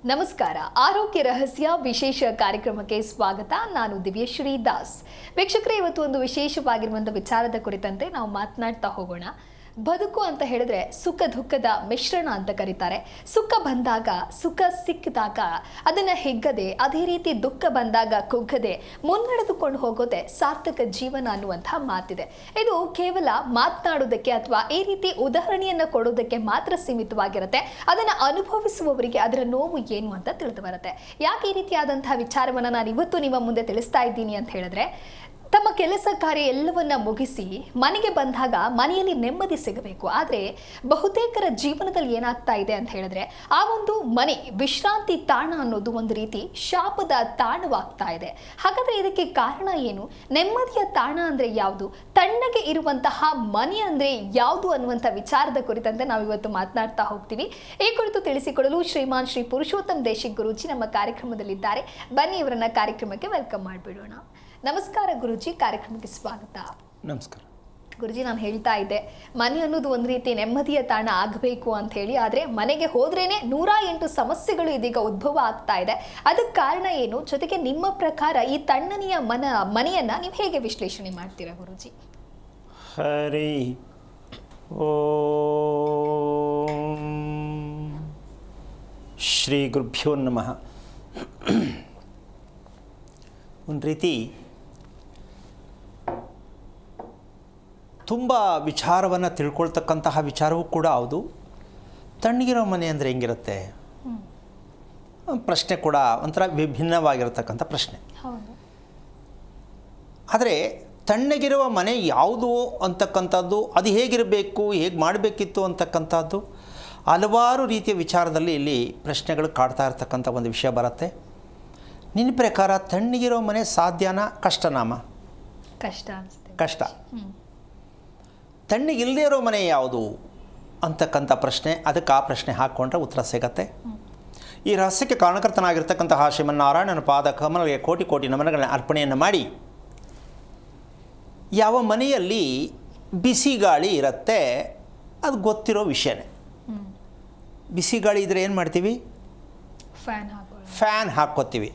ನಮಸ್ಕಾರ. ಆರೋಗ್ಯ ರಹಸ್ಯ ವಿಶೇಷ ಕಾರ್ಯಕ್ರಮಕ್ಕೆ ಸ್ವಾಗತ. ನಾನು ದಿವ್ಯಶ್ರೀ ದಾಸ್. ವೀಕ್ಷಕರೇ, ಇವತ್ತು ಒಂದು ವಿಶೇಷವಾಗಿರುವಂಥ ವಿಚಾರದ ಕುರಿತಂತೆ ನಾವು ಮಾತನಾಡ್ತಾ ಹೋಗೋಣ. ಬದುಕು ಅಂತ ಹೇಳಿದ್ರೆ ಸುಖ ದುಃಖದ ಮಿಶ್ರಣ ಅಂತ ಕರೀತಾರೆ. ಸುಖ ಬಂದಾಗ, ಸುಖ ಸಿಕ್ಕಿದಾಗ ಅದನ್ನು ಹಿಗ್ಗದೆ, ಅದೇ ರೀತಿ ದುಃಖ ಬಂದಾಗ ಕುಗ್ಗದೆ ಮುನ್ನಡೆದುಕೊಂಡು ಹೋಗೋದೆ ಸಾರ್ಥಕ ಜೀವನ ಅನ್ನುವಂಥ ಮಾತಿದೆ. ಇದು ಕೇವಲ ಮಾತನಾಡೋದಕ್ಕೆ ಅಥವಾ ಈ ರೀತಿ ಉದಾಹರಣೆಯನ್ನು ಕೊಡೋದಕ್ಕೆ ಮಾತ್ರ ಸೀಮಿತವಾಗಿರುತ್ತೆ. ಅದನ್ನು ಅನುಭವಿಸುವವರಿಗೆ ಅದರ ನೋವು ಏನು ಅಂತ ತಿಳಿದು ಬರುತ್ತೆ. ಯಾಕೆ ಈ ರೀತಿಯಾದಂತಹ ವಿಚಾರವನ್ನು ನಾನು ಇವತ್ತು ನಿಮ್ಮ ಮುಂದೆ ತಿಳಿಸ್ತಾ ಇದ್ದೀನಿ ಅಂತ ಹೇಳಿದ್ರೆ, ತಮ್ಮ ಕೆಲಸ ಕಾರ್ಯ ಎಲ್ಲವನ್ನ ಮುಗಿಸಿ ಮನೆಗೆ ಬಂದಾಗ ಮನೆಯಲ್ಲಿ ನೆಮ್ಮದಿ ಸಿಗಬೇಕು. ಆದರೆ ಬಹುತೇಕರ ಜೀವನದಲ್ಲಿ ಏನಾಗ್ತಾ ಇದೆ ಅಂತ ಹೇಳಿದ್ರೆ, ಆ ಒಂದು ಮನೆ ವಿಶ್ರಾಂತಿ ತಾಣ ಅನ್ನೋದು ಒಂದು ರೀತಿ ಶಾಪದ ತಾಣವಾಗ್ತಾ ಇದೆ. ಹಾಗಾದ್ರೆ ಇದಕ್ಕೆ ಕಾರಣ ಏನು? ನೆಮ್ಮದಿಯ ತಾಣ ಅಂದ್ರೆ ಯಾವುದು? ತಣ್ಣಗೆ ಇರುವಂತಹ ಮನೆ ಅಂದ್ರೆ ಯಾವುದು ಅನ್ನುವಂಥ ವಿಚಾರದ ಕುರಿತಂತೆ ನಾವು ಇವತ್ತು ಮಾತನಾಡ್ತಾ ಹೋಗ್ತೀವಿ. ಈ ಕುರಿತು ತಿಳಿಸಿಕೊಡಲು ಶ್ರೀಮಾನ್ ಶ್ರೀ ಪುರುಷೋತ್ತಮ್ ದೇಶಿಕ್ ಗುರೂಜಿ ನಮ್ಮ ಕಾರ್ಯಕ್ರಮದಲ್ಲಿದ್ದಾರೆ. ಬನ್ನಿ, ಇವರನ್ನ ಕಾರ್ಯಕ್ರಮಕ್ಕೆ ವೆಲ್ಕಮ್ ಮಾಡಿಬಿಡೋಣ. ನಮಸ್ಕಾರ ಗುರುಜಿ, ಕಾರ್ಯಕ್ರಮಕ್ಕೆ ಸ್ವಾಗತ. ನಮಸ್ಕಾರ ಗುರುಜಿ. ನಾನು ಹೇಳ್ತಾ ಇದ್ದೆ, ಮನೆ ಅನ್ನೋದು ಒಂದು ರೀತಿ ನೆಮ್ಮದಿಯ ತಾಣ ಆಗಬೇಕು ಅಂತ ಹೇಳಿ. ಆದರೆ ಮನೆಗೆ ಹೋದ್ರೇನೆ 108 ಸಮಸ್ಯೆಗಳು ಇದೀಗ ಉದ್ಭವ ಆಗ್ತಾ ಇದೆ. ಅದಕ್ಕೆ ಕಾರಣ ಏನು? ಜೊತೆಗೆ ನಿಮ್ಮ ಪ್ರಕಾರ ಈ ತಣ್ಣನೆಯ ಮನೆಯನ್ನ ನೀವು ಹೇಗೆ ವಿಶ್ಲೇಷಣೆ ಮಾಡ್ತೀರಾ ಗುರುಜಿ? ಹರಿ ಓಂ ಶ್ರೀ ಗುರುಭ್ಯೋ ನಮಃ. ಒಂದು ರೀತಿ ತುಂಬ ವಿಚಾರವನ್ನು ತಿಳ್ಕೊಳ್ತಕ್ಕಂತಹ ವಿಚಾರವೂ ಕೂಡ ಹೌದು. ತಣ್ಣಗಿರೋ ಮನೆ ಅಂದರೆ ಹೆಂಗಿರುತ್ತೆ ಪ್ರಶ್ನೆ ಕೂಡ ಒಂಥರ ವಿಭಿನ್ನವಾಗಿರತಕ್ಕಂಥ ಪ್ರಶ್ನೆ. ಆದರೆ ತಣ್ಣಗಿರುವ ಮನೆ ಯಾವುದು ಅಂತಕ್ಕಂಥದ್ದು, ಅದು ಹೇಗಿರಬೇಕು, ಹೇಗೆ ಮಾಡಬೇಕಿತ್ತು ಅಂತಕ್ಕಂಥದ್ದು ಹಲವಾರು ರೀತಿಯ ವಿಚಾರದಲ್ಲಿ ಇಲ್ಲಿ ಪ್ರಶ್ನೆಗಳು ಕಾಡ್ತಾ ಇರ್ತಕ್ಕಂಥ ಒಂದು ವಿಷಯ ಬರುತ್ತೆ. ನಿನ್ನ ಪ್ರಕಾರ ತಣ್ಣಗಿರೋ ಮನೆ ಸಾಧ್ಯನಾ, ಕಷ್ಟನಾಮ? ಕಷ್ಟ. ತಣ್ಣಗಿಲ್ಲದೆ ಇರೋ ಮನೆ ಯಾವುದು ಅಂತಕ್ಕಂಥ ಪ್ರಶ್ನೆ, ಅದಕ್ಕೆ ಆ ಪ್ರಶ್ನೆ ಹಾಕ್ಕೊಂಡ್ರೆ ಉತ್ತರ ಸಿಗತ್ತೆ. ಈ ರಹಸ್ಯಕ್ಕೆ ಕಾರಣಕರ್ತನಾಗಿರ್ತಕ್ಕಂತಹ ಶ್ರೀಮನ್ನಾರಾಯಣನ ಪಾದ ಕಮಲಗೆ ಕೋಟಿ ಕೋಟಿ ನಮನಗಳನ್ನ ಅರ್ಪಣೆಯನ್ನು ಮಾಡಿ, ಯಾವ ಮನೆಯಲ್ಲಿ ಬಿಸಿ ಗಾಳಿ ಇರುತ್ತೆ ಅದು ಗೊತ್ತಿರೋ ವಿಷಯನೇ. ಬಿಸಿ ಗಾಳಿ ಇದ್ದರೆ ಏನು ಮಾಡ್ತೀವಿ? ಫ್ಯಾನ್ ಹಾಕ್ಕೋತೀವಿ.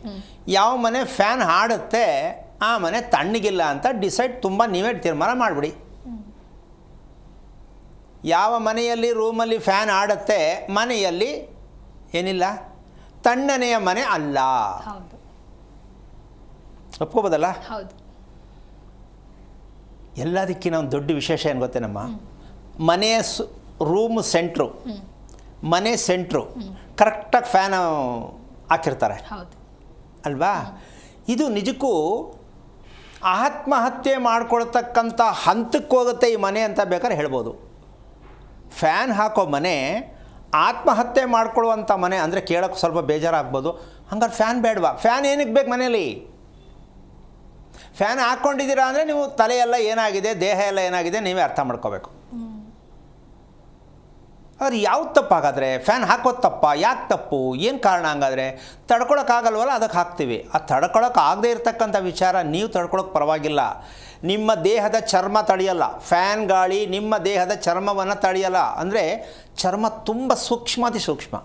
ಯಾವ ಮನೆ ಫ್ಯಾನ್ ಹಾಡುತ್ತೆ ಆ ಮನೆ ತಣ್ಣಗಿಲ್ಲ ಅಂತ ಡಿಸೈಡ್ ನೀವೇ ತೀರ್ಮಾನ ಮಾಡಿಬಿಡಿ. ಯಾವ ಮನೆಯಲ್ಲಿ ರೂಮಲ್ಲಿ ಫ್ಯಾನ್ ಆಡುತ್ತೆ ಮನೆಯಲ್ಲಿ ಏನಿಲ್ಲ, ತಣ್ಣನೆಯ ಮನೆ ಅಲ್ಲ. ಒಪ್ಕೋಬೋದಲ್ಲ? ಎಲ್ಲದಕ್ಕಿಂತ ಒಂದು ದೊಡ್ಡ ವಿಶೇಷ ಏನು ಗೊತ್ತೇನಮ್ಮ? ಮನೆಯ ರೂಮ್ ಸೆಂಟ್ರು, ಮನೆ ಸೆಂಟ್ರು ಕರೆಕ್ಟಾಗಿ ಫ್ಯಾನ್ ಹಾಕಿರ್ತಾರೆ ಅಲ್ವಾ? ಇದು ನಿಜಕ್ಕೂ ಆತ್ಮಹತ್ಯೆ ಮಾಡ್ಕೊಳ್ತಕ್ಕಂಥ ಹಂತಕ್ಕೆ ಹೋಗುತ್ತೆ ಈ ಮನೆ ಅಂತ ಬೇಕಾದ್ರೆ ಹೇಳ್ಬೋದು. ಫ್ಯಾನ್ ಹಾಕೋ ಮನೆ ಆತ್ಮಹತ್ಯೆ ಮಾಡ್ಕೊಳ್ಳುವಂಥ ಮನೆ ಅಂದರೆ ಕೇಳೋಕ್ಕೆ ಸ್ವಲ್ಪ ಬೇಜಾರಾಗ್ಬೋದು. ಹಂಗಾರೆ ಫ್ಯಾನ್ ಬೇಡವಾ? ಫ್ಯಾನ್ ಏನಕ್ಕೆ ಬೇಕು ಮನೇಲಿ? ಫ್ಯಾನ್ ಹಾಕ್ಕೊಂಡಿದ್ದೀರಾ ಅಂದರೆ ನೀವು ತಲೆಯೆಲ್ಲ ಏನಾಗಿದೆ, ದೇಹ ಎಲ್ಲ ಏನಾಗಿದೆ ನೀವೇ ಅರ್ಥ ಮಾಡ್ಕೋಬೇಕು. ಆದರೆ ಯಾವ್ದು ತಪ್ಪಾಗಾದರೆ? ಫ್ಯಾನ್ ಹಾಕೋದು ತಪ್ಪ? ಯಾಕೆ ತಪ್ಪು? ಏನು ಕಾರಣ? ಹಂಗಾದರೆ ತಡ್ಕೊಳಕ್ಕಾಗಲ್ವಲ್ಲ, ಅದಕ್ಕೆ ಹಾಕ್ತೀವಿ. ಆ ತಡ್ಕೊಳಕ್ಕಾಗದೇ ಇರತಕ್ಕಂಥ ವಿಚಾರ ನೀವು ತಡ್ಕೊಳಕ್ಕೆ ಪರವಾಗಿಲ್ಲ, ನಿಮ್ಮ ದೇಹದ ಚರ್ಮ ತಡೆಯಲ್ಲ. ಫ್ಯಾನ್ ಗಾಳಿ ನಿಮ್ಮ ದೇಹದ ಚರ್ಮವನ್ನು ತಡೆಯಲ್ಲ. ಅಂದರೆ ಚರ್ಮ ತುಂಬ ಸೂಕ್ಷ್ಮಾತಿ ಸೂಕ್ಷ್ಮ.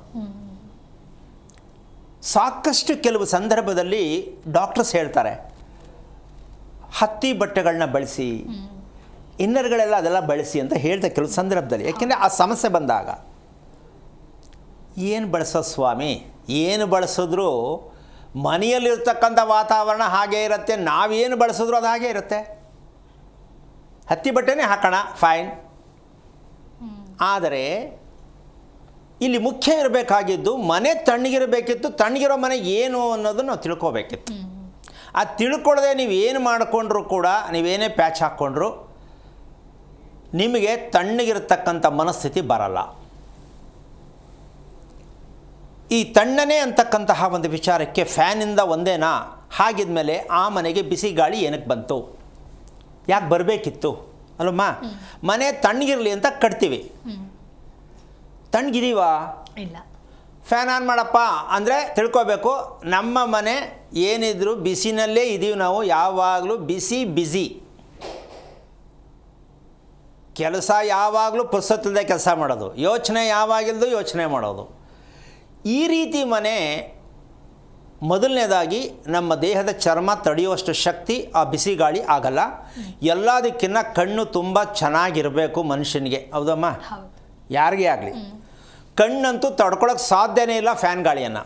ಸಾಕಷ್ಟು ಕೆಲವು ಸಂದರ್ಭದಲ್ಲಿ ಡಾಕ್ಟರ್ಸ್ ಹೇಳ್ತಾರೆ, ಹತ್ತಿ ಬಟ್ಟೆಗಳನ್ನ ಬಳಸಿ, ಇನ್ನರ್ಗಳೆಲ್ಲ ಅದೆಲ್ಲ ಬಳಸಿ ಅಂತ ಹೇಳ್ತಾರೆ ಕೆಲವು ಸಂದರ್ಭದಲ್ಲಿ. ಯಾಕೆಂದರೆ ಆ ಸಮಸ್ಯೆ ಬಂದಾಗ ಏನು ಬಳಸೋ ಸ್ವಾಮಿ? ಏನು ಬಳಸಿದ್ರು ಮನೆಯಲ್ಲಿರ್ತಕ್ಕಂಥ ವಾತಾವರಣ ಹಾಗೇ ಇರುತ್ತೆ, ನಾವೇನು ಬಳಸಿದ್ರು ಅದು ಹಾಗೇ ಇರುತ್ತೆ. ಹತ್ತಿ ಬಟ್ಟೆನೇ ಹಾಕೋಣ, ಫೈನ್. ಆದರೆ ಇಲ್ಲಿ ಮುಖ್ಯ ಇರಬೇಕಾಗಿದ್ದು ಮನೆ ತಣ್ಣಗಿರಬೇಕಿತ್ತು. ತಣ್ಣಗಿರೋ ಮನೆ ಏನು ಅನ್ನೋದನ್ನು ನಾವು ತಿಳ್ಕೊಬೇಕಿತ್ತು. ಅದು ತಿಳ್ಕೊಳ್ಳದೆ ನೀವು ಏನು ಮಾಡಿಕೊಂಡ್ರು ಕೂಡ, ನೀವೇನೇ ಪ್ಯಾಚ್ ಹಾಕ್ಕೊಂಡ್ರು ನಿಮಗೆ ತಣ್ಣಗಿರತಕ್ಕಂಥ ಮನಸ್ಥಿತಿ ಬರಲ್ಲ. ಈ ತಣ್ಣನೆ ಅಂತಕ್ಕಂತಹ ಒಂದು ವಿಚಾರಕ್ಕೆ ಫ್ಯಾನಿಂದ ಒಂದೇನಾ? ಹಾಗಿದ್ಮೇಲೆ ಆ ಮನೆಗೆ ಬಿಸಿ ಗಾಳಿ ಏನಕ್ಕೆ ಬಂತು? ಯಾಕೆ ಬರಬೇಕಿತ್ತು ಅಲ್ಲಮ್ಮ? ಮನೆ ತಣ್ಣಗಿರಲಿ ಅಂತ ಕಟ್ತೀವಿ, ತಣ್ಣಗಿದೀವಾ? ಇಲ್ಲ. ಫ್ಯಾನ್ ಆನ್ ಮಾಡಪ್ಪ ಅಂದರೆ ತಿಳ್ಕೊಬೇಕು ನಮ್ಮ ಮನೆ ಏನಿದ್ರು ಬಿಸಿನಲ್ಲೇ ಇದ್ದೀವಿ ನಾವು. ಯಾವಾಗಲೂ ಬಿಸಿ. ಕೆಲಸ ಯಾವಾಗಲೂ ಪುಸ್ತಕದಲ್ಲೇ ಕೆಲಸ ಮಾಡೋದು, ಯೋಚನೆ ಯಾವಾಗಿಲ್ದು ಯೋಚನೆ ಮಾಡೋದು. ಈ ರೀತಿ ಮನೆ ಮೊದಲನೇದಾಗಿ ನಮ್ಮ ದೇಹದ ಚರ್ಮ ತಡೆಯುವಷ್ಟು ಶಕ್ತಿ ಆ ಬಿಸಿ ಗಾಳಿ ಆಗಲ್ಲ. ಎಲ್ಲದಕ್ಕಿಂತ ಕಣ್ಣು ತುಂಬ ಚೆನ್ನಾಗಿರಬೇಕು ಮನುಷ್ಯನಿಗೆ, ಹೌದಮ್ಮ? ಹೌದು. ಯಾರಿಗೇ ಆಗಲಿ ಕಣ್ಣಂತೂ ತಡ್ಕೊಳಕ್ಕೆ ಸಾಧ್ಯನೇ ಇಲ್ಲ ಫ್ಯಾನ್ ಗಾಳಿಯನ್ನು.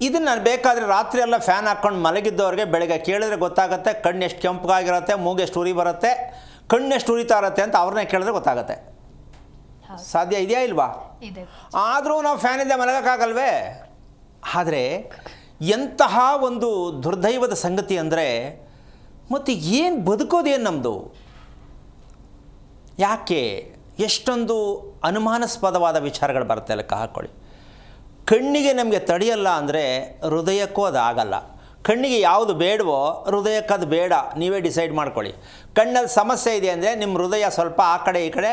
ಇದನ್ನು ಬೇಕಾದರೆ ರಾತ್ರಿ ಎಲ್ಲ ಫ್ಯಾನ್ ಹಾಕ್ಕೊಂಡು ಮಲಗಿದ್ದವ್ರಿಗೆ ಬೆಳಗ್ಗೆ ಕೇಳಿದ್ರೆ ಗೊತ್ತಾಗುತ್ತೆ ಕಣ್ಣು ಎಷ್ಟು ಕೆಂಪಗಾಗಿರುತ್ತೆ, ಮೂಗು ಎಷ್ಟು ಉರಿ ಬರುತ್ತೆ, ಕಣ್ಣು ಎಷ್ಟು ಉರಿತಾ ಇರುತ್ತೆ ಅಂತ ಅವ್ರನ್ನೇ ಕೇಳಿದ್ರೆ ಗೊತ್ತಾಗುತ್ತೆ. ಸಾಧ್ಯ ಇದೆಯಾ ಇಲ್ವಾ? ಇದೆ. ಆದರೂ ನಾವು ಫ್ಯಾನಿಂದ ಮಲಗೋಕ್ಕಾಗಲ್ವೇ? ಆದರೆ ಎಂತಹ ಒಂದು ದುರ್ದೈವದ ಸಂಗತಿ ಅಂದರೆ, ಮತ್ತು ಏನು ಬದುಕೋದೇನು ನಮ್ಮದು? ಯಾಕೆ ಎಷ್ಟೊಂದು ಅನುಮಾನಾಸ್ಪದವಾದ ವಿಚಾರಗಳು ಬರುತ್ತೆ ಲೆಕ್ಕ ಹಾಕ್ಕೊಳ್ಳಿ. ಕಣ್ಣಿಗೆ ನಮಗೆ ತಡೆಯಲ್ಲ ಅಂದರೆ ಹೃದಯಕ್ಕೂ ಅದು ಆಗಲ್ಲ. ಕಣ್ಣಿಗೆ ಯಾವುದು ಬೇಡವೋ ಹೃದಯಕ್ಕೆ ಅದು ಬೇಡ, ನೀವೇ ಡಿಸೈಡ್ ಮಾಡ್ಕೊಳ್ಳಿ. ಕಣ್ಣಲ್ಲಿ ಸಮಸ್ಯೆ ಇದೆ ಅಂದರೆ ನಿಮ್ಮ ಹೃದಯ ಸ್ವಲ್ಪ ಆ ಕಡೆ ಈ ಕಡೆ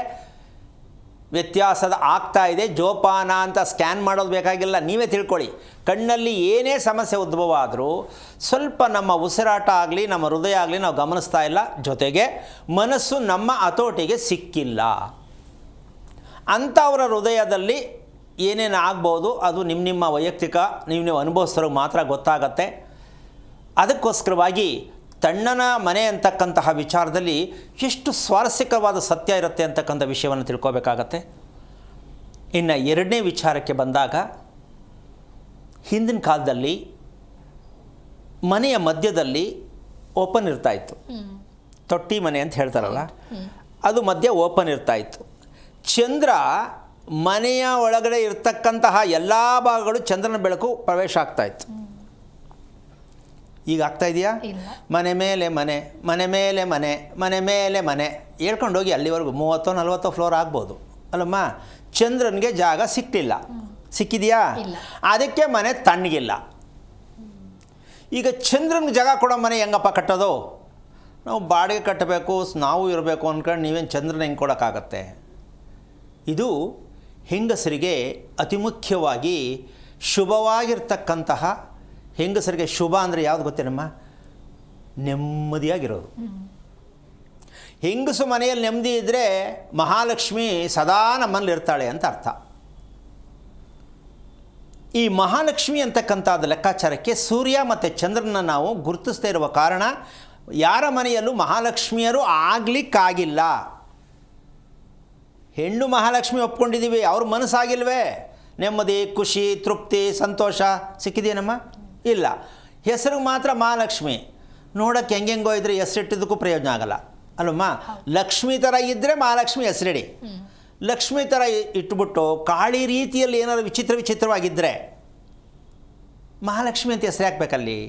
ವ್ಯತ್ಯಾಸದ ಆಗ್ತಾ ಇದೆ, ಜೋಪಾನ ಅಂತ ಸ್ಕ್ಯಾನ್ ಮಾಡೋದು ಬೇಕಾಗಿಲ್ಲ, ನೀವೇ ತಿಳ್ಕೊಳ್ಳಿ. ಕಣ್ಣಲ್ಲಿ ಏನೇ ಸಮಸ್ಯೆ ಉದ್ಭವ ಆದರೂ ಸ್ವಲ್ಪ ನಮ್ಮ ಉಸಿರಾಟ ಆಗಲಿ ನಮ್ಮ ಹೃದಯ ಆಗಲಿ ನಾವು ಗಮನಿಸ್ತಾ ಇಲ್ಲ, ಜೊತೆಗೆ ಮನಸ್ಸು ನಮ್ಮ ಹತೋಟಿಗೆ ಸಿಕ್ಕಿಲ್ಲ. ಅಂಥವರ ಹೃದಯದಲ್ಲಿ ಏನೇನು ಆಗ್ಬೋದು ಅದು ನಿಮ್ಮ ವೈಯಕ್ತಿಕ ನೀವು ಅನುಭವಿಸೋರಿಗೆ ಮಾತ್ರ ಗೊತ್ತಾಗತ್ತೆ. ಅದಕ್ಕೋಸ್ಕರವಾಗಿ ತಣ್ಣನ ಮನೆ ಅಂತಕ್ಕಂತಹ ವಿಚಾರದಲ್ಲಿ ಎಷ್ಟು ಸ್ವಾರಸ್ಯಕರವಾದ ಸತ್ಯ ಇರುತ್ತೆ ಅಂತಕ್ಕಂಥ ವಿಷಯವನ್ನು ತಿಳ್ಕೊಬೇಕಾಗತ್ತೆ. ಇನ್ನು ಎರಡನೇ ವಿಚಾರಕ್ಕೆ ಬಂದಾಗ, ಹಿಂದಿನ ಕಾಲದಲ್ಲಿ ಮನೆಯ ಮಧ್ಯದಲ್ಲಿ ಓಪನ್ ಇರ್ತಾಯಿತ್ತು, ತೊಟ್ಟಿ ಮನೆ ಅಂತ ಹೇಳ್ತಾರಲ್ಲ, ಅದು ಮಧ್ಯ ಓಪನ್ ಇರ್ತಾಯಿತ್ತು. ಚಂದ್ರ ಮನೆಯ ಒಳಗಡೆ ಇರ್ತಕ್ಕಂತಹ ಎಲ್ಲ ಭಾಗಗಳು ಚಂದ್ರನ ಬೆಳಕು ಪ್ರವೇಶ ಆಗ್ತಾಯಿತ್ತು. ಈಗ ಆಗ್ತಾ ಇದೆಯಾ? ಮನೆ ಮೇಲೆ ಮನೆ, ಮನೆ ಮೇಲೆ ಮನೆ, ಮನೆ ಮೇಲೆ ಮನೆ ಹೇಳ್ಕೊಂಡೋಗಿ ಅಲ್ಲಿವರೆಗೂ 30-40 ಫ್ಲೋರ್ ಆಗ್ಬೋದು ಅಲ್ಲಮ್ಮ. ಚಂದ್ರನಿಗೆ ಜಾಗ ಸಿಕ್ಕಿಲ್ಲ, ಸಿಕ್ಕಿದೆಯಾ? ಅದಕ್ಕೆ ಮನೆ ತಣ್ಣಗಿಲ್ಲ. ಈಗ ಚಂದ್ರನಿಗೆ ಜಾಗ ಕೊಡೋ ಮನೆ ಹೆಂಗಪ್ಪ ಕಟ್ಟೋದು? ನಾವು ಬಾಡಿಗೆ ಕಟ್ಟಬೇಕು, ನಾವು ಇರಬೇಕು ಅಂದ್ಕೊಂಡು ನೀವೇನು ಚಂದ್ರನ ಹೆಂಗೆ ಕೊಡೋಕ್ಕಾಗತ್ತೆ? ಇದು ಹೆಂಗಸರಿಗೆ ಅತಿ ಮುಖ್ಯವಾಗಿ ಶುಭವಾಗಿರ್ತಕ್ಕಂತಹ, ಹೆಂಗಸರಿಗೆ ಶುಭ ಅಂದರೆ ಯಾವುದು ಗೊತ್ತೇನಮ್ಮ? ನೆಮ್ಮದಿಯಾಗಿರೋದು. ಹೆಂಗಸು ಮನೆಯಲ್ಲಿ ನೆಮ್ಮದಿ ಇದ್ದರೆ ಮಹಾಲಕ್ಷ್ಮಿ ಸದಾ ನಮ್ಮಲ್ಲಿ ಇರ್ತಾಳೆ ಅಂತ ಅರ್ಥ. ಈ ಮಹಾಲಕ್ಷ್ಮಿ ಅಂತಕ್ಕಂಥದ್ದು ಲೆಕ್ಕಾಚಾರಕ್ಕೆ ಸೂರ್ಯ ಮತ್ತು ಚಂದ್ರನ ನಾವು ಗುರುತಿಸ್ತಾ ಇರುವ ಕಾರಣ ಯಾರ ಮನೆಯಲ್ಲೂ ಮಹಾಲಕ್ಷ್ಮಿಯರು ಆಗಲಿಕ್ಕಾಗಿಲ್ಲ. ಹೆಣ್ಣು ಮಹಾಲಕ್ಷ್ಮಿ ಒಪ್ಕೊಂಡಿದ್ದೀವಿ, ಅವ್ರ ಮನಸ್ಸಾಗಿಲ್ವೇ? ನೆಮ್ಮದಿ, ಖುಷಿ, ತೃಪ್ತಿ, ಸಂತೋಷ ಸಿಕ್ಕಿದೆಯೇನಮ್ಮ? ಇಲ್ಲ. ಹೆಸರಿಗೆ ಮಾತ್ರ ಮಹಾಲಕ್ಷ್ಮಿ. ನೋಡೋಕ್ಕೆ ಹೆಂಗೆಂಗೋ ಇದ್ದರೆ ಹೆಸರಿಟ್ಟಿದ್ದಕ್ಕೂ ಪ್ರಯೋಜನ ಆಗಲ್ಲ ಅಲ್ಲಮ್ಮ. ಲಕ್ಷ್ಮಿ ಥರ ಇದ್ದರೆ ಮಹಾಲಕ್ಷ್ಮಿ ಹೆಸರಿಡಿ. ಲಕ್ಷ್ಮಿ ಥರ ಇಟ್ಬಿಟ್ಟು ಕಾಳಿ ರೀತಿಯಲ್ಲಿ ಏನಾದ್ರು ವಿಚಿತ್ರವಾಗಿದ್ದರೆ ಮಹಾಲಕ್ಷ್ಮಿ ಅಂತ ಹೆಸರು ಹಾಕ್ಬೇಕಲ್ಲಿ.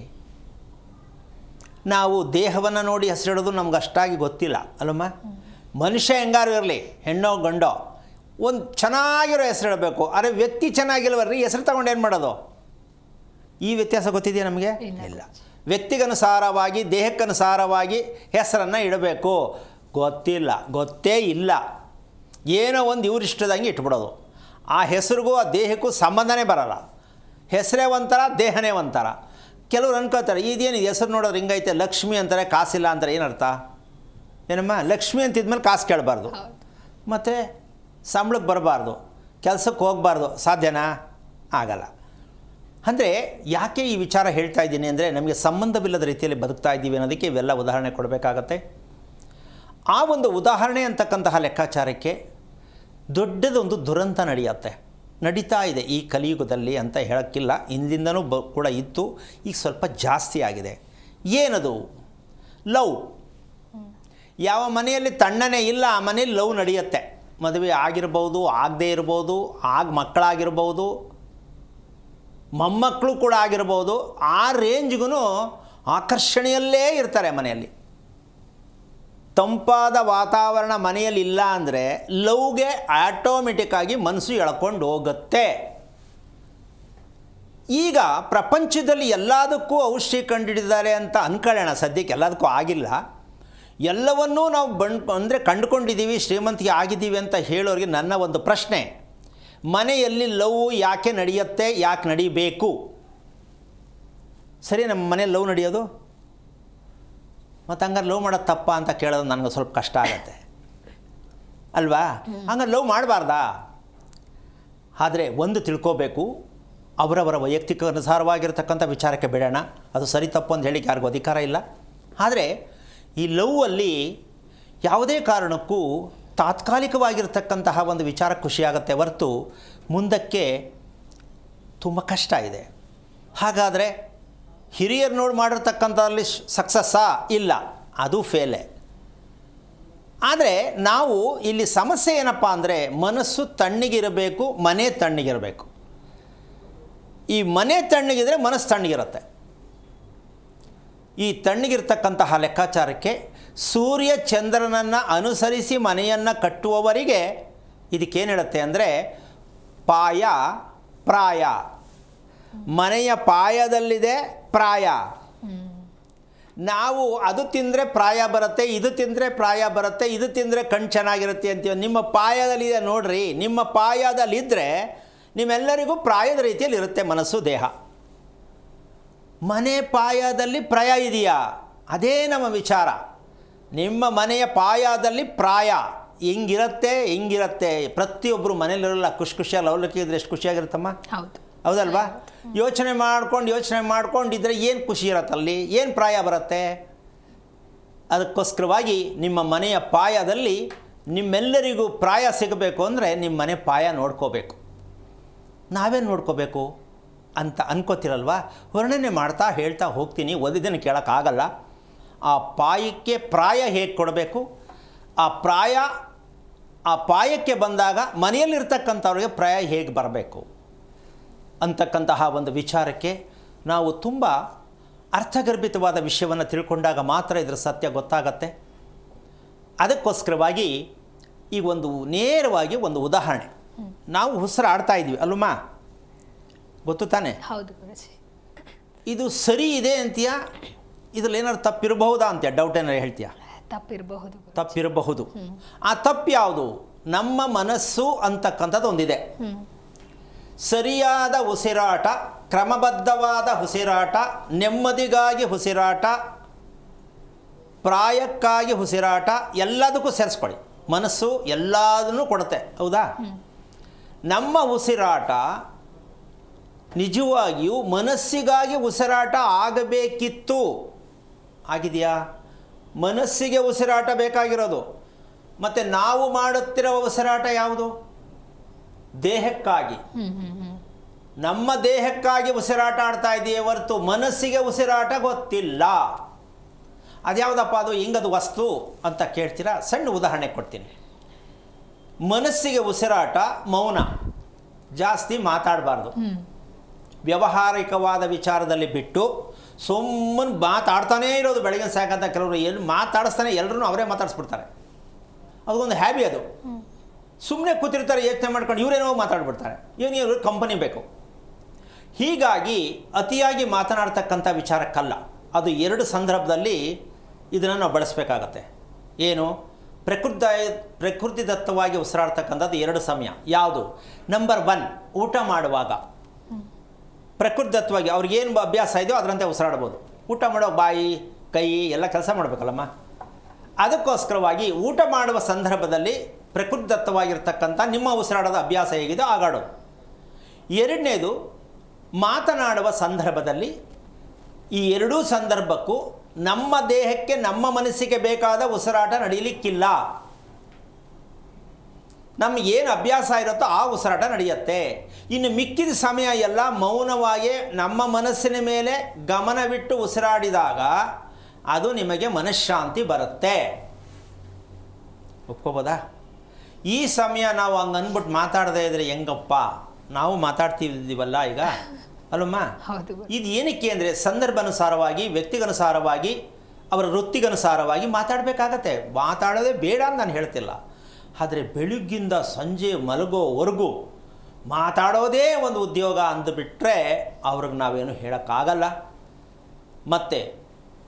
ನಾವು ದೇಹವನ್ನು ನೋಡಿ ಹೆಸರಿಡೋದು ನಮ್ಗೆ ಅಷ್ಟಾಗಿ ಗೊತ್ತಿಲ್ಲ ಅಲ್ಲಮ್ಮ. ಮನುಷ್ಯ ಹೆಂಗಾರು ಇರಲಿ, ಹೆಣ್ಣೋ ಗಂಡೋ, ಒಂದು ಚೆನ್ನಾಗಿರೋ ಹೆಸರು ಇಡಬೇಕು. ಆದರೆ ವ್ಯಕ್ತಿ ಚೆನ್ನಾಗಿಲ್ವರ್ರಿ, ಹೆಸರು ತಗೊಂಡು ಏನು ಮಾಡೋದು? ಈ ವ್ಯತ್ಯಾಸ ಗೊತ್ತಿದೆಯಾ ನಮಗೆ? ಇಲ್ಲ. ವ್ಯಕ್ತಿಗನುಸಾರವಾಗಿ ದೇಹಕ್ಕನುಸಾರವಾಗಿ ಹೆಸರನ್ನು ಇಡಬೇಕು. ಗೊತ್ತಿಲ್ಲ, ಗೊತ್ತೇ ಇಲ್ಲ. ಏನೋ ಒಂದು ಇವ್ರಿಷ್ಟದಂಗೆ ಇಟ್ಬಿಡೋದು. ಆ ಹೆಸರಿಗೂ ಆ ದೇಹಕ್ಕೂ ಸಂಬಂಧನೇ ಬರಲ್ಲ. ಹೆಸರೇ ಒಂಥರ, ದೇಹನೇ ಒಂಥರ. ಕೆಲವ್ರು ಅನ್ಕೋತಾರೆ ಇದೇನು ಹೆಸರು ನೋಡೋರು ಹಿಂಗೈತೆ, ಲಕ್ಷ್ಮಿ ಅಂತಾರೆ, ಕಾಸಿಲ್ಲ ಅಂತಾರೆ. ಏನರ್ಥ? ಏನಮ್ಮ? ಲಕ್ಷ್ಮಿ ಅಂತಿದ್ಮೇಲೆ ಕಾಸು ಕೇಳಬಾರ್ದು, ಮತ್ತು ಸಂಬಳಕ್ಕೆ ಬರಬಾರ್ದು, ಕೆಲಸಕ್ಕೆ ಹೋಗಬಾರ್ದು. ಸಾಧ್ಯನಾ? ಆಗಲ್ಲ. ಅಂದರೆ ಯಾಕೆ ಈ ವಿಚಾರ ಹೇಳ್ತಾ ಇದ್ದೀನಿ ಅಂದರೆ, ನಮಗೆ ಸಂಬಂಧವಿಲ್ಲದ ರೀತಿಯಲ್ಲಿ ಬದುಕ್ತಾ ಇದ್ದೀವಿ ಅನ್ನೋದಕ್ಕೆ ಇವೆಲ್ಲ ಉದಾಹರಣೆ ಕೊಡಬೇಕಾಗತ್ತೆ. ಆ ಒಂದು ಉದಾಹರಣೆ ಅಂತಕ್ಕಂತಹ ಲೆಕ್ಕಾಚಾರಕ್ಕೆ ದೊಡ್ಡದೊಂದು ದುರಂತ ನಡೀತಾ ಇದೆ ಈ ಕಲಿಯುಗದಲ್ಲಿ ಅಂತ ಹೇಳೋಕ್ಕಿಲ್ಲ. ಹಿಂದಿಂದನೂ ಕೂಡ ಇತ್ತು, ಈಗ ಸ್ವಲ್ಪ ಜಾಸ್ತಿ ಆಗಿದೆ. ಏನದು? ಲವ್. ಯಾವ ಮನೆಯಲ್ಲಿ ತಣ್ಣನೆ ಇಲ್ಲ ಆ ಮನೆಯಲ್ಲಿ ಲವ್ ನಡೆಯುತ್ತೆ. ಮದುವೆ ಆಗಿರ್ಬೋದು, ಆಗದೇ ಇರ್ಬೋದು, ಮಕ್ಕಳಾಗಿರ್ಬೋದು, ಮೊಮ್ಮಕ್ಕಳು ಕೂಡ ಆಗಿರ್ಬೋದು. ಆ ರೇಂಜ್ಗೂ ಆಕರ್ಷಣೆಯಲ್ಲೇ ಇರ್ತಾರೆ ಮನೆಯಲ್ಲಿ. ತಂಪಾದ ವಾತಾವರಣ ಮನೆಯಲ್ಲಿ ಇಲ್ಲ ಅಂದರೆ ಲವ್ಗೆ ಆಟೋಮೆಟಿಕ್ಕಾಗಿ ಮನಸ್ಸು ಎಳ್ಕೊಂಡು ಹೋಗುತ್ತೆ. ಈಗ ಪ್ರಪಂಚದಲ್ಲಿ ಎಲ್ಲದಕ್ಕೂ ಔಷಧಿ ಕಂಡುಹಿಡಿದಿದ್ದಾರೆ ಅಂತ ಅಂದ್ಕೊಳ್ಳೋಣ. ಸದ್ಯಕ್ಕೆ ಎಲ್ಲದಕ್ಕೂ ಆಗಿಲ್ಲ. ಎಲ್ಲವನ್ನೂ ನಾವು ಕಂಡುಕೊಂಡಿದ್ದೀವಿ, ಶ್ರೀಮಂತಿಗೆ ಆಗಿದ್ದೀವಿ ಅಂತ ಹೇಳೋರಿಗೆ ನನ್ನ ಒಂದು ಪ್ರಶ್ನೆ, ಮನೆಯಲ್ಲಿ ಲವ್ ಯಾಕೆ ನಡೆಯುತ್ತೆ, ಯಾಕೆ ನಡೀಬೇಕು? ಸರಿ, ನಮ್ಮ ಮನೇಲಿ ಲವ್ ನಡೆಯೋದು, ಮತ್ತು ಹಂಗಾರೆ ಲವ್ ಮಾಡೋದು ತಪ್ಪ ಅಂತ ಕೇಳೋದು ನನಗೆ ಸ್ವಲ್ಪ ಕಷ್ಟ ಆಗುತ್ತೆ ಅಲ್ವಾ? ಹಂಗಾರೆ ಲವ್ ಮಾಡಬಾರ್ದಾ? ಆದರೆ ಒಂದು ತಿಳ್ಕೋಬೇಕು, ಅವರವರ ವೈಯಕ್ತಿಕ ಅನುಸಾರವಾಗಿರ್ತಕ್ಕಂಥ ವಿಚಾರಕ್ಕೆ ಬಿಡೋಣ, ಅದು ಸರಿ ತಪ್ಪು ಅಂತ ಹೇಳಿಕ್ಕೆ ಯಾರಿಗೂ ಅಧಿಕಾರ ಇಲ್ಲ. ಆದರೆ ಈ ಲವ್ವಲ್ಲಿ ಯಾವುದೇ ಕಾರಣಕ್ಕೂ ತಾತ್ಕಾಲಿಕವಾಗಿರ್ತಕ್ಕಂತಹ ಒಂದು ವಿಚಾರ ಖುಷಿಯಾಗುತ್ತೆ ಹೊರತು ಮುಂದಕ್ಕೆ ತುಂಬ ಕಷ್ಟ ಇದೆ. ಹಾಗಾದರೆ ಹಿರಿಯರು ನೋಡಿ ಮಾಡಿರ್ತಕ್ಕಂಥದ್ರಲ್ಲಿ ಸಕ್ಸಸ್ಸಾ? ಇಲ್ಲ, ಅದು ಫೇಲೇ. ಆದರೆ ನಾವು ಇಲ್ಲಿ ಸಮಸ್ಯೆ ಏನಪ್ಪ ಅಂದರೆ ಮನಸ್ಸು ತಣ್ಣಗಿರಬೇಕು, ಮನೆ ತಣ್ಣಗಿರಬೇಕು. ಈ ಮನೆ ತಣ್ಣಗಿದ್ರೆ ಮನಸ್ಸು ತಣ್ಣಗಿರುತ್ತೆ. ಈ ತಣ್ಣಗಿರ್ತಕ್ಕಂತಹ ಲೆಕ್ಕಾಚಾರಕ್ಕೆ ಸೂರ್ಯ ಚಂದ್ರನನ್ನು ಅನುಸರಿಸಿ ಮನೆಯನ್ನು ಕಟ್ಟುವವರಿಗೆ ಇದಕ್ಕೇನು ಹೇಳುತ್ತೆ ಅಂದರೆ ಪಾಯ ಪ್ರಾಯ. ಮನೆಯ ಪಾಯದಲ್ಲಿದೆ ಪ್ರಾಯ. ನಾವು ಅದು ತಿಂದರೆ ಪ್ರಾಯ ಬರುತ್ತೆ, ಇದು ತಿಂದರೆ ಪ್ರಾಯ ಬರುತ್ತೆ, ಇದು ತಿಂದರೆ ಕಣ್ಣು ಚೆನ್ನಾಗಿರುತ್ತೆ ಅಂತೀವಿ. ನಿಮ್ಮ ಪಾಯದಲ್ಲಿದೆ ನೋಡ್ರಿ, ನಿಮ್ಮ ಪಾಯದಲ್ಲಿದ್ದರೆ ನಿಮ್ಮೆಲ್ಲರಿಗೂ ಪ್ರಾಯದ ರೀತಿಯಲ್ಲಿ ಇರುತ್ತೆ ಮನಸ್ಸು ದೇಹ. ಮನೆ ಪಾಯದಲ್ಲಿ ಪ್ರಾಯ ಇದೆಯಾ? ಅದೇ ನಮ್ಮ ವಿಚಾರ. ನಿಮ್ಮ ಮನೆಯ ಪಾಯದಲ್ಲಿ ಪ್ರಾಯ ಹಿಂಗಿರುತ್ತೆ. ಪ್ರತಿಯೊಬ್ಬರು ಮನೇಲಿರಲ್ಲ. ಖುಷಿಯಾಗಿ ಲವಲಕ್ಕಿ ಇದ್ರೆ ಎಷ್ಟು ಖುಷಿಯಾಗಿರುತ್ತಮ್ಮ? ಹೌದಲ್ವಾ? ಯೋಚನೆ ಮಾಡ್ಕೊಂಡಿದ್ರೆ ಏನು ಖುಷಿ ಇರತ್ತಲ್ಲಿ, ಏನು ಪ್ರಾಯ ಬರುತ್ತೆ? ಅದಕ್ಕೋಸ್ಕರವಾಗಿ ನಿಮ್ಮ ಮನೆಯ ಪಾಯದಲ್ಲಿ ನಿಮ್ಮೆಲ್ಲರಿಗೂ ಪ್ರಾಯ ಸಿಗಬೇಕು ಅಂದರೆ ನಿಮ್ಮ ಮನೆ ಪಾಯ ನೋಡ್ಕೋಬೇಕು. ನಾವೇನು ನೋಡ್ಕೋಬೇಕು ಅಂತ ಅನ್ಕೋತಿರಲ್ವಾ? ವರ್ಣನೆ ಮಾಡ್ತಾ ಹೇಳ್ತಾ ಹೋಗ್ತೀನಿ, ಓದಿದ್ದನ್ನು ಕೇಳೋಕ್ಕಾಗಲ್ಲ. ಆ ಪಾಯಕ್ಕೆ ಪ್ರಾಯ ಹೇಗೆ ಕೊಡಬೇಕು, ಆ ಪಾಯಕ್ಕೆ ಬಂದಾಗ ಮನೆಯಲ್ಲಿರ್ತಕ್ಕಂಥವ್ರಿಗೆ ಪ್ರಾಯ ಹೇಗೆ ಬರಬೇಕು ಅಂತಕ್ಕಂತಹ ಒಂದು ವಿಚಾರಕ್ಕೆ ನಾವು ತುಂಬ ಅರ್ಥಗರ್ಭಿತವಾದ ವಿಷಯವನ್ನು ತಿಳ್ಕೊಂಡಾಗ ಮಾತ್ರ ಇದರ ಸತ್ಯ ಗೊತ್ತಾಗತ್ತೆ. ಅದಕ್ಕೋಸ್ಕರವಾಗಿ ಈಗ ನೇರವಾಗಿ ಒಂದು ಉದಾಹರಣೆ. ನಾವು ಉಸಿರಾಡ್ತಾ ಇದ್ವಿ ಅಲ್ಲಮ್ಮ, ಗೊತ್ತು ತಾನೆ? ಹೌದು ಗುರುಜಿ. ಇದು ಸರಿ ಇದೆ ಅಂತೀಯಾ? ಇದ್ರಲ್ಲಿ ಏನಾದ್ರು ತಪ್ಪಿರಬಹುದಾ ಅಂತೀಯ? ಡೌಟ್ ಏನಾರು ಹೇಳ್ತೀಯಾ? ತಪ್ಪಿರಬಹುದು. ಆ ತಪ್ಪು ಯಾವುದು? ನಮ್ಮ ಮನಸ್ಸು ಅಂತಕ್ಕಂಥದ್ದು ಒಂದಿದೆ. ಸರಿಯಾದ ಉಸಿರಾಟ, ಕ್ರಮಬದ್ಧವಾದ ಉಸಿರಾಟ, ನೆಮ್ಮದಿಗಾಗಿ ಉಸಿರಾಟ, ಪ್ರಾಯಕ್ಕಾಗಿ ಉಸಿರಾಟ, ಎಲ್ಲದಕ್ಕೂ ಸೇರಿಸ್ಕೊಳ್ಳಿ. ಮನಸ್ಸು ಎಲ್ಲದನ್ನೂ ಕೊಡುತ್ತೆ, ಹೌದಾ? ನಮ್ಮ ಉಸಿರಾಟ ನಿಜವಾಗಿಯೂ ಮನಸ್ಸಿಗಾಗಿ ಉಸಿರಾಟ ಆಗಬೇಕಿತ್ತು. ಆಗಿದೆಯಾ? ಮನಸ್ಸಿಗೆ ಉಸಿರಾಟ ಬೇಕಾಗಿರೋದು. ಮತ್ತು ನಾವು ಮಾಡುತ್ತಿರೋ ಉಸಿರಾಟ ಯಾವುದು? ದೇಹಕ್ಕಾಗಿ. ನಮ್ಮ ದೇಹಕ್ಕಾಗಿ ಉಸಿರಾಟ ಆಡ್ತಾ ಇದೆಯೇ ಹೊರತು ಮನಸ್ಸಿಗೆ ಉಸಿರಾಟ ಗೊತ್ತಿಲ್ಲ. ಅದ್ಯಾವುದಪ್ಪ ಅದು? ಹಿಂಗದು ವಸ್ತು ಅಂತ ಕೇಳ್ತೀರಾ? ಸಣ್ಣ ಉದಾಹರಣೆ ಕೊಡ್ತೀನಿ. ಮನಸ್ಸಿಗೆ ಉಸಿರಾಟ ಮೌನ, ಜಾಸ್ತಿ ಮಾತಾಡಬಾರ್ದು. ವ್ಯಾವಹಾರಿಕವಾದ ವಿಚಾರದಲ್ಲಿ ಬಿಟ್ಟು ಸುಮ್ಮನೆ ಮಾತಾಡ್ತಾನೇ ಇರೋದು. ಬೆಳಗಿನ ಸಾಯಂಕಾಲ ಕೆಲವರು ಏನು ಮಾತಾಡಿಸ್ತಾನೆ, ಎಲ್ಲರೂ ಅವರೇ ಮಾತಾಡಿಸ್ಬಿಡ್ತಾರೆ. ಅದೊಂದು ಹ್ಯಾಬಿ. ಅದು ಸುಮ್ಮನೆ ಕೂತಿರ್ತಾರೆ, ಯೋಚನೆ ಮಾಡ್ಕೊಂಡು ಇವರೇನೋ ಮಾತಾಡ್ಬಿಡ್ತಾರೆ. ಇವ್ರು ಕಂಪನಿ ಬೇಕು. ಹೀಗಾಗಿ ಅತಿಯಾಗಿ ಮಾತನಾಡ್ತಕ್ಕಂಥ ವಿಚಾರಕ್ಕಲ್ಲ. ಅದು ಎರಡು ಸಂದರ್ಭದಲ್ಲಿ ಇದನ್ನು ನಾವು ಬಳಸಬೇಕಾಗತ್ತೆ. ಏನು? ಪ್ರಕೃತಿದತ್ತವಾಗಿ ಉಸಿರಾಡ್ತಕ್ಕಂಥದ್ದು ಎರಡು ಸಮಯ. ಯಾವುದು? ನಂಬರ್ 1, ಊಟ ಮಾಡುವಾಗ ಪ್ರಕೃತಿದತ್ತವಾಗಿ ಅವ್ರಿಗೇನು ಅಭ್ಯಾಸ ಇದೆಯೋ ಅದರಂತೆ ಉಸಿರಾಡ್ಬೋದು. ಊಟ ಮಾಡೋ ಬಾಯಿ ಕೈ ಎಲ್ಲ ಕೆಲಸ ಮಾಡಬೇಕಲ್ಲಮ್ಮ. ಅದಕ್ಕೋಸ್ಕರವಾಗಿ ಊಟ ಮಾಡುವ ಸಂದರ್ಭದಲ್ಲಿ ಪ್ರಕೃತಿದತ್ತವಾಗಿರ್ತಕ್ಕಂಥ ನಿಮ್ಮ ಉಸಿರಾಡೋದ ಅಭ್ಯಾಸ ಹೇಗಿದೆಯೋ ಆಗಾಡೋದು. ಎರಡನೇದು, ಮಾತನಾಡುವ ಸಂದರ್ಭದಲ್ಲಿ ಈ ಎರಡೂ ಸಂದರ್ಭಕ್ಕೂ ನಮ್ಮ ದೇಹಕ್ಕೆ ನಮ್ಮ ಮನಸ್ಸಿಗೆ ಬೇಕಾದ ಉಸಿರಾಟ ನಡೆಯಲಿಕ್ಕಿಲ್ಲ. ನಮಗೇನು ಅಭ್ಯಾಸ ಇರುತ್ತೋ ಆ ಉಸಿರಾಟ ನಡೆಯುತ್ತೆ. ಇನ್ನು ಮಿಕ್ಕಿದ ಸಮಯ ಎಲ್ಲ ಮೌನವಾಗಿ ನಮ್ಮ ಮನಸ್ಸಿನ ಮೇಲೆ ಗಮನವಿಟ್ಟು ಉಸಿರಾಡಿದಾಗ ಅದು ನಿಮಗೆ ಮನಃಶಾಂತಿ ಬರುತ್ತೆ. ಒಪ್ಕೋಬೋದಾ? ಈ ಸಮಯ ನಾವು ಹಂಗೆ ಅಂದ್ಬಿಟ್ಟು ಮಾತಾಡದೇ ಇದ್ರೆ ಹೆಂಗಪ್ಪ? ನಾವು ಮಾತಾಡ್ತಿದ್ದೀವಲ್ಲ ಈಗ, ಅಲ್ಲಮ್ಮ? ಇದು ಏನಕ್ಕೆ ಅಂದರೆ ಸಂದರ್ಭಾನುಸಾರವಾಗಿ, ವ್ಯಕ್ತಿಗನುಸಾರವಾಗಿ, ಅವರ ವೃತ್ತಿಗನುಸಾರವಾಗಿ ಮಾತಾಡಬೇಕಾಗತ್ತೆ. ಮಾತಾಡೋದೇ ಬೇಡ ಅಂತ ನಾನು ಹೇಳ್ತಿಲ್ಲ. ಆದರೆ ಬೆಳಗ್ಗಿಂದ ಸಂಜೆ ಮಲಗೋವರೆಗೂ ಮಾತಾಡೋದೇ ಒಂದು ಉದ್ಯೋಗ ಅಂದುಬಿಟ್ರೆ ಅವ್ರಿಗೆ ನಾವೇನು ಹೇಳೋಕ್ಕಾಗಲ್ಲ. ಮತ್ತು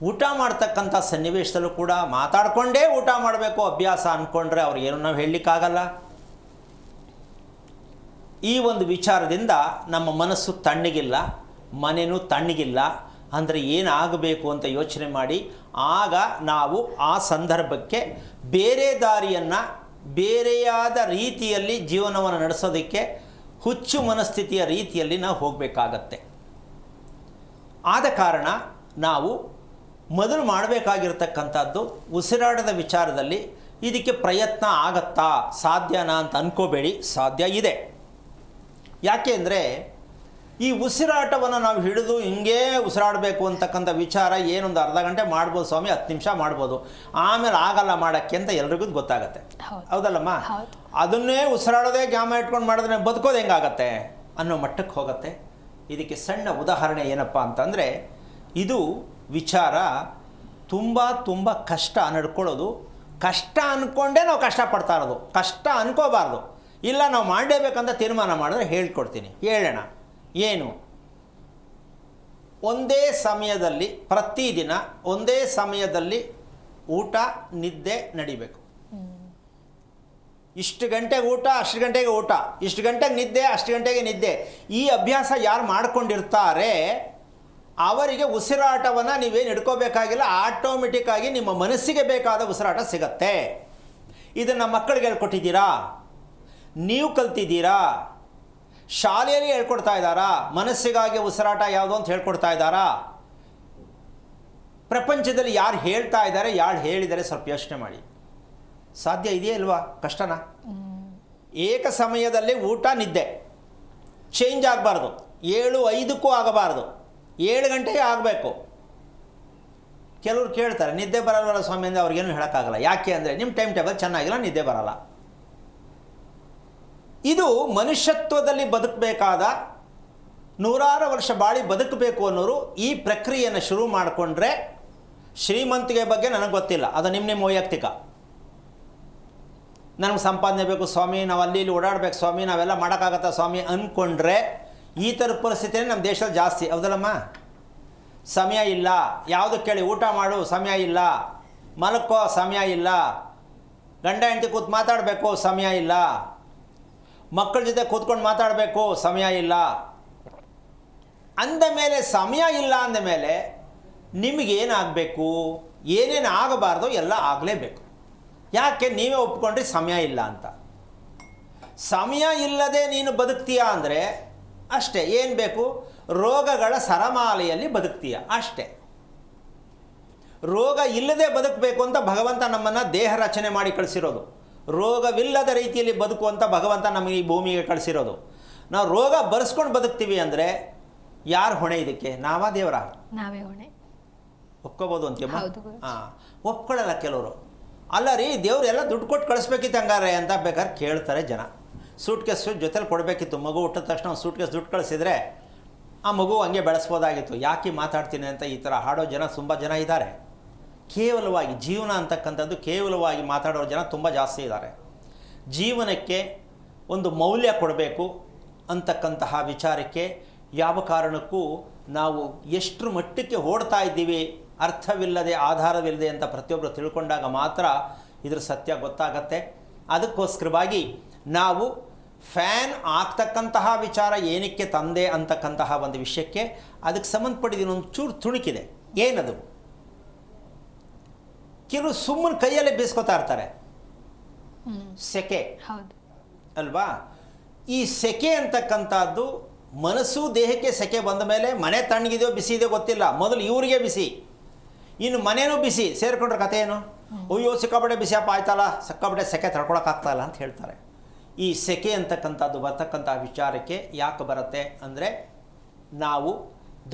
ಊಟ ಮಾಡ್ತಕ್ಕಂಥ ಸನ್ನಿವೇಶದಲ್ಲೂ ಕೂಡ ಮಾತಾಡಿಕೊಂಡೇ ಊಟ ಮಾಡಬೇಕು ಅಭ್ಯಾಸ ಅಂದ್ಕೊಂಡ್ರೆ ಅವ್ರಿಗೇನು ನಾವು ಹೇಳಲಿಕ್ಕಾಗಲ್ಲ. ಈ ಒಂದು ವಿಚಾರದಿಂದ ನಮ್ಮ ಮನಸ್ಸು ತಣ್ಣಗಿಲ್ಲ, ಮನೆಯೂ ತಣ್ಣಗಿಲ್ಲ. ಅಂದರೆ ಏನಾಗಬೇಕು ಅಂತ ಯೋಚನೆ ಮಾಡಿ ಆಗ ನಾವು ಆ ಸಂದರ್ಭಕ್ಕೆ ಬೇರೆ ದಾರಿಯನ್ನು, ಬೇರೆಯಾದ ರೀತಿಯಲ್ಲಿ ಜೀವನವನ್ನು ನಡೆಸೋದಕ್ಕೆ ಹುಚ್ಚು ಮನಸ್ಥಿತಿಯ ರೀತಿಯಲ್ಲಿ ನಾವು ಹೋಗಬೇಕಾಗತ್ತೆ. ಆದ ಕಾರಣ ನಾವು ಮೊದಲು ಮಾಡಬೇಕಾಗಿರ್ತಕ್ಕಂಥದ್ದು ಉಸಿರಾಟದ ವಿಚಾರದಲ್ಲಿ ಇದಕ್ಕೆ ಪ್ರಯತ್ನ ಆಗತ್ತಾ, ಸಾಧ್ಯನಾ ಅಂತ ಅಂದ್ಕೋಬೇಡಿ, ಸಾಧ್ಯ ಇದೆ. ಯಾಕೆ ಅಂದರೆ ಈ ಉಸಿರಾಟವನ್ನು ನಾವು ಹಿಡಿದು ಹಿಂಗೇ ಉಸಿರಾಡಬೇಕು ಅಂತಕ್ಕಂಥ ವಿಚಾರ ಏನೊಂದು ಅರ್ಧ ಗಂಟೆ ಮಾಡ್ಬೋದು ಸ್ವಾಮಿ, 10 ನಿಮಿಷ ಮಾಡ್ಬೋದು, ಆಮೇಲೆ ಆಗಲ್ಲ ಮಾಡೋಕ್ಕೆ ಅಂತ ಎಲ್ರಿಗೂ ಗೊತ್ತಾಗತ್ತೆ. ಹೌದಲ್ಲಮ್ಮ? ಅದನ್ನೇ ಉಸಿರಾಡೋದೇ ಜ್ಞಾನ ಇಟ್ಕೊಂಡು ಮಾಡಿದ್ರೆ ಬದುಕೋದು ಹೆಂಗಾಗತ್ತೆ ಅನ್ನೋ ಮಟ್ಟಕ್ಕೆ ಹೋಗುತ್ತೆ. ಇದಕ್ಕೆ ಸಣ್ಣ ಉದಾಹರಣೆ ಏನಪ್ಪ ಅಂತಂದರೆ, ಇದು ವಿಚಾರ ತುಂಬ ಕಷ್ಟ ನಡ್ಕೊಳ್ಳೋದು. ಕಷ್ಟ ಅಂದ್ಕೊಂಡೇ ನಾವು ಕಷ್ಟಪಡ್ತಾ ಇರೋದು, ಕಷ್ಟ ಅನ್ಕೋಬಾರ್ದು. ಇಲ್ಲ ನಾವು ಮಾಡಲೇಬೇಕಂತ ತೀರ್ಮಾನ ಮಾಡಿದ್ರೆ ಹೇಳ್ಕೊಡ್ತೀನಿ, ಹೇಳೋಣ. ಏನು? ಒಂದೇ ಸಮಯದಲ್ಲಿ ಪ್ರತಿದಿನ ಒಂದೇ ಸಮಯದಲ್ಲಿ ಊಟ ನಿದ್ದೆ ನಡಿಬೇಕು. ಇಷ್ಟು ಗಂಟೆಗೆ ಊಟ, ಅಷ್ಟು ಗಂಟೆಗೆ ಊಟ, ಇಷ್ಟು ಗಂಟೆಗೆ ನಿದ್ದೆ, ಅಷ್ಟು ಗಂಟೆಗೆ ನಿದ್ದೆ. ಈ ಅಭ್ಯಾಸ ಯಾರು ಮಾಡ್ಕೊಂಡಿರ್ತಾರೆ ಅವರಿಗೆ ಉಸಿರಾಟವನ್ನು ನೀವೇನು ಹಿಡ್ಕೋಬೇಕಾಗಿಲ್ಲ, ಆಟೋಮೆಟಿಕ್ಕಾಗಿ ನಿಮ್ಮ ಮನಸ್ಸಿಗೆ ಬೇಕಾದ ಉಸಿರಾಟ ಸಿಗತ್ತೆ. ಇದನ್ನು ಮಕ್ಕಳಿಗೆ ಹೇಳ್ಕೊಟ್ಟಿದ್ದೀರಾ? ನೀವು ಕಲ್ತಿದ್ದೀರಾ? ಶಾಲೆಯಲ್ಲಿ ಹೇಳ್ಕೊಡ್ತಾ ಇದ್ದಾರಾ? ಮನಸ್ಸಿಗಾಗಿ ಉಸಿರಾಟ ಯಾವುದು ಅಂತ ಹೇಳ್ಕೊಡ್ತಾ ಇದ್ದಾರಾ? ಪ್ರಪಂಚದಲ್ಲಿ ಯಾರು ಹೇಳ್ತಾ ಇದ್ದಾರೆ, ಯಾರು ಹೇಳಿದ್ದಾರೆ, ಸ್ವಲ್ಪ ಯೋಚನೆ ಮಾಡಿ. ಸಾಧ್ಯ ಇದೆಯೇ ಇಲ್ವಾ? ಕಷ್ಟನಾ? ಏಕ ಸಮಯದಲ್ಲಿ ಊಟ ನಿದ್ದೆ ಚೇಂಜ್ ಆಗಬಾರ್ದು. 7:05 ಆಗಬಾರ್ದು, 7 ಗಂಟೆಗೆ ಆಗಬೇಕು. ಕೆಲವ್ರು ಕೇಳ್ತಾರೆ ನಿದ್ದೆ ಬರಲ್ವಲ್ಲ ಸ್ವಾಮಿ ಅಂದರೆ ಅವ್ರಿಗೇನು ಹೇಳೋಕ್ಕಾಗಲ್ಲ. ಯಾಕೆ ಅಂದರೆ ನಿಮ್ಮ ಟೈಮ್ ಟೇಬಲ್ ಚೆನ್ನಾಗಿಲ್ಲ, ನಿದ್ದೆ ಬರಲ್ಲ. ಇದು ಮನುಷ್ಯತ್ವದಲ್ಲಿ ಬದುಕಬೇಕಾದ, 100 ವರ್ಷ ಬಾಳಿ ಬದುಕಬೇಕು ಅನ್ನೋರು ಈ ಪ್ರಕ್ರಿಯೆಯನ್ನು ಶುರು ಮಾಡಿಕೊಂಡ್ರೆ, ಶ್ರೀಮಂತಿಗೆ ಬಗ್ಗೆ ನನಗೆ ಗೊತ್ತಿಲ್ಲ, ಅದು ನಿಮ್ಮ ವೈಯಕ್ತಿಕ. ನನಗೆ ಸಂಪಾದನೆ ಬೇಕು ಸ್ವಾಮಿ, ನಾವು ಅಲ್ಲಿ ಇಲ್ಲಿ ಓಡಾಡಬೇಕು ಸ್ವಾಮಿ, ನಾವೆಲ್ಲ ಮಾಡೋಕ್ಕಾಗತ್ತಾ ಸ್ವಾಮಿ ಅಂದ್ಕೊಂಡ್ರೆ ಈ ಥರದ ಪರಿಸ್ಥಿತಿನೇ ನಮ್ಮ ದೇಶದಲ್ಲಿ ಜಾಸ್ತಿ. ಹೌದಲ್ಲಮ್ಮ? ಸಮಯ ಇಲ್ಲ, ಯಾವುದು ಕೇಳಿ ಊಟ ಮಾಡು ಸಮಯ ಇಲ್ಲ, ಮಲಕ್ಕೋ ಸಮಯ ಇಲ್ಲ, ಗಂಡ ಹೆಂಡತಿ ಕೂತು ಮಾತಾಡಬೇಕು ಸಮಯ ಇಲ್ಲ, ಮಕ್ಕಳ ಜೊತೆ ಕೂತ್ಕೊಂಡು ಮಾತಾಡಬೇಕು ಸಮಯ ಇಲ್ಲ. ಅಂದ ಮೇಲೆ ಸಮಯ ಇಲ್ಲ ಅಂದ ಮೇಲೆ ನಿಮಗೇನಾಗಬೇಕು, ಏನೇನು ಆಗಬಾರ್ದು ಎಲ್ಲ ಆಗಲೇಬೇಕು. ಯಾಕೆ? ನೀವೇ ಒಪ್ಕೊಂಡ್ರೆ ಸಮಯ ಇಲ್ಲ ಅಂತ. ಸಮಯ ಇಲ್ಲದೆ ನೀನು ಬದುಕ್ತೀಯಾ ಅಂದರೆ ಅಷ್ಟೇ. ಏನು ಬೇಕು? ರೋಗಗಳ ಸರಮಾಲೆಯಲ್ಲಿ ಬದುಕ್ತೀಯ ಅಷ್ಟೇ. ರೋಗ ಇಲ್ಲದೆ ಬದುಕಬೇಕು ಅಂತ ಭಗವಂತ ನಮ್ಮನ್ನು ದೇಹ ರಚನೆ ಮಾಡಿ ಕಳಿಸಿರೋದು. ರೋಗವಿಲ್ಲದ ರೀತಿಯಲ್ಲಿ ಬದುಕುವಂಥ ಭಗವಂತ ನಮಗೆ ಈ ಭೂಮಿಗೆ ಕಳಿಸಿರೋದು. ನಾವು ರೋಗ ಬರೆಸ್ಕೊಂಡು ಬದುಕ್ತೀವಿ ಅಂದರೆ ಯಾರು ಹೊಣೆ ಇದಕ್ಕೆ? ನಾವಾ ದೇವರ? ನಾವೇ ಹೊಣೆ. ಒಪ್ಕೋಬೋದು ಅಂತೀಯಮ್ಮ? ಹಾಂ, ಒಪ್ಕೊಳ್ಳಲ್ಲ ಕೆಲವರು. ಅಲ್ಲ ರೀ, ದೇವ್ರು ಎಲ್ಲ ದುಡ್ಡು ಕೊಟ್ಟು ಕಳಿಸ್ಬೇಕಿತ್ತು ಹಂಗಾರೆ ಅಂತ ಬೇಕಾದ್ರೆ ಕೇಳ್ತಾರೆ ಜನ. ಸೂಟ್ ಕೇಸು ಜೊತೆಲಿ ಕೊಡಬೇಕಿತ್ತು. ಮಗು ಹುಟ್ಟಿದ ತಕ್ಷಣ ಒಂದು ಸೂಟ್ ಕೇಸ್ ದುಡ್ಡು ಕಳಿಸಿದ್ರೆ ಆ ಮಗು ಹಂಗೆ ಬೆಳೆಸ್ಬೋದಾಗಿತ್ತು. ಯಾಕೆ ಮಾತಾಡ್ತೀನಿ ಅಂತ ಈ ಥರ ಹಾಡೋ ಜನ ತುಂಬ ಜನ ಇದ್ದಾರೆ. ಕೇವಲವಾಗಿ ಜೀವನ ಅಂತಕ್ಕಂಥದ್ದು ಕೇವಲವಾಗಿ ಮಾತಾಡೋ ಜನ ತುಂಬ ಜಾಸ್ತಿ ಇದ್ದಾರೆ. ಜೀವನಕ್ಕೆ ಒಂದು ಮೌಲ್ಯ ಕೊಡಬೇಕು ಅಂತಕ್ಕಂತಹ ವಿಚಾರಕ್ಕೆ ಯಾವ ಕಾರಣಕ್ಕೂ ನಾವು ಎಷ್ಟರ ಮಟ್ಟಕ್ಕೆ ಓಡ್ತಾ ಇದ್ದೀವಿ, ಅರ್ಥವಿಲ್ಲದೆ ಆಧಾರವಿಲ್ಲದೆ ಅಂತ ಪ್ರತಿಯೊಬ್ಬರು ತಿಳ್ಕೊಂಡಾಗ ಮಾತ್ರ ಇದರ ಸತ್ಯ ಗೊತ್ತಾಗತ್ತೆ. ಅದಕ್ಕೋಸ್ಕರವಾಗಿ ನಾವು ಫ್ಯಾನ್ ಆಗ್ತಕ್ಕಂತಹ ವಿಚಾರ ಏನಕ್ಕೆ ತಂದೆ ಅಂತಕ್ಕಂತಹ ಒಂದು ವಿಷಯಕ್ಕೆ ಅದಕ್ಕೆ ಸಂಬಂಧಪಟ್ಟಿದ್ದೀನಿ ಒಂದು ಚೂರು ತುಣುಕಿದೆ. ಏನದು? ಕೆಲವು ಸುಮ್ಮನೆ ಕೈಯಲ್ಲೇ ಬೀಸ್ಕೊತಾ ಇರ್ತಾರೆ. ಸೆಕೆ ಅಲ್ವಾ? ಈ ಸೆಕೆ ಅಂತಕ್ಕಂಥದ್ದು ಮನಸ್ಸು ದೇಹಕ್ಕೆ ಸೆಕೆ ಬಂದ ಮೇಲೆ ಮನೆ ತಣ್ಣಗಿದೆಯೋ ಬಿಸಿ ಇದೆಯೋ ಗೊತ್ತಿಲ್ಲ, ಮೊದಲು ಇವರಿಗೆ ಬಿಸಿ, ಇನ್ನು ಮನೇನೂ ಬಿಸಿ, ಸೇರಿಕೊಂಡ್ರೆ ಕಥೆ ಏನು? ಅಯ್ಯೋ ಸಿಕ್ಕಾಪಟ್ಟೆ ಬಿಸಿ ಅಪ್ಪ ಆಯ್ತಲ್ಲ, ಸಿಕ್ಕಾಪಟ್ಟೆ ಸೆಕೆ ತಡ್ಕೊಳಕ್ಕಾಗ್ತಾಯಿಲ್ಲ ಅಂತ ಹೇಳ್ತಾರೆ. ಈ ಸೆಕೆ ಅಂತಕ್ಕಂಥದ್ದು ಬರ್ತಕ್ಕಂಥ ವಿಚಾರಕ್ಕೆ ಯಾಕೆ ಬರುತ್ತೆ ಅಂದರೆ, ನಾವು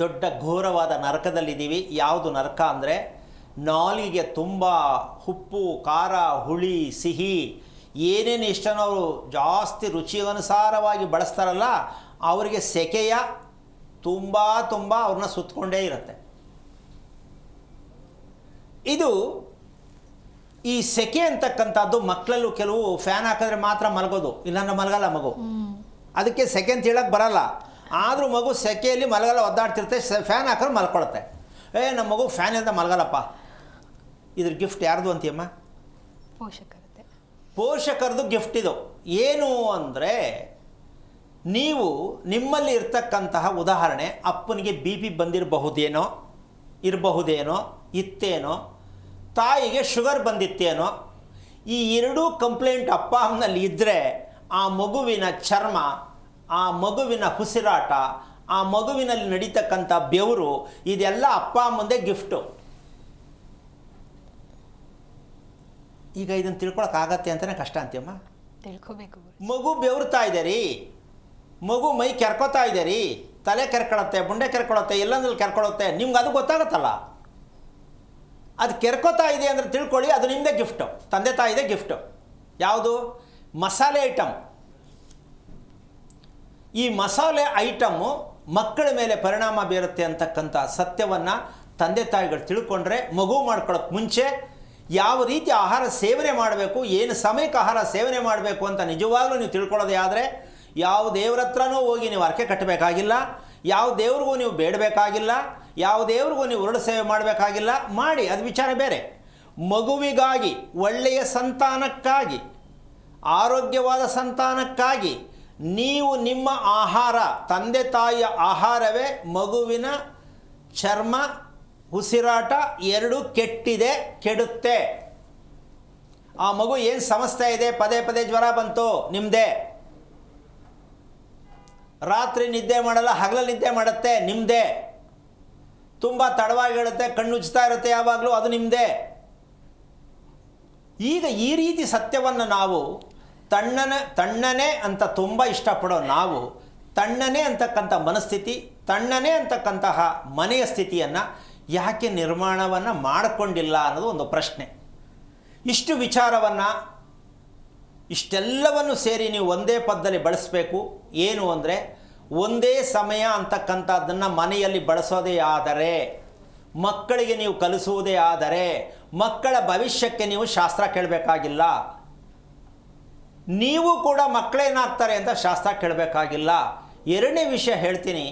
ದೊಡ್ಡ ಘೋರವಾದ ನರಕದಲ್ಲಿದ್ದೀವಿ. ಯಾವುದು ನರಕ ಅಂದರೆ, ನಾಲಿಗೆ ತುಂಬ ಉಪ್ಪು ಖಾರ ಹುಳಿ ಸಿಹಿ ಏನೇನು ಇಷ್ಟನೋ ಅವರು ಜಾಸ್ತಿ ರುಚಿಗನುಸಾರವಾಗಿ ಬಳಸ್ತಾರಲ್ಲ, ಅವರಿಗೆ ಸೆಕೆಯ ತುಂಬ ಅವ್ರನ್ನ ಸುತ್ತಕೊಂಡೇ ಇರುತ್ತೆ. ಇದು ಈ ಸೆಕೆ ಅಂತಕ್ಕಂಥದ್ದು ಮಕ್ಕಳಲ್ಲೂ ಕೆಲವು ಫ್ಯಾನ್ ಹಾಕಿದ್ರೆ ಮಾತ್ರ ಮಲಗೋದು, ಇಲ್ಲಾಂದ್ರೆ ಮಲಗಲ್ಲ ಮಗು. ಅದಕ್ಕೆ ಸೆಕೆ ಅಂತ ಹೇಳಕ್ಕೆ ಬರಲ್ಲ, ಆದರೂ ಮಗು ಸೆಕೆಯಲ್ಲಿ ಮಲಗಲ್ಲ, ಒದ್ದಾಡ್ತಿರುತ್ತೆ. ಫ್ಯಾನ್ ಹಾಕಿದ್ರೆ ಮಲ್ಕೊಳುತ್ತೆ. ನಮ್ಮ ಮಗು ಫ್ಯಾನ್ ಇಲ್ಲದೆ ಮಲಗಲ್ಲಪ್ಪ. ಇದ್ರ ಗಿಫ್ಟ್ ಯಾರ್ದು ಅಂತೀಯಮ್ಮ? ಪೋಷಕರದು ಗಿಫ್ಟ್ ಇದು. ಏನು ಅಂದರೆ, ನೀವು ನಿಮ್ಮಲ್ಲಿ ಇರ್ತಕ್ಕಂತಹ ಉದಾಹರಣೆ, ಅಪ್ಪನಿಗೆ BP ಬಂದಿರಬಹುದೇನೋ, ಇತ್ತೇನೋ, ತಾಯಿಗೆ ಶುಗರ್ ಬಂದಿತ್ತೇನೋ, ಈ ಎರಡೂ ಕಂಪ್ಲೇಂಟ್ ಅಪ್ಪ ಅಮ್ಮನಲ್ಲಿ ಇದ್ದರೆ ಆ ಮಗುವಿನ ಚರ್ಮ ಆ ಮಗುವಿನ ಉಸಿರಾಟ, ಆ ಮಗುವಿನಲ್ಲಿ ನಡೀತಕ್ಕಂಥ ಬೆವರು, ಇದೆಲ್ಲ ಅಪ್ಪ ಮುಂದೆ ಗಿಫ್ಟು. ಈಗ ಇದನ್ನು ತಿಳ್ಕೊಳಕ್ಕಾಗತ್ತೆ ಅಂತಲೇ ಕಷ್ಟ ಅಂತೀಯಮ್ಮ. ತಿಳ್ಕೊಬೇಕು. ಮಗು ಬೆವರ್ತಾ ಇದೆ ರೀ, ಮಗು ಮೈ ಕೆರ್ಕೋತಾ ಇದೆ ರೀ, ತಲೆ ಕೆರ್ಕೊಳತ್ತೆ, ಬುಂಡೆ ಕೆರ್ಕೊಳತ್ತೆ, ಎಲ್ಲಂದ್ರಲ್ಲಿ ಕೆರ್ಕೊಳುತ್ತೆ, ನಿಮ್ಗೆ ಅದು ಗೊತ್ತಾಗುತ್ತಲ್ಲ. ಅದು ಕೆರ್ಕೋತಾ ಇದೆ ಅಂದರೆ ತಿಳ್ಕೊಳ್ಳಿ, ಅದು ನಿಮ್ಮದೇ ಗಿಫ್ಟು, ತಂದೆ ತಾಯಿದೆ ಗಿಫ್ಟು. ಯಾವುದು? ಮಸಾಲೆ ಐಟಮ್. ಈ ಮಸಾಲೆ ಐಟಮ್ಮು ಮಕ್ಕಳ ಮೇಲೆ ಪರಿಣಾಮ ಬೀರುತ್ತೆ ಅಂತಕ್ಕಂಥ ಸತ್ಯವನ್ನು ತಂದೆ ತಾಯಿಗಳು ತಿಳ್ಕೊಂಡ್ರೆ ಮಗು ಮಾಡ್ಕೊಳ್ಳೋಕೆ ಮುಂಚೆ ಯಾವ ರೀತಿ ಆಹಾರ ಸೇವನೆ ಮಾಡಬೇಕು, ಏನು ಸಮಯಕ್ಕೆ ಆಹಾರ ಸೇವನೆ ಮಾಡಬೇಕು ಅಂತ ನಿಜವಾಗ್ಲೂ ನೀವು ತಿಳ್ಕೊಳ್ಳೋದೇ ಆದರೆ ಯಾವ ದೇವ್ರ ಹತ್ರನೂ ಹೋಗಿ ನೀವು ಹರಕೆ ಕಟ್ಟಬೇಕಾಗಿಲ್ಲ, ಯಾವ ದೇವ್ರಿಗೂ ನೀವು ಬೇಡಬೇಕಾಗಿಲ್ಲ, ಯಾವ ದೇವ್ರಿಗೂ ನೀವು ಉರುಳು ಸೇವೆ ಮಾಡಬೇಕಾಗಿಲ್ಲ. ಮಾಡಿ, ಅದು ವಿಚಾರ ಬೇರೆ. ಮಗುವಿಗಾಗಿ, ಒಳ್ಳೆಯ ಸಂತಾನಕ್ಕಾಗಿ, ಆರೋಗ್ಯವಾದ ಸಂತಾನಕ್ಕಾಗಿ ನೀವು ನಿಮ್ಮ ಆಹಾರ, ತಂದೆ ತಾಯಿಯ ಆಹಾರವೇ ಮಗುವಿನ ಚರ್ಮ, ಉಸಿರಾಟ ಎರಡೂ ಕೆಡುತ್ತೆ. ಆ ಮಗು ಏನು ಸಮಸ್ಯೆ ಇದೆ, ಪದೇ ಪದೇ ಜ್ವರ ಬಂತು, ನಿಮ್ಮದೇ. ರಾತ್ರಿ ನಿದ್ದೆ ಮಾಡಲ್ಲ, ಹಗಲಲ್ಲಿ ನಿದ್ದೆ ಮಾಡುತ್ತೆ, ನಿಮ್ಮದೇ. ತುಂಬ ತಡವಾಗಿ ಹೇಳುತ್ತೆ, ಕಣ್ಣು ಉಜ್ತಾ ಇರುತ್ತೆ ಯಾವಾಗಲೂ, ಅದು ನಿಮ್ಮದೇ. ಈಗ ಈ ರೀತಿ ಸತ್ಯವನ್ನು ನಾವು ತಣ್ಣನೆ ಅಂತ ತುಂಬ ಇಷ್ಟಪಡೋ ನಾವು ತಣ್ಣನೆ ಅಂತಕ್ಕಂಥ ಮನಸ್ಥಿತಿ, ತಣ್ಣನೆ ಅಂತಕ್ಕಂತಹ ಮನೆಯ ಸ್ಥಿತಿಯನ್ನು ಯಾಕೆ ನಿರ್ಮಾಣವನ್ನು ಮಾಡಿಕೊಂಡಿಲ್ಲ ಅನ್ನೋದು ಒಂದು ಪ್ರಶ್ನೆ. ಇಷ್ಟು ವಿಚಾರವನ್ನು, ಇಷ್ಟೆಲ್ಲವನ್ನು ಸೇರಿ ನೀವು ಒಂದೇ ಪದದಲ್ಲಿ ಬಳಸಬೇಕು. ಏನು ಅಂದರೆ, ಒಂದೇ ಸಮಯ ಅಂತಕ್ಕಂಥದ್ದನ್ನು ಮನೆಯಲ್ಲಿ ಬಳಸೋದೇ ಆದರೆ, ಮಕ್ಕಳಿಗೆ ನೀವು ಕಲಿಸುವುದೇ ಆದರೆ, ಮಕ್ಕಳ ಭವಿಷ್ಯಕ್ಕೆ ನೀವು ಶಾಸ್ತ್ರ ಕೇಳಬೇಕಾಗಿಲ್ಲ. ನೀವು ಕೂಡ ಮಕ್ಕಳೇನಾಗ್ತಾರೆ ಅಂತ ಶಾಸ್ತ್ರ ಕೇಳಬೇಕಾಗಿಲ್ಲ. ಎರಡನೇ ವಿಷಯ ಹೇಳ್ತೀನಿ,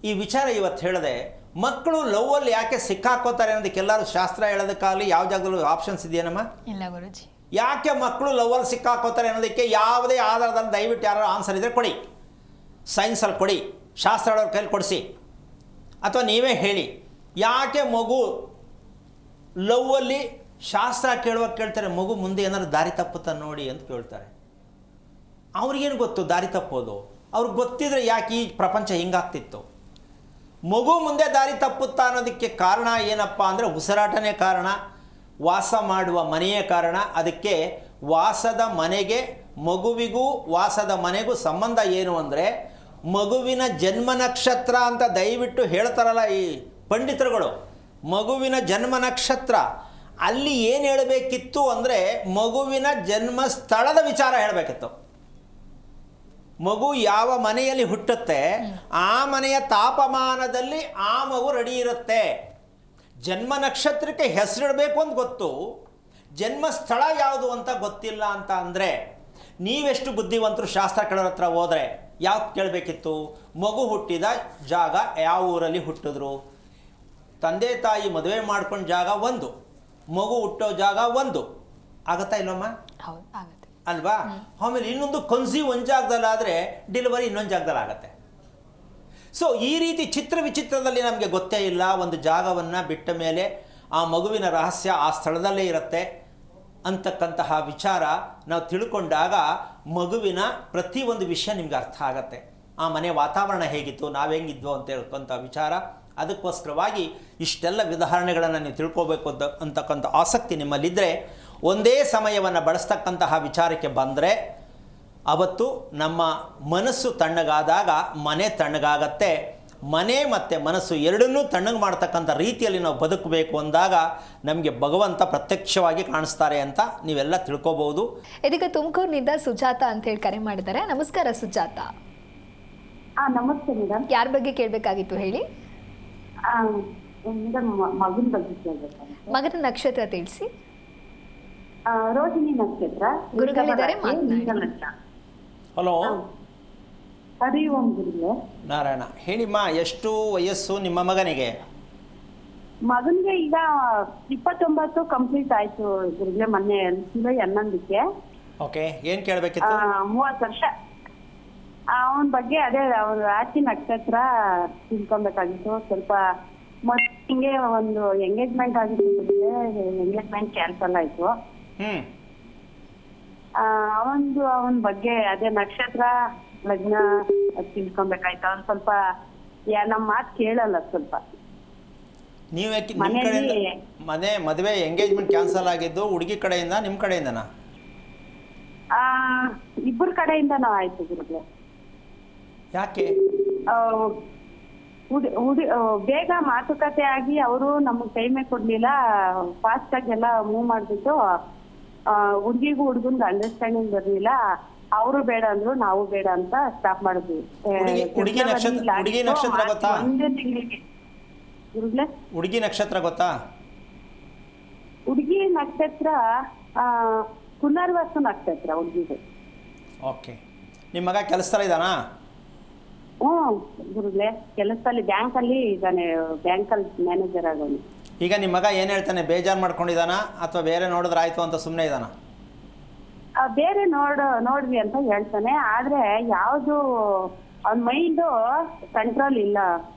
ಈ ವಿಚಾರ ಇವತ್ತು ಹೇಳಿದೆ. ಮಕ್ಕಳು ಲವ್ವಲ್ಲಿ ಯಾಕೆ ಸಿಕ್ಕಾಕೋತಾರೆ ಅನ್ನೋದಕ್ಕೆಲ್ಲರೂ ಶಾಸ್ತ್ರ ಹೇಳೋದಕ್ಕಾಗಲಿ ಯಾವ ಜಾಗದಲ್ಲೂ ಆಪ್ಷನ್ಸ್ ಇದೆಯೇನಮ್ಮ? ಇಲ್ಲ ಗುರುಜಿ. ಯಾಕೆ ಮಕ್ಕಳು ಲವ್ವಲ್ಲಿ ಸಿಕ್ಕಾಕೋತಾರೆ ಅನ್ನೋದಕ್ಕೆ ಯಾವುದೇ ಆಧಾರದಲ್ಲಿ ದಯವಿಟ್ಟು ಯಾರು ಆನ್ಸರ್ ಇದ್ದರೆ ಕೊಡಿ, ಸೈನ್ಸಲ್ಲಿ ಕೊಡಿ, ಶಾಸ್ತ್ರ ಹೇಳೋರ ಕೈಲಿ ಕೊಡಿಸಿ, ಅಥವಾ ನೀವೇ ಹೇಳಿ. ಯಾಕೆ ಮಗು ಲವ್ವಲ್ಲಿ ಶಾಸ್ತ್ರ ಕೇಳುವಾಗ ಕೇಳ್ತಾರೆ, ಮಗು ಮುಂದೆ ಏನಾದ್ರು ದಾರಿ ತಪ್ಪುತ್ತಾ ನೋಡಿ ಅಂತ ಕೇಳ್ತಾರೆ. ಅವ್ರಿಗೇನು ಗೊತ್ತು ದಾರಿ ತಪ್ಪೋದು? ಅವ್ರಿಗೆ ಗೊತ್ತಿದ್ರೆ ಯಾಕೆ ಈ ಪ್ರಪಂಚ ಹಿಂಗಾಗ್ತಿತ್ತು? ಮಗು ಮುಂದೆ ದಾರಿ ತಪ್ಪುತ್ತಾ ಅನ್ನೋದಕ್ಕೆ ಕಾರಣ ಏನಪ್ಪ ಅಂದರೆ ಉಸಿರಾಟನೇ ಕಾರಣ, ವಾಸ ಮಾಡುವ ಮನೆಯೇ ಕಾರಣ. ಅದಕ್ಕೆ ವಾಸದ ಮನೆಗೆ, ಮಗುವಿಗೂ ವಾಸದ ಮನೆಗೂ ಸಂಬಂಧ ಏನು ಅಂದರೆ, ಮಗುವಿನ ಜನ್ಮ ನಕ್ಷತ್ರ ಅಂತ ದಯವಿಟ್ಟು ಹೇಳ್ತಾರಲ್ಲ ಈ ಪಂಡಿತರುಗಳು, ಮಗುವಿನ ಜನ್ಮ ನಕ್ಷತ್ರ. ಅಲ್ಲಿ ಏನು ಹೇಳಬೇಕಿತ್ತು ಅಂದರೆ ಮಗುವಿನ ಜನ್ಮ ಸ್ಥಳದ ವಿಚಾರ ಹೇಳಬೇಕಿತ್ತು. ಮಗು ಯಾವ ಮನೆಯಲ್ಲಿ ಹುಟ್ಟುತ್ತೆ ಆ ಮನೆಯ ತಾಪಮಾನದಲ್ಲಿ ಆ ಮಗು ರೆಡಿ ಇರುತ್ತೆ. ಜನ್ಮ ನಕ್ಷತ್ರಕ್ಕೆ ಹೆಸರಿಡಬೇಕು ಅಂತ ಗೊತ್ತು, ಜನ್ಮ ಸ್ಥಳ ಯಾವುದು ಅಂತ ಗೊತ್ತಿಲ್ಲ ಅಂತ ಅಂದರೆ ನೀವೆಷ್ಟು ಬುದ್ಧಿವಂತರು? ಶಾಸ್ತ್ರ ಕೇಳೋರ ಹತ್ರ ಹೋದರೆ ಯಾವ್ದು ಕೇಳಬೇಕಿತ್ತು? ಮಗು ಹುಟ್ಟಿದ ಜಾಗ ಯಾವ ಊರಲ್ಲಿ ಹುಟ್ಟಿದ್ರು, ತಂದೆ ತಾಯಿ ಮದುವೆ ಮಾಡ್ಕೊಂಡು ಜಾಗ ಒಂದು, ಮಗು ಹುಟ್ಟೋ ಜಾಗ ಒಂದು. ಆಗತ್ತಾ ಇಲ್ಲಮ್ಮ? ಹೌದು, ಆಗುತ್ತೆ ಅಲ್ವಾ? ಆಮೇಲೆ ಇನ್ನೊಂದು ಕನ್ಸೀವ್ ಒಂದು ಜಾಗದಲ್ಲಾದರೆ ಡೆಲಿವರಿ ಇನ್ನೊಂದು ಜಾಗದಲ್ಲಿ ಆಗುತ್ತೆ. ಸೊ ಈ ರೀತಿ ಚಿತ್ರ ವಿಚಿತ್ರದಲ್ಲಿ ನಮಗೆ ಗೊತ್ತೇ ಇಲ್ಲ. ಒಂದು ಜಾಗವನ್ನು ಬಿಟ್ಟ ಮೇಲೆ ಆ ಮಗುವಿನ ರಹಸ್ಯ ಆ ಸ್ಥಳದಲ್ಲೇ ಇರುತ್ತೆ ಅಂತಕ್ಕಂತಹ ವಿಚಾರ ನಾವು ತಿಳ್ಕೊಂಡಾಗ ಮಗುವಿನ ಪ್ರತಿಯೊಂದು ವಿಷಯ ನಿಮ್ಗೆ ಅರ್ಥ ಆಗತ್ತೆ. ಆ ಮನೆ ವಾತಾವರಣ ಹೇಗಿತ್ತು, ನಾವು ಹೆಂಗಿದ್ವು ಅಂತ ಹೇಳ್ಕೊಂಥ ವಿಚಾರ. ಅದಕ್ಕೋಸ್ಕರವಾಗಿ ಇಷ್ಟೆಲ್ಲ ಉದಾಹರಣೆಗಳನ್ನು ನೀವು ತಿಳ್ಕೋಬೇಕು ಅಂತಕ್ಕಂಥ ಆಸಕ್ತಿ ನಿಮ್ಮಲ್ಲಿದ್ದರೆ, ಒಂದೇ ಸಮಯವನ್ನು ಬಳಸ್ತಕ್ಕಂತಹ ವಿಚಾರಕ್ಕೆ ಬಂದರೆ ಅವತ್ತು ನಮ್ಮ ಮನಸ್ಸು ತಣ್ಣಗಾದಾಗ ಮನೆ ತಣ್ಣಗಾಗತ್ತೆ. ಮನೆ ಮತ್ತು ಮನಸ್ಸು ಎರಡನ್ನೂ ತಣ್ಣಗೆ ಮಾಡ್ತಕ್ಕಂಥ ರೀತಿಯಲ್ಲಿ ನಾವು ಬದುಕಬೇಕು ಅಂದಾಗ ನಮಗೆ ಭಗವಂತ ಪ್ರತ್ಯಕ್ಷವಾಗಿ ಕಾಣಿಸ್ತಾರೆ ಅಂತ ನೀವೆಲ್ಲ ತಿಳ್ಕೊಬಹುದು. ಇದೀಗ ತುಮಕೂರಿನಿಂದ ಸುಜಾತ ಅಂತ ಹೇಳಿ ಕರೆ ಮಾಡಿದ್ದಾರೆ. ನಮಸ್ಕಾರ ಸುಜಾತ. ನಮಸ್ತೆ ಮೇಡಮ್. ಯಾರ ಬಗ್ಗೆ ಕೇಳಬೇಕಾಗಿತ್ತು ಹೇಳಿ? ಮಗನ ಬಗ್ಗೆ ಕೇಳಬೇಕು. ಮಗನ ನಕ್ಷತ್ರ ತಿಳಿಸಿ. ರೋಹಿಣಿ ನಕ್ಷತ್ರ. ಗುರುಗಳಿದ್ದಾರೆ, ಮಾತನಾಡಿ. ಹಲೋ, ಹರಿ ಓಂ ಗುರುಗಳೇ. ನಾರಾಯಣ. ಹೇಳಿಮ್ಮ, ಎಷ್ಟು ವಯಸ್ಸು ನಿಮ್ಮ ಮಗನಿಗೆ? ಮಗನ್ಗೆ ಈಗ 29 ಕಂಪ್ಲೀಟ್ ಆಯ್ತು ಗುರುಗಳೇ, ಮೊನ್ನೆ ಜುಲೈ 11ಕ್ಕೆ. ಓಕೆ, ಏನು ಕೇಳಬೇಕಿತ್ತು? 30 ವರ್ಷ. ಅವನ ಬಗ್ಗೆ ಅದೇ ಅವ್ರ ರಾಶಿ ನಕ್ಷತ್ರ ತಿಳ್ಕೊಬೇಕಾಗಿತ್ತು ಸ್ವಲ್ಪ. ಮತ್ತೆ ಹಿಂಗೆ ಒಂದು ಎಂಗೇಜ್ಮೆಂಟ್ ಆಗಿತ್ತು, ಎಂಗೇಜ್ಮೆಂಟ್ ಕ್ಯಾನ್ಸಲ್ ಆಯ್ತು. ಅವನ ಬಗ್ಗೆ ಅದೇ ನಕ್ಷತ್ರ ಲಗ್ನ ತಿಳ್ಕೊಬೇಕಾಯ್ತಾ ಒಂದ್ ಸ್ವಲ್ಪ ನಮ್ ಮಾತ್ ಕೇಳಲ್ಲ ಸ್ವಲ್ಪ. ನೀವು ನಿಮ್ಮ ಕಡೆಯಿಂದ ಮದುವೆ ಎಂಗೇಜ್ಮೆಂಟ್ ಕ್ಯಾನ್ಸಲ್ ಆಗಿದ್ದು ಹುಡುಗಿ ಕಡೆಯಿಂದ ನಿಮ್ಮ ಕಡೆಯಿಂದನಾ? ಇಬ್ಬರ ಕಡೆಯಿಂದನೂ ಆಯ್ತು ಗುರುಗಳೇ. ಯಾಕೆ? ಬೇಗ ಮಾತುಕತೆ ಆಗಿ ಅವರು ನಮಗ್ ಟೈಮೇ ಕೊಡ್ಲಿಲ್ಲ, ಫಾಸ್ಟ್ ಆಗಿ ಎಲ್ಲ ಮೂವ್ ಮಾಡ್ಬಿಟ್ಟು ಹುಡ್ಗಿಗೂ ಹುಡ್ಗನ್ಗೆ ಅಂಡರ್ಸ್ಟ್ಯಾಂಡಿಂಗ್ ಬರ್ಲಿಲ್ಲ. ಅವರು ಬೇಡ ಅಂದ್ರು, ನಾವು ಬೇಡ ಅಂತ ಸ್ಟಾಪ್ ಮಾಡಿದ್ವಿ. ಹುಡುಗಿ ನಕ್ಷತ್ರ ಗೊತ್ತಾ? ಒಂದೇ ತಿಂಗಳಿಗೆ ಗುರುಗಳೇ. ಹುಡುಗಿ ನಕ್ಷತ್ರ ಗೊತ್ತಾ? ಹುಡುಗಿ ನಕ್ಷತ್ರ ಪುನರ್ವಸು ನಕ್ಷತ್ರ ಹುಡುಗಿದು. ಓಕೆ. ನಿಮ್ಮ ಮಗ ಕೆಲಸದಲ್ಲಿ ಇದ್ದಾನಾ? ಗುರುಗಳೇ ಕೆಲಸದಲ್ಲಿ ಬ್ಯಾಂಕಲ್ಲಿ ಇದ್ದಾನೆ, ಬ್ಯಾಂಕಲ್ಲಿ ಮ್ಯಾನೇಜರ್ ಆಗೋನು. ಈಗ ನಿಮ್ಮ ಮಗ ಏನು ಹೇಳ್ತಾನೆ? ಬೇಜಾರು ಮಾಡ್ಕೊಂಡಿದ್ದಾನಾ ಅಥವಾ ಬೇರೆ ನೋಡಿದ್ರೆ ಆಯ್ತು ಅಂತ ಸುಮ್ಮನೆ ಇದ್ದಾನ? ಬೇರೆ ನೋಡ್ವಿ ಅಂತ ಹೇಳ್ತಾನೆ, ಆದ್ರೆ ಯಾವ್ದು ಅವ್ನ ಮೈಂಡ್ ಕಂಟ್ರೋಲ್ ಇಲ್ಲ.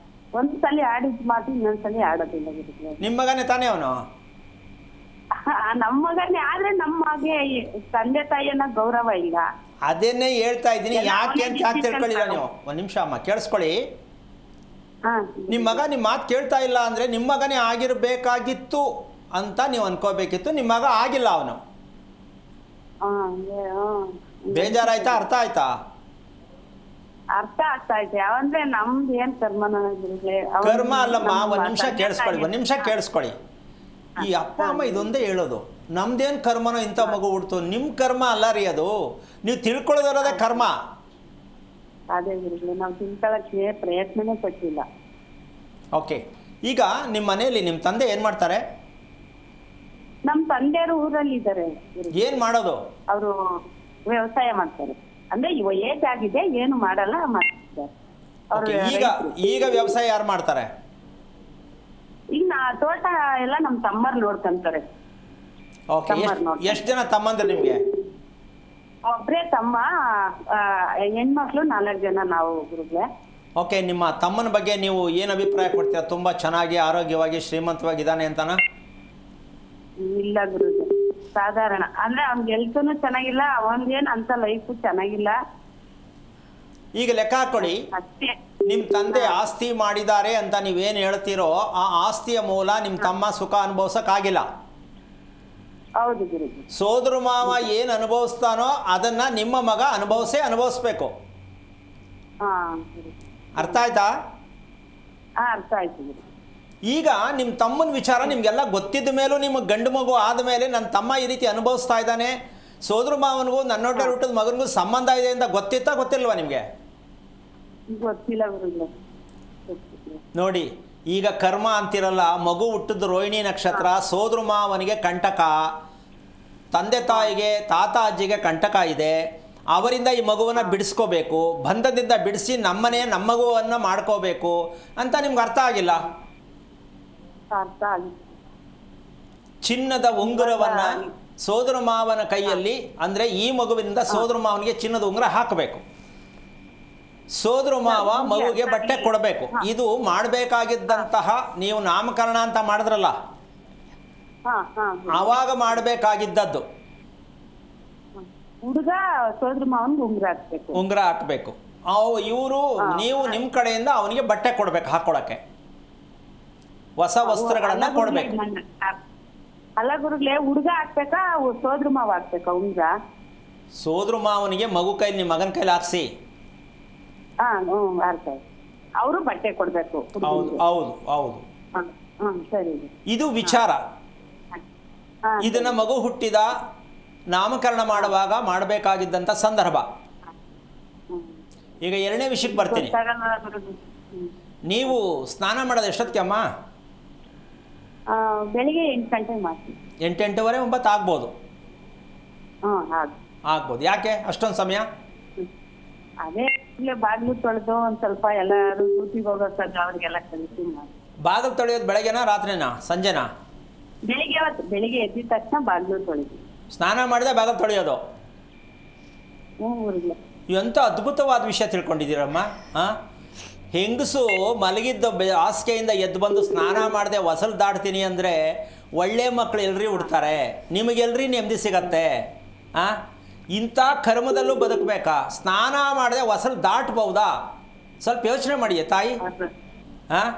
ಒಂದ್ಸಲಿ ಆಡಿದ್ ಮಾತು ಇನ್ನೊಂದ್ಸಲಿ ಆಡೋದಿಲ್ಲ ಗುರುಗಳೇ. ನಿಮ್ಮ ಮಗನೇ ತಾನೇ ಅವನು? ನಮ್ಮ ಮಗನೇ, ಆದ್ರೆ ನಮ್ಮ ಹಾಗೆ ತಂದೆ ತಾಯಿಯನ್ನ ಗೌರವ ಇಲ್ಲ. ಅದನ್ನೇ ಹೇಳ್ತಾ ಇದ್ದೀನಿ. ಯಾಕೆ ತಿಳ್ಕೊಳ್ಳಿಲ್ಲ ನೀವು? ಒಂದು ನಿಮಿಷ ಅಮ್ಮ ಕೇಳಿಸ್ಕೊಳ್ಳಿ. ನಿಮ್ಮ ಮಗ ನಿಮ್ಮ ಮಾತು ಕೇಳ್ತಾ ಇಲ್ಲ ಅಂದರೆ ನಿಮ್ಮ ಮಗನೇ ಆಗಿರಬೇಕಾಗಿತ್ತು ಅಂತ ನೀವು ಅನ್ಕೋಬೇಕಿತ್ತು. ನಿಮ್ಮ ಮಗ ಆಗಿಲ್ಲ ಅವನು. ಬೇಜಾರಾಯ್ತಾ? ಅರ್ಥ ಆಯ್ತಾ? ಅರ್ಥ ಆಗ್ತಾ ಐತೆ. ಅವಂದ್ರೆ ನಮ್ದು ಏನ್ ಕರ್ಮನ ಕರ್ಮ ಅಲ್ಲಮ್ಮ. ಒಂದು ನಿಮಿಷ ಕೇಳಿಸ್ಕೊಳ್ಳಿ. ಈ ಅಪ್ಪ ಅಮ್ಮ ಇದೊಂದೇ ಹೇಳೋದು, ನಮ್ದೇನು ಕರ್ಮನೋ ಇಂಥ ಮಗು ಹುಡ್ತು. ನಿಮ್ಮ ಕರ್ಮ ಅಲ್ಲ ರೀ ಅದು, ನೀವು ತಿಳ್ಕೊಳ್ಳೋದಿರೋದೇ ಕರ್ಮ. ಅದೇ ಗುರುಗಳೇ, ನಾವು ತಿಳ್ಕೊಳ್ಳೋಕ್ಕೆ ಪ್ರಯತ್ನನೇ ಪಟ್ಟಿಲ್ಲ. ಓಕೆ. ಈಗ ನಿಮ್ಮ ಮನೆಯಲ್ಲಿ ನಿಮ್ಮ ತಂದೆ ಏನು ಮಾಡ್ತಾರೆ? ನಮ್ಮ ತಂದೆಯವರು ಊರಲ್ಲಿ ಇದ್ದಾರೆ. ಏನು ಮಾಡೋದು? ಅವರು ವ್ಯವಸಾಯ ಮಾಡ್ತಾರೆ. ಅಂದ್ರೆ ಏಜ್ ಆಗಿದೆ, ಏನು ಮಾಡಲ್ಲ, ಮಾಡ್ತಾರೆ. ಈಗ ವ್ಯವಸಾಯ ಯಾರು ಮಾಡ್ತಾರೆ? ಈಗ ತೋಟ ಎಲ್ಲ ನಮ್ಮ ತಮ್ಮರು ನೋಡ್ಕೊಂತಾರೆ. ಓಕೆ. ಎಷ್ಟು ಜನ ತಮ್ಮಂದ್ರೆ ನಿಮ್ಗೆ? ಒಬ್ರೇ ತಮ್ಮ, ಹೆಣ್ಮಕ್ಳು 4 ಜನ ನಾವು ಗುರುಗಳೇ. ಓಕೆ. ನಿಮ್ಮ ತಮ್ಮನ ಬಗ್ಗೆ ನೀವು ಏನು ಅಭಿಪ್ರಾಯ ಕೊಡ್ತೀರಾ? ತುಂಬಾ ಚೆನ್ನಾಗಿ ಆರೋಗ್ಯವಾಗಿ ಶ್ರೀಮಂತವಾಗಿದ್ದಾನೆ ಅಂತನಾ? ಇಲ್ಲ ಗುರುಗಳೇ, ಸಾಧಾರಣ. ಅಂದ್ರೆ ಅವ್ನ ಹೆಲ್ತ್ನು ಚೆನ್ನಾಗಿಲ್ಲ, ಅವನ್ಗೇನ್ ಅಂತ ಲೈಫ್ ಚೆನ್ನಾಗಿಲ್ಲ. ಈಗ ಲೆಕ್ಕ ಹಾಕೊಳ್ಳಿ, ನಿಮ್ಮ ತಂದೆ ಆಸ್ತಿ ಮಾಡಿದ್ದಾರೆ ಅಂತ ನೀವೇನು ಹೇಳ್ತೀರೋ ಆ ಆಸ್ತಿಯ ಮೂಲ ನಿಮ್ಮ ತಮ್ಮ ಸುಖ ಅನುಭವಿಸೋಕ್ಕಾಗಿಲ್ಲ. ಹೌದು ಗುರುಜಿ. ಸೋದರ ಮಾವ ಏನು ಅನುಭವಿಸ್ತಾನೋ ಅದನ್ನ ನಿಮ್ಮ ಮಗ ಅನುಭವಿಸ್ಬೇಕು. ಅರ್ಥ ಆಯ್ತಾ? ಅರ್ಥ ಆಯ್ತು. ಈಗ ನಿಮ್ಮ ತಮ್ಮನ ವಿಚಾರ ನಿಮಗೆಲ್ಲ ಗೊತ್ತಿದ್ದ ಮೇಲೂ ನಿಮಗೆ ಗಂಡು ಮಗು ಆದಮೇಲೆ ನನ್ನ ತಮ್ಮ ಈ ರೀತಿ ಅನುಭವಿಸ್ತಾ ಇದ್ದಾನೆ, ಸೋದರ ಮಾವನಿಗೂ ನನ್ನೊಟ್ಟೆ ಹುಟ್ಟಿದ ಮಗನಿಗೂ ಸಂಬಂಧ ಇದೆ ಅಂತ ಗೊತ್ತಿಲ್ವಾ ನಿಮಗೆ? ಗೊತ್ತಿಲ್ಲ ಗುರುಗಳೇ. ನೋಡಿ, ಈಗ ಕರ್ಮ ಅಂತಿರಲ್ಲ. ಮಗು ಹುಟ್ಟಿದ ರೋಹಿಣಿ ನಕ್ಷತ್ರ, ಸೋದರ ಮಾವನಿಗೆ ಕಂಟಕ, ತಂದೆ ತಾಯಿಗೆ ತಾತ ಅಜ್ಜಿಗೆ ಕಂಟಕ ಇದೆ. ಅವರಿಂದ ಈ ಮಗುವನ್ನು ಬಿಡಿಸ್ಕೋಬೇಕು, ಬಂಧದಿಂದ ಬಿಡಿಸಿ ನಮ್ಮ ಮಗುವನ್ನು ಮಾಡ್ಕೋಬೇಕು ಅಂತ ನಿಮ್ಗೆ ಅರ್ಥ ಆಗಿಲ್ಲ. ಚಿನ್ನದ ಉಂಗುರವನ್ನು ಸೋದರ ಮಾವನ ಕೈಯಲ್ಲಿ, ಅಂದರೆ ಈ ಮಗುವಿನಿಂದ ಸೋದರ ಮಾವನಿಗೆ ಚಿನ್ನದ ಉಂಗುರ ಹಾಕಬೇಕು. ಸೋದರ ಮಾವ ಮಗುಗೆ ಬಟ್ಟೆ ಕೊಡಬೇಕು. ಇದು ಮಾಡಬೇಕಾಗಿದ್ದಂತಹ, ನೀವು ನಾಮಕರಣ ಅಂತ ಮಾಡಿದ್ರಲ್ಲ, ಆವಾಗ ಮಾಡಬೇಕಾಗಿದ್ದದ್ದು. ಹುಡುಗ ಸೋದರ ಮಾವನಿಗೆ ಉಂಗುರ ಹಾಕಬೇಕು. ನೀವು ನಿಮ್ಮ ಕಡೆಯಿಂದ ಅವನಿಗೆ ಬಟ್ಟೆ ಕೊಡಬೇಕು, ಹಾಕೊಳ್ಳೋಕ್ಕೆ ಹೊಸ ವಸ್ತ್ರಗಳನ್ನ ಕೊಡಬೇಕು. ಅಲ್ಲ ಗುರುಗಳೇ, ಹುಡುಗ ಹಾಕ್ಬೇಕಾ ಸೋದರ ಮಾವ ಹಾಕ್ಬೇಕಾ ಉಂಗುರ? ಸೋದರ ಮಾವನಿಗೆ ಮಗು ಕೈಲಿ, ನಿಮ್ಮ ಮಗನ ಕೈಲಿ ಹಾಕ್ಸಿ. ಅವರು ಬಟ್ಟೆ ಕೊಡ್ಬೇಕು. ಹೌದು. ಸರಿ. ಇದು ವಿಚಾರ. ಇದನ್ನ ಮಗು ಹುಟ್ಟಿದ ನಾಮಕರಣ ಮಾಡುವಾಗ ಮಾಡಬೇಕಾಗಿದ್ದಂತ ಸಂದರ್ಭ. ಈಗ ಎರಡನೇ ವಿಷಯಕ್ಕೆ ಬರ್ತೀನಿ. ನೀವು ಸ್ನಾನ ಮಾಡೋದು ಎಷ್ಟೊತ್ತಿಗೆ ಅಮ್ಮ? ಬೆಳಿಗ್ಗೆ 8 ಗಂಟೆಗೆ ಮಾಡ್ತೀನಿ. 8-8:15 9 ಆಗ್ಬೋದು. ಆಗ್ಬೋದು. ಯಾಕೆ ಅಷ್ಟೊಂದು ಸಮಯ? ಅದೇ ಬಾಗಿಲು ತೊಳೆದು ಒಂದ್ ಸ್ವಲ್ಪ ಎಲ್ಲರೂ ಡ್ಯೂಟಿಗೆ ಹೋಗೋಕೆ ಅವ್ರಿಗೆಲ್ಲ ಕಲಿಸಿ ಮಾಡಿ. ಬಾಗಿಲು ತೊಳೆಯೋದು ಬೆಳಗ್ಗೆನಾ ರಾತ್ರಿನಾ ಸಂಜೆನಾ? ಬೆಳಿಗ್ಗೆ ಎದ್ದಿದ ತಕ್ಷಣ ಬಾಗಿಲು ತೊಳೆದು ಸ್ನಾನ ಮಾಡಿದೆ ಬಾಗಿಲು ತೊಳೆಯೋದು. ಎಂಥ ಅದ್ಭುತವಾದ ವಿಷಯ ತಿಳ್ಕೊಂಡಿದ್ದೀರಮ್ಮ. ಹೆಂಗಸು ಮಲಗಿದ್ದ ಹಾಸಿಗೆಯಿಂದ ಎದ್ದು ಬಂದು ಸ್ನಾನ ಮಾಡದೆ ಹೊಸಲು ದಾಟ್ತೀನಿ ಅಂದರೆ ಒಳ್ಳೆ ಮಕ್ಕಳು ಎಲ್ರಿ ಹುಡ್ತಾರೆ, ನಿಮಗೆಲ್ರಿ ನೆಮ್ಮದಿ ಸಿಗತ್ತೆ. ಇಂಥ ಕರ್ಮದಲ್ಲೂ ಬದುಕಬೇಕಾ? ಸ್ನಾನ ಮಾಡದೆ ಹೊಸಲು ದಾಟ್ಬಹುದಾ? ಸ್ವಲ್ಪ ಯೋಚನೆ ಮಾಡಿಯೇ ತಾಯಿ. ಹಾಂ,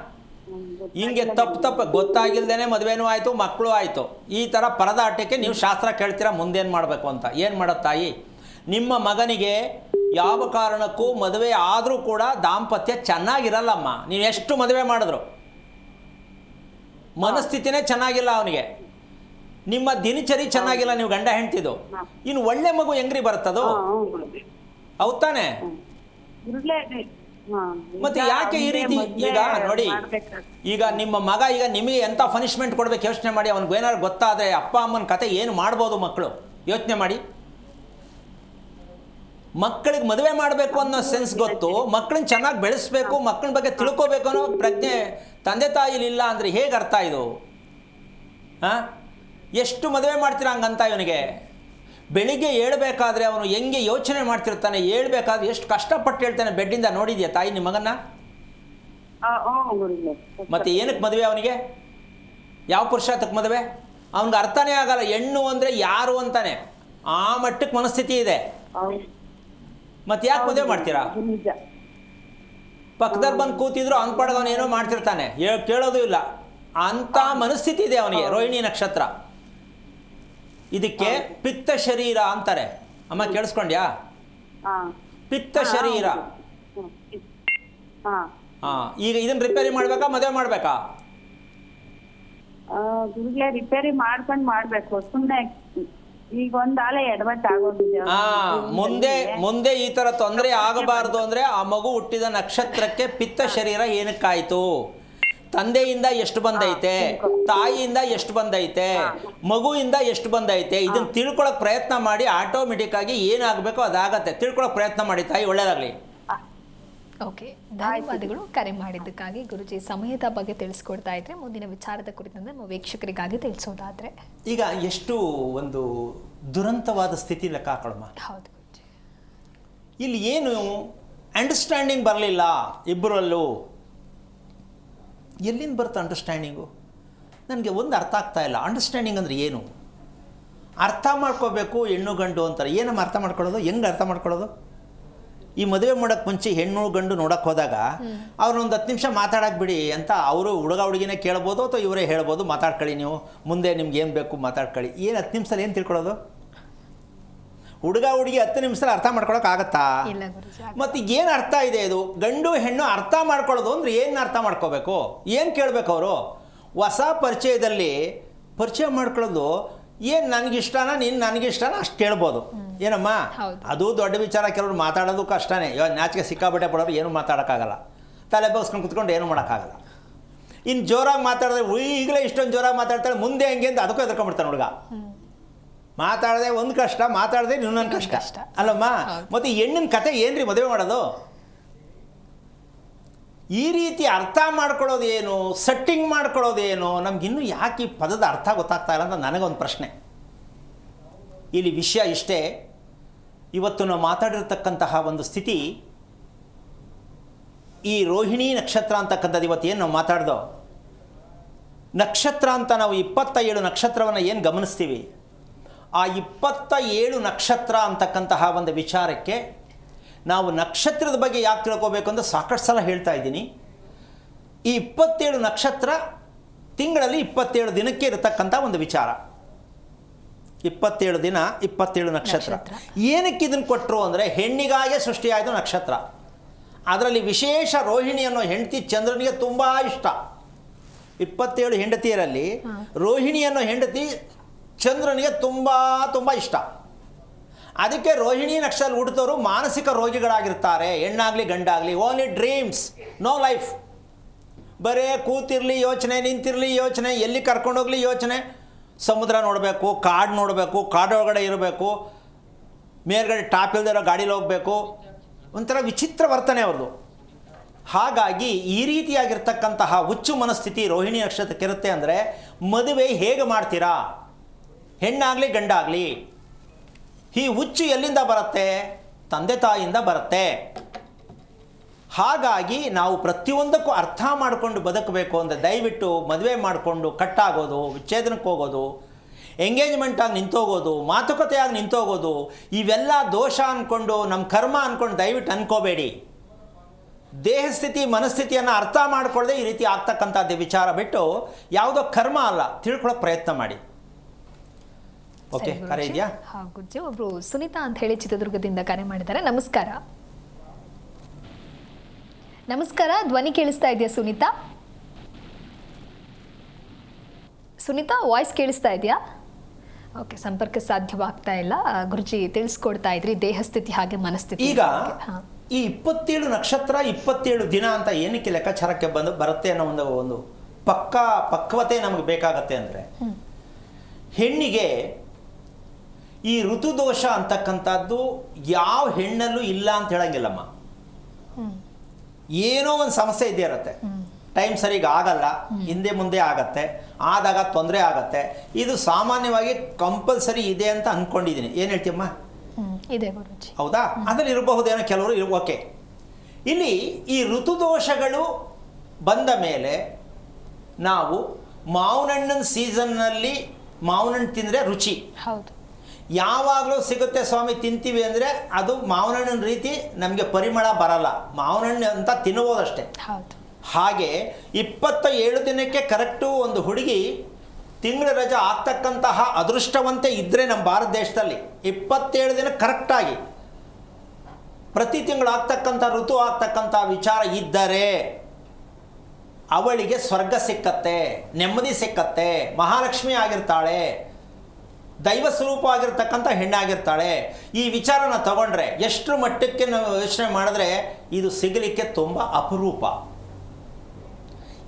ಹಿಂಗೆ ತಪ್ಪು ಗೊತ್ತಾಗಿಲ್ದೇ ಮದುವೆನೂ ಆಯಿತು, ಮಕ್ಕಳು ಆಯಿತು. ಈ ಥರ ಪರದಾಟಕ್ಕೆ ನೀವು ಶಾಸ್ತ್ರ ಕೇಳ್ತೀರಾ ಮುಂದೇನು ಮಾಡಬೇಕು ಅಂತ. ಏನು ಮಾಡೋದು ತಾಯಿ? ನಿಮ್ಮ ಮಗನಿಗೆ ಯಾವ ಕಾರಣಕ್ಕೂ ಮದುವೆ ಆದರೂ ಕೂಡ ದಾಂಪತ್ಯ ಚೆನ್ನಾಗಿರಲ್ಲಮ್ಮ. ನೀವು ಎಷ್ಟು ಮದುವೆ ಮಾಡಿದ್ರು ಮನಸ್ಥಿತಿನೇ ಚೆನ್ನಾಗಿಲ್ಲ ಅವನಿಗೆ. ನಿಮ್ಮ ದಿನಚರಿ ಚೆನ್ನಾಗಿಲ್ಲ ನೀವು ಗಂಡ ಹೆಂಡ್ತಿದ್ದು. ಇನ್ನು ಒಳ್ಳೆ ಮಗು ಹೆಂಗ್ರಿ ಬರ್ತದೋ? ಹೌದ್ ತಾನೆ? ಮತ್ತೆ ಯಾಕೆ ಈ ರೀತಿ? ಈಗ ನೋಡಿ, ಈಗ ನಿಮ್ಮ ಮಗ ಈಗ ನಿಮಗೆ ಎಂಥ ಪನಿಷ್ಮೆಂಟ್ ಕೊಡ್ಬೇಕು ಯೋಚನೆ ಮಾಡಿ. ಅವ್ನಿಗೆ ಏನಾದ್ರು ಗೊತ್ತಾದರೆ ಅಪ್ಪ ಅಮ್ಮನ ಕತೆ ಏನು ಮಾಡ್ಬೋದು ಮಕ್ಕಳು? ಯೋಚನೆ ಮಾಡಿ. ಮಕ್ಕಳಿಗೆ ಮದುವೆ ಮಾಡಬೇಕು ಅನ್ನೋ ಸೆನ್ಸ್ ಗೊತ್ತು, ಮಕ್ಕಳನ್ನ ಚೆನ್ನಾಗಿ ಬೆಳೆಸ್ಬೇಕು, ಮಕ್ಕಳ ಬಗ್ಗೆ ತಿಳ್ಕೋಬೇಕು ಅನ್ನೋ ಪ್ರಜ್ಞೆ ತಂದೆ ತಾಯಿಲಿಲ್ಲ ಅಂದರೆ ಹೇಗೆ ಅರ್ಥ ಇದು? ಹಾಂ, ಎಷ್ಟು ಮದುವೆ ಮಾಡ್ತೀರಾ ಹಂಗಂತ ಇವನಿಗೆ? ಬೆಳಿಗ್ಗೆ ಹೇಳ್ಬೇಕಾದ್ರೆ ಅವನು ಹೆಂಗೆ ಯೋಚನೆ ಮಾಡ್ತಿರ್ತಾನೆ, ಹೇಳ್ಬೇಕಾದ್ರೆ ಎಷ್ಟು ಕಷ್ಟಪಟ್ಟು ಹೇಳ್ತಾನೆ ಬೆಡ್ಡಿಂದ. ನೋಡಿದ್ಯಾ ತಾಯಿ ನಿಮ್ಮ ಮಗನ್ನ? ಮತ್ತೆ ಏನಕ್ಕೆ ಮದುವೆ ಅವನಿಗೆ? ಯಾವ ಪುರುಷಾರ್ಥಕ್ಕೆ ಮದುವೆ? ಅವನಿಗೆ ಅರ್ಥನೇ ಆಗಲ್ಲ. ಹೆಣ್ಣು ಅಂದರೆ ಯಾರು ಅಂತಾನೆ ಆ ಮಟ್ಟಕ್ಕೆ ಮನಸ್ಥಿತಿ ಇದೆ. ಮತ್ತೆ ಯಾಕೆ ಮದುವೆ ಮಾಡ್ತೀರಾ? ಪಕ್ಕದಲ್ಲಿ ಬಂದು ಕೂತಿದ್ರು ಅವ್ನ ಪಾಡಿಗೆ ಅವನು ಏನೋ ಮಾಡ್ತಿರ್ತಾನೆ, ಕೇಳೋದು ಇಲ್ಲ. ಅಂಥ ಮನಸ್ಥಿತಿ ಇದೆ ಅವನಿಗೆ. ರೋಹಿಣಿ ನಕ್ಷತ್ರ ಇದಕ್ಕೆ ಪಿತ್ತ ಶರೀರ ಅಂತಾರೆ. ಅಮ್ಮ ಕೇಳಿಸ್ಕೊಂಡ್ಯಾ? ಪಿತ್ತ ಶರೀರ. ಈಗ ಇದನ್ನ ರಿಪೇರಿ ಮಾಡ್ಬೇಕಾ ಮದುವೆ ಮಾಡ್ಬೇಕಾ? ರಿಪೇರಿ ಮಾಡ್ಕೊಂಡು ಮಾಡ್ಬೇಕು. ಸುಮ್ಮನೆ ಈಗ ಒಂದಾಲೆ ಎಡವಟ್ಟು ಆಗೋದಿದೆ. ಮುಂದೆ ಈ ತರ ತೊಂದರೆ ಆಗಬಾರದು ಅಂದ್ರೆ ಆ ಮಗು ಹುಟ್ಟಿದ ನಕ್ಷತ್ರಕ್ಕೆ ಪಿತ್ತ ಶರೀರ ಏನಕ್ಕಾಯ್ತು? ತಂದೆಯಿಂದ ಎಷ್ಟು ಬಂದೈತೆ, ತಾಯಿಯಿಂದ ಎಷ್ಟು ಬಂದೈತೆ, ಮಗುವಿಂದ ಎಷ್ಟು ಬಂದೈತೆ, ಇದನ್ನ ತಿಳ್ಕೊಳಕ್ ಪ್ರಯತ್ನ ಮಾಡಿ. ಆಟೋಮೆಟಿಕ್ ಆಗಿ ಏನಾಗಬೇಕೋ ಅದಾಗತ್ತೆ. ತಿಳ್ಕೊಳಕ್ ಪ್ರಯತ್ನ ಮಾಡಿ ತಾಯಿ, ಒಳ್ಳೇದಾಗ್ಲಿ. ಓಕೆ, ಧನ್ಯವಾದಗಳು ಕರೆ ಮಾಡಿದ್ದಕ್ಕಾಗಿ. ಗುರುಜಿ, ಸಮಯದ ಬಗ್ಗೆ ತಿಳಿಸ್ಕೊಡ್ತಾ ಇದ್ರೆ ಮುಂದಿನ ವಿಚಾರದ ಕುರಿತಂತೆ ನಮ್ಮ ವೀಕ್ಷಕರಿಗಾಗಿ ತಿಳಿಸೋದಾದ್ರೆ, ಈಗ ಎಷ್ಟು ಒಂದು ದುರಂತವಾದ ಸ್ಥಿತಿ ಲೆಕ್ಕ ಹಾಕೊಳ್ಳಮ್ಮ. ಹೌದು ಗುರುಜಿ. ಇಲ್ಲಿ ಏನು ಅಂಡರ್ಸ್ಟ್ಯಾಂಡಿಂಗ್ ಬರಲಿಲ್ಲ ಇಬ್ಬರಲ್ಲೂ. ಎಲ್ಲಿಂದ ಬರುತ್ತೆ ಅಂಡರ್ಸ್ಟ್ಯಾಂಡಿಂಗು? ನನಗೆ ಒಂದು ಅರ್ಥ ಆಗ್ತಾ ಇಲ್ಲ. ಅಂಡರ್ಸ್ಟ್ಯಾಂಡಿಂಗ್ ಅಂದರೆ ಏನು? ಅರ್ಥ ಮಾಡ್ಕೋಬೇಕು ಹೆಣ್ಣು ಗಂಡು ಅಂತಾರೆ. ಏನಮ್ಮ ಅರ್ಥ ಮಾಡ್ಕೊಳ್ಳೋದು? ಹೆಂಗೆ ಅರ್ಥ ಮಾಡ್ಕೊಳ್ಳೋದು? ಈ ಮದುವೆ ಮಾಡೋಕ್ಕೆ ಮುಂಚೆ ಹೆಣ್ಣು ಗಂಡು ನೋಡೋಕ್ಕೆ ಹೋದಾಗ ಅವ್ರನ್ನೊಂದು 10 ನಿಮಿಷ ಮಾತಾಡಕ್ಕೆ ಬಿಡಿ ಅಂತ ಅವರು ಹುಡುಗ ಹುಡುಗಿನೇ ಕೇಳ್ಬೋದು, ಅಥವಾ ಇವರೇ ಹೇಳ್ಬೋದು, ಮಾತಾಡ್ಕೊಳ್ಳಿ ನೀವು ಮುಂದೆ ನಿಮ್ಗೆ ಏನು ಬೇಕು ಮಾತಾಡ್ಕೊಳ್ಳಿ. ಏನು 10 ನಿಮಿಷದಲ್ಲಿ ಏನು ತಿಳ್ಕೊಳ್ಳೋದು? ಹುಡುಗ ಹುಡುಗಿ 10 ನಿಮಿಷದಲ್ಲಿ ಅರ್ಥ ಮಾಡ್ಕೊಳಕ್ಕಾಗತ್ತಾ? ಮತ್ತು ಏನು ಅರ್ಥ ಇದೆ ಇದು? ಗಂಡು ಹೆಣ್ಣು ಅರ್ಥ ಮಾಡ್ಕೊಳ್ಳೋದು ಅಂದರೆ ಏನು ಅರ್ಥ ಮಾಡ್ಕೋಬೇಕು? ಏನು ಕೇಳಬೇಕು ಅವರು? ಹೊಸ ಪರಿಚಯದಲ್ಲಿ ಪರಿಚಯ ಮಾಡ್ಕೊಳ್ಳೋದು ಏನು ನನಗಿಷ್ಟನಾ ನೀನು ನನಗಿಷ್ಟನ ಅಷ್ಟು ಕೇಳ್ಬೋದು. ಏನಮ್ಮ, ಅದು ದೊಡ್ಡ ವಿಚಾರ. ಕೆಲವರು ಮಾತಾಡೋದು ಕಷ್ಟನೇ. ಇವಾಗ ನಾಚಿಕೆ ಸಿಕ್ಕಾಬಟ್ಟೆ ಪಡೋರು ಏನೂ ಮಾತಾಡೋಕ್ಕಾಗಲ್ಲ. ತಲೆ ಬಗ್ಸ್ಕೊಂಡು ಕುತ್ಕೊಂಡು ಏನೂ ಮಾಡೋಕ್ಕಾಗಲ್ಲ. ಇನ್ನು ಜೋರಾಗಿ ಮಾತಾಡಿದ್ರೆ ಈಗಲೇ ಇಷ್ಟೊಂದು ಜೋರಾಗಿ ಮಾತಾಡ್ತಾಳೆ, ಮುಂದೆ ಹೆಂಗೆ ಅಂತ ಅದಕ್ಕೂ ಎದ್ಕೊಂಡ್ಬಿಡ್ತಾನೆ ಹುಡುಗ. ಮಾತಾಡದೆ ಒಂದು ಕಷ್ಟ, ಮಾತಾಡದೆ ಇನ್ನೊಂದು ಕಷ್ಟ ಅಲ್ಲಮ್ಮ. ಮತ್ತು ಹೆಣ್ಣಿನ ಕತೆ ಏನ್ರಿ ಮದುವೆ ಮಾಡೋದು? ಈ ರೀತಿ ಅರ್ಥ ಮಾಡ್ಕೊಳ್ಳೋದು ಏನು, ಸೆಟ್ಟಿಂಗ್ ಮಾಡ್ಕೊಳ್ಳೋದು ಏನು? ನಮಗಿನ್ನೂ ಯಾಕೆ ಈ ಪದದ ಅರ್ಥ ಗೊತ್ತಾಗ್ತಾ ಇಲ್ಲ ಅಂತ ನನಗೊಂದು ಪ್ರಶ್ನೆ. ಇಲ್ಲಿ ವಿಷಯ ಇಷ್ಟೇ. ಇವತ್ತು ನಾವು ಮಾತಾಡಿರ್ತಕ್ಕಂತಹ ಒಂದು ಸ್ಥಿತಿ, ಈ ರೋಹಿಣಿ ನಕ್ಷತ್ರ ಅಂತಕ್ಕಂಥದ್ದು ಇವತ್ತು ಏನು ನಾವು ಮಾತಾಡ್ದೋ ನಕ್ಷತ್ರ ಅಂತ ನಾವು 27 ನಕ್ಷತ್ರವನ್ನು ಏನು ಗಮನಿಸ್ತೀವಿ, ಆ 27 ನಕ್ಷತ್ರ ಅಂತಕ್ಕಂತಹ ಒಂದು ವಿಚಾರಕ್ಕೆ ನಾವು ನಕ್ಷತ್ರದ ಬಗ್ಗೆ ಯಾಕೆ ತಿಳ್ಕೋಬೇಕು ಅಂತ ಸಾಕಷ್ಟು ಸಲ ಹೇಳ್ತಾ ಇದ್ದೀನಿ. ಈ 27 ನಕ್ಷತ್ರ ತಿಂಗಳಲ್ಲಿ 27 ದಿನಕ್ಕೆ ಇರತಕ್ಕಂಥ ಒಂದು ವಿಚಾರ. 27 ದಿನ 27 ನಕ್ಷತ್ರ. ಏನಕ್ಕೆ ಇದನ್ನು ಕೊಟ್ಟರು ಅಂದರೆ ಹೆಣ್ಣಿಗಾಗೆ ಸೃಷ್ಟಿಯಾಯಿತು ನಕ್ಷತ್ರ. ಅದರಲ್ಲಿ ವಿಶೇಷ ರೋಹಿಣಿ ಅನ್ನೋ ಹೆಂಡತಿ ಚಂದ್ರನಿಗೆ ತುಂಬ ಇಷ್ಟ. 27 ಹೆಂಡತಿಯರಲ್ಲಿ ರೋಹಿಣಿ ಅನ್ನೋ ಹೆಂಡತಿ ಚಂದ್ರನಿಗೆ ತುಂಬ ತುಂಬ ಇಷ್ಟ. ಅದಕ್ಕೆ ರೋಹಿಣಿ ನಕ್ಷತ್ರ ಹುಟ್ಟಿದವರು ಮಾನಸಿಕ ರೋಗಿಗಳಾಗಿರ್ತಾರೆ. ಹೆಣ್ಣಾಗಲಿ ಗಂಡಾಗಲಿ, ಓನ್ಲಿ ಡ್ರೀಮ್ಸ್, ನೋ ಲೈಫ್. ಬರೇ ಕೂತಿರಲಿ ಯೋಚನೆ, ನಿಂತಿರಲಿ ಯೋಚನೆ, ಎಲ್ಲಿ ಕರ್ಕೊಂಡೋಗ್ಲಿ ಯೋಚನೆ. ಸಮುದ್ರ ನೋಡಬೇಕು, ಕಾಡು ನೋಡಬೇಕು, ಕಾಡೊಳಗಡೆ ಇರಬೇಕು, ಮೇಲ್ಗಡೆ ಟಾಪ್ ಇಲ್ದಿರೋ ಗಾಡೀಲಿ ಹೋಗಬೇಕು. ಒಂಥರ ವಿಚಿತ್ರ ವರ್ತನೆ ಅವ್ರದ್ದು. ಹಾಗಾಗಿ ಈ ರೀತಿಯಾಗಿರ್ತಕ್ಕಂತಹ ಹುಚ್ಚು ಮನಸ್ಥಿತಿ ರೋಹಿಣಿ ನಕ್ಷತ್ರಕ್ಕೆ ಇರುತ್ತೆ. ಅಂದರೆ ಮದುವೆ ಹೇಗೆ ಮಾಡ್ತೀರಾ, ಹೆಣ್ಣಾಗಲಿ ಗಂಡಾಗಲಿ, ಈ ಹುಚ್ಚು ಎಲ್ಲಿಂದ ಬರುತ್ತೆ? ತಂದೆ ತಾಯಿಯಿಂದ ಬರುತ್ತೆ. ಹಾಗಾಗಿ ನಾವು ಪ್ರತಿಯೊಂದಕ್ಕೂ ಅರ್ಥ ಮಾಡಿಕೊಂಡು ಬದುಕಬೇಕು ಅಂದರೆ ದಯವಿಟ್ಟು ಮದುವೆ ಮಾಡಿಕೊಂಡು ಕಟ್ಟಾಗೋದು, ವಿಚ್ಛೇದನಕ್ಕೆ ಹೋಗೋದು, ಎಂಗೇಜ್ಮೆಂಟಾಗಿ ನಿಂತೋಗೋದು, ಮಾತುಕತೆಯಾಗಿ ನಿಂತೋಗೋದು, ಇವೆಲ್ಲ ದೋಷ ಅಂದ್ಕೊಂಡು ನಮ್ಮ ಕರ್ಮ ಅಂದ್ಕೊಂಡು ದಯವಿಟ್ಟು ಅನ್ಕೋಬೇಡಿ. ದೇಹಸ್ಥಿತಿ ಮನಸ್ಥಿತಿಯನ್ನು ಅರ್ಥ ಮಾಡ್ಕೊಳ್ಳದೆ ಈ ರೀತಿ ಆಗ್ತಕ್ಕಂಥದ್ದು ವಿಚಾರ ಬಿಟ್ಟು ಯಾವುದೋ ಕರ್ಮ ಅಲ್ಲ, ತಿಳ್ಕೊಳ್ಳೋಕೆ ಪ್ರಯತ್ನ ಮಾಡಿ. ಓಕೆ, ಕರೆ ಇದೆಯಾ? ಹಾ ಗುರುಜಿ, ಒಬ್ರು ಸುನೀತಾ ಅಂತ ಹೇಳಿ ಚಿತ್ರದುರ್ಗದಿಂದ ಕರೆ ಮಾಡಿದ್ದಾರೆ. ನಮಸ್ಕಾರ. ನಮಸ್ಕಾರ, ಧ್ವನಿ ಕೇಳಿಸ್ತಾ ಇದೆಯಾ ಸುನೀತಾ? ಸುನೀತಾ, ವಾಯ್ಸ್ ಕೇಳಿಸ್ತಾ ಇದೆಯಾ? ಓಕೆ, ಸಂಪರ್ಕ ಸಾಧ್ಯವಾಗ್ತಾ ಇಲ್ಲ. ಗುರುಜಿ ತಿಳಿಸ್ಕೊಡ್ತಾ ಇದ್ರಿ ದೇಹಸ್ಥಿತಿ ಹಾಗೆ ಮನಸ್ಥಿತಿ. ಈಗ ಈ 27 ನಕ್ಷತ್ರ 27 ದಿನ ಅಂತ ಏನಕ್ಕೆ ಲೆಕ್ಕಾಚಾರಕ್ಕೆ ಬರುತ್ತೆ ಅನ್ನೋ ಒಂದು ಪಕ್ವತೆ ನಮಗೆ ಬೇಕಾಗತ್ತೆ ಅಂದರೆ, ಹೆಣ್ಣಿಗೆ ಈ ಋತುದೋಷ ಅಂತಕ್ಕಂಥದ್ದು ಯಾವ ಹೆಣ್ಣಲ್ಲೂ ಇಲ್ಲ ಅಂತ ಹೇಳಂಗಿಲ್ಲಮ್ಮ. ಏನೋ ಒಂದು ಸಮಸ್ಯೆ ಇದ್ದೇ ಇರುತ್ತೆ. ಟೈಮ್ ಸರಿಗೆ ಆಗಲ್ಲ, ಹಿಂದೆ ಮುಂದೆ ಆಗತ್ತೆ, ಆದಾಗ ತೊಂದರೆ ಆಗತ್ತೆ. ಇದು ಸಾಮಾನ್ಯವಾಗಿ ಕಂಪಲ್ಸರಿ ಇದೆ ಅಂತ ಅಂದ್ಕೊಂಡಿದ್ದೀನಿ. ಏನು ಹೇಳ್ತೀಯಮ್ಮ? ಇದೆ ಗುರುಜಿ. ಹೌದಾ? ಅದ್ರಲ್ಲಿ ಇರಬಹುದೇನೋ ಕೆಲವರು ಓಕೆ. ಇಲ್ಲಿ ಈ ಋತುದೋಷಗಳು ಬಂದ ಮೇಲೆ ನಾವು ಮಾವಿನಹಣ್ಣಿನ ಸೀಸನ್ನಲ್ಲಿ ಮಾವಿನಹಣ್ಣು ತಿಂದರೆ ರುಚಿ. ಹೌದು. ಯಾವಾಗಲೂ ಸಿಗುತ್ತೆ ಸ್ವಾಮಿ, ತಿಂತೀವಿ ಅಂದರೆ ಅದು ಮಾವಿನಹಣ್ಣಿನ ರೀತಿ ನಮಗೆ ಪರಿಮಳ ಬರಲ್ಲ. ಮಾವಿನಹಣ್ಣು ಅಂತ ತಿನ್ನುವುದಷ್ಟೇ. ಹೌದು. ಹಾಗೆ 27 ದಿನಕ್ಕೆ ಕರೆಕ್ಟು ಒಂದು ಹುಡುಗಿ ತಿಂಗಳ ರಜೆ ಆಗ್ತಕ್ಕಂತಹ ಅದೃಷ್ಟವಂತೆ ಇದ್ದರೆ ನಮ್ಮ ಭಾರತ ದೇಶದಲ್ಲಿ 27 ದಿನ ಕರೆಕ್ಟಾಗಿ ಪ್ರತಿ ತಿಂಗಳು ಆಗ್ತಕ್ಕಂಥ ಋತು ಆಗ್ತಕ್ಕಂಥ ವಿಚಾರ ಇದ್ದರೆ ಅವಳಿಗೆ ಸ್ವರ್ಗ ಸಿಕ್ಕತ್ತೆ, ನೆಮ್ಮದಿ ಸಿಕ್ಕತ್ತೆ, ಮಹಾಲಕ್ಷ್ಮಿ ಆಗಿರ್ತಾಳೆ, ದೈವ ಸ್ವರೂಪ ಆಗಿರ್ತಕ್ಕಂಥ ಹೆಣ್ಣಾಗಿರ್ತಾಳೆ. ಈ ವಿಚಾರನ ತಗೊಂಡ್ರೆ ಎಷ್ಟರ ಮಟ್ಟಕ್ಕೆ ನಾವು ಯೋಚನೆ ಮಾಡಿದ್ರೆ ಇದು ಸಿಗಲಿಕ್ಕೆ ತುಂಬ ಅಪರೂಪ.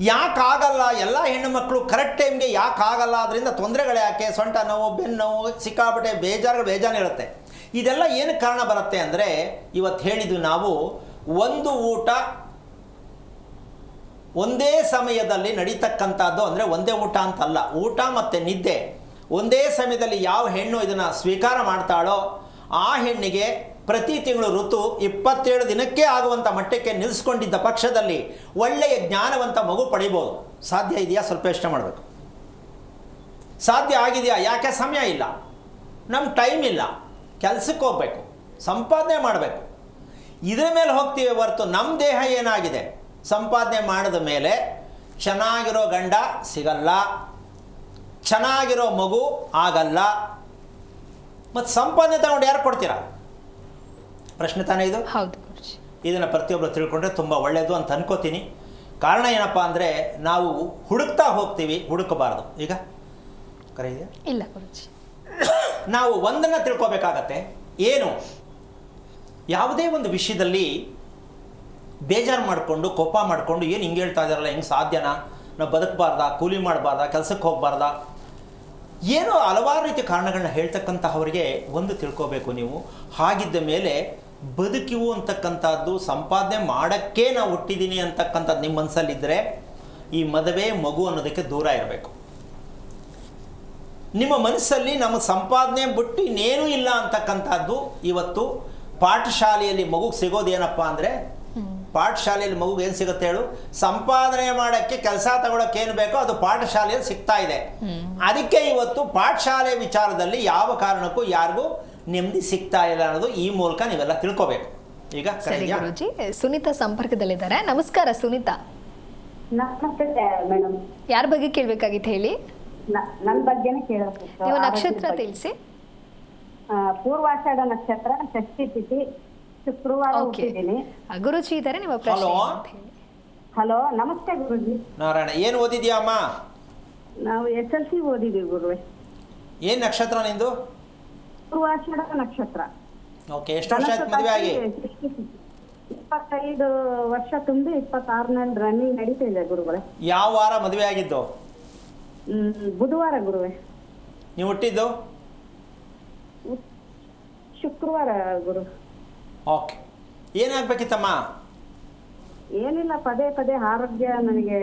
ಯಾಕಾಗಲ್ಲ? ಎಲ್ಲ ಹೆಣ್ಣು ಮಕ್ಕಳು ಕರೆಕ್ಟ್ ಟೈಮ್ಗೆ ಯಾಕಾಗಲ್ಲ? ಅದರಿಂದ ತೊಂದರೆಗಳು ಯಾಕೆ? ಸೊಂಟ ನೋವು, ಬೆನ್ನು ನೋವು, ಸಿಕ್ಕಾಪಟ್ಟೆ ಬೇಜಾನು ಇರುತ್ತೆ. ಇದೆಲ್ಲ ಏನು ಕಾರಣ ಬರುತ್ತೆ ಅಂದರೆ, ಇವತ್ತು ಹೇಳಿದ್ವಿ ನಾವು, ಒಂದು ಊಟ ಒಂದೇ ಸಮಯದಲ್ಲಿ ನಡೀತಕ್ಕಂಥದ್ದು. ಅಂದರೆ ಒಂದೇ ಊಟ ಅಂತಲ್ಲ, ಊಟ ಮತ್ತು ನಿದ್ದೆ ಒಂದೇ ಸಮಯದಲ್ಲಿ ಯಾವ ಹೆಣ್ಣು ಇದನ್ನು ಸ್ವೀಕಾರ ಮಾಡ್ತಾಳೋ ಆ ಹೆಣ್ಣಿಗೆ ಪ್ರತಿ ತಿಂಗಳು ಋತು 27 ದಿನಕ್ಕೆ ಆಗುವಂಥ ಮಟ್ಟಕ್ಕೆ ನಿಲ್ಲಿಸ್ಕೊಂಡಿದ್ದ ಪಕ್ಷದಲ್ಲಿ ಒಳ್ಳೆಯ ಜ್ಞಾನವಂತ ಮಗು ಪಡಿಬೋದು. ಸಾಧ್ಯ ಇದೆಯಾ? ಸ್ವಲ್ಪ ಯೋಚನೆ ಮಾಡಬೇಕು. ಸಾಧ್ಯ ಆಗಿದೆಯಾ? ಯಾಕೆ? ಸಮಯ ಇಲ್ಲ, ನಮ್ಮ ಟೈಮ್ ಇಲ್ಲ, ಕೆಲಸಕ್ಕೆ ಹೋಗಬೇಕು, ಸಂಪಾದನೆ ಮಾಡಬೇಕು, ಇದರ ಮೇಲೆ ಹೋಗ್ತೀವಿ ಹೊರತು ನಮ್ಮ ದೇಹ ಏನಾಗಿದೆ? ಸಂಪಾದನೆ ಮಾಡಿದ ಮೇಲೆ ಚೆನ್ನಾಗಿರೋ ಗಂಡ ಸಿಗಲ್ಲ, ಚೆನ್ನಾಗಿರೋ ಮಗು ಆಗಲ್ಲ, ಮತ್ತು ಸಂಪಾದನೆ ತಗೊಂಡು ಯಾರು ಕೊಡ್ತೀರಾ? ಪ್ರಶ್ನೆ ತಾನೇ ಇದು. ಹೌದು ಗುರುಜಿ. ಇದನ್ನು ಪ್ರತಿಯೊಬ್ಬರು ತಿಳ್ಕೊಂಡ್ರೆ ತುಂಬ ಒಳ್ಳೆಯದು ಅಂತ ಅನ್ಕೋತೀನಿ. ಕಾರಣ ಏನಪ್ಪ ಅಂದರೆ, ನಾವು ಹುಡುಕ್ತಾ ಹೋಗ್ತೀವಿ, ಹುಡುಕಬಾರ್ದು. ಈಗ ಕರೆ ಇದೆಯಾ? ಇಲ್ಲ ಗುರುಜಿ. ನಾವು ಒಂದನ್ನು ತಿಳ್ಕೊಬೇಕಾಗತ್ತೆ. ಏನು? ಯಾವುದೇ ಒಂದು ವಿಷಯದಲ್ಲಿ ಬೇಜಾರು ಮಾಡಿಕೊಂಡು ಕೋಪ ಮಾಡಿಕೊಂಡು ಏನು ಹಿಂಗೆ ಹೇಳ್ತಾ ಇದ್ದಾರಲ್ಲ, ಹೆಂಗೆ ಸಾಧ್ಯನಾ? ನಾವು ಬದುಕಬಾರ್ದಾ? ಕೂಲಿ ಮಾಡಬಾರ್ದಾ? ಕೆಲಸಕ್ಕೆ ಹೋಗಬಾರ್ದಾ? ಏನೋ ಹಲವಾರು ರೀತಿ ಕಾರಣಗಳನ್ನ ಹೇಳ್ತಕ್ಕಂತಹವರಿಗೆ ಒಂದು ತಿಳ್ಕೋಬೇಕು ನೀವು. ಹಾಗಿದ್ದ ಮೇಲೆ ಬದುಕಿವು ಅಂತಕ್ಕಂಥದ್ದು ಸಂಪಾದನೆ ಮಾಡೋಕ್ಕೆ ನಾವು ಹುಟ್ಟಿದ್ದೀನಿ ಅಂತಕ್ಕಂಥದ್ದು ನಿಮ್ಮ ಮನಸ್ಸಲ್ಲಿದ್ದರೆ ಈ ಮದುವೆ ಮಗು ಅನ್ನೋದಕ್ಕೆ ದೂರ ಇರಬೇಕು. ನಿಮ್ಮ ಮನಸ್ಸಲ್ಲಿ ನಮ್ಮ ಸಂಪಾದನೆ ಬಿಟ್ಟು ಇನ್ನೇನೂ ಇಲ್ಲ ಅಂತಕ್ಕಂಥದ್ದು ಇವತ್ತು ಪಾಠಶಾಲೆಯಲ್ಲಿ ಮಗುಗೆ ಸಿಗೋದೇನಪ್ಪ ಅಂದರೆ, ಪಾಠಶಾಲೆಯಲ್ಲಿ ಮಗುಗೆ ಏನು ಸಿಗುತ್ತೆ ಹೇಳು? ಸಂಪಾದನೆ ಮಾಡೋಕ್ಕೆ, ಕೆಲಸ ತಗೊಳ್ಳೋಕೆ ಏನು ಬೇಕೋ ಅದು ಪಾಠಶಾಲೆಯಲ್ಲಿ ಸಿಗ್ತಾ ಇದೆ. ಅದಕ್ಕೆ ಇವತ್ತು ಪಾಠಶಾಲೆ ವಿಚಾರದಲ್ಲಿ ಯಾವ ಕಾರಣಕ್ಕೂ ಯಾರಿಗೂ ನೆಮ್ಮದಿ ಸಿಗ್ತಾ ಇಲ್ಲ ಅನ್ನೋದು ಈ ಮೂಲಕ ನೀವೆಲ್ಲ ತಿಳ್ಕೋಬೇಕು. ಈಗ ಸರಿ ಗುರುಜಿ, ಸುನೀತಾ ಸಂಪರ್ಕದಲ್ಲಿದ್ದಾರೆ. ನಮಸ್ಕಾರ ಸುನೀತಾ. ನಮಸ್ತೆ ಮೇಡಮ್. ಯಾರ ಬಗ್ಗೆ ಕೇಳಬೇಕಾಗಿತ್ತು ಹೇಳಿ? ನನ್ನ ಬಗ್ಗೆನೇ ಕೇಳಬೇಕು. ನೀವು ನಕ್ಷತ್ರ ತಿಳಿಸಿ. ಪೂರ್ವಾಷಾಢ ನಕ್ಷತ್ರ, ಷಷ್ಠಿ ತಿಥಿ, ಶುಕ್ರವಾರ ಹುಟ್ಟಿದ್ದೀನಿ. ಗುರುಜಿ ಇದ್ದಾರೆ, ನಿಮ್ಮ ಪ್ರಶ್ನೆ ಅಂತ ಹೇಳಿ. ಹಲೋ, ನಮಸ್ತೆ ಗುರುಜಿ. ನಾರಾಯಣ, ಏನು ಓದಿದ್ಯಾ ಅಮ್ಮ? ನಾವು SLC ಓದಿದ್ದೀವಿ ಗುರುವೆ. ಏನು ನಕ್ಷತ್ರ ನಿಂದು? ಪೂರ್ವಾಷಾಢ ನಕ್ಷತ್ರ. ಓಕೆ, ಎಷ್ಟು ವರ್ಷ ಆಯ್ತು ಮದುವೆ ಆಗಿ? 25 ವರ್ಷ ತುಂಬಿ 26ನೇ ರನ್ನಿಂಗ್ ನಡೀತಾ ಇದೆ ಗುರುಗಳೇ. ಯಾವ ವಾರ ಮದುವೆ ಆಗಿದ್ದು? ಬುಧವಾರ ಗುರುವೆ. ನೀವು ಹುಟ್ಟಿದ್ದು? ಶುಕ್ರವಾರ ಗುರು. ಓಕೆ, ಏನಾಗಬೇಕಿತ್ತಮ್ಮ? ಏನಿಲ್ಲ, ಪದೇ ಪದೇ ಆರೋಗ್ಯ ನನಗೆ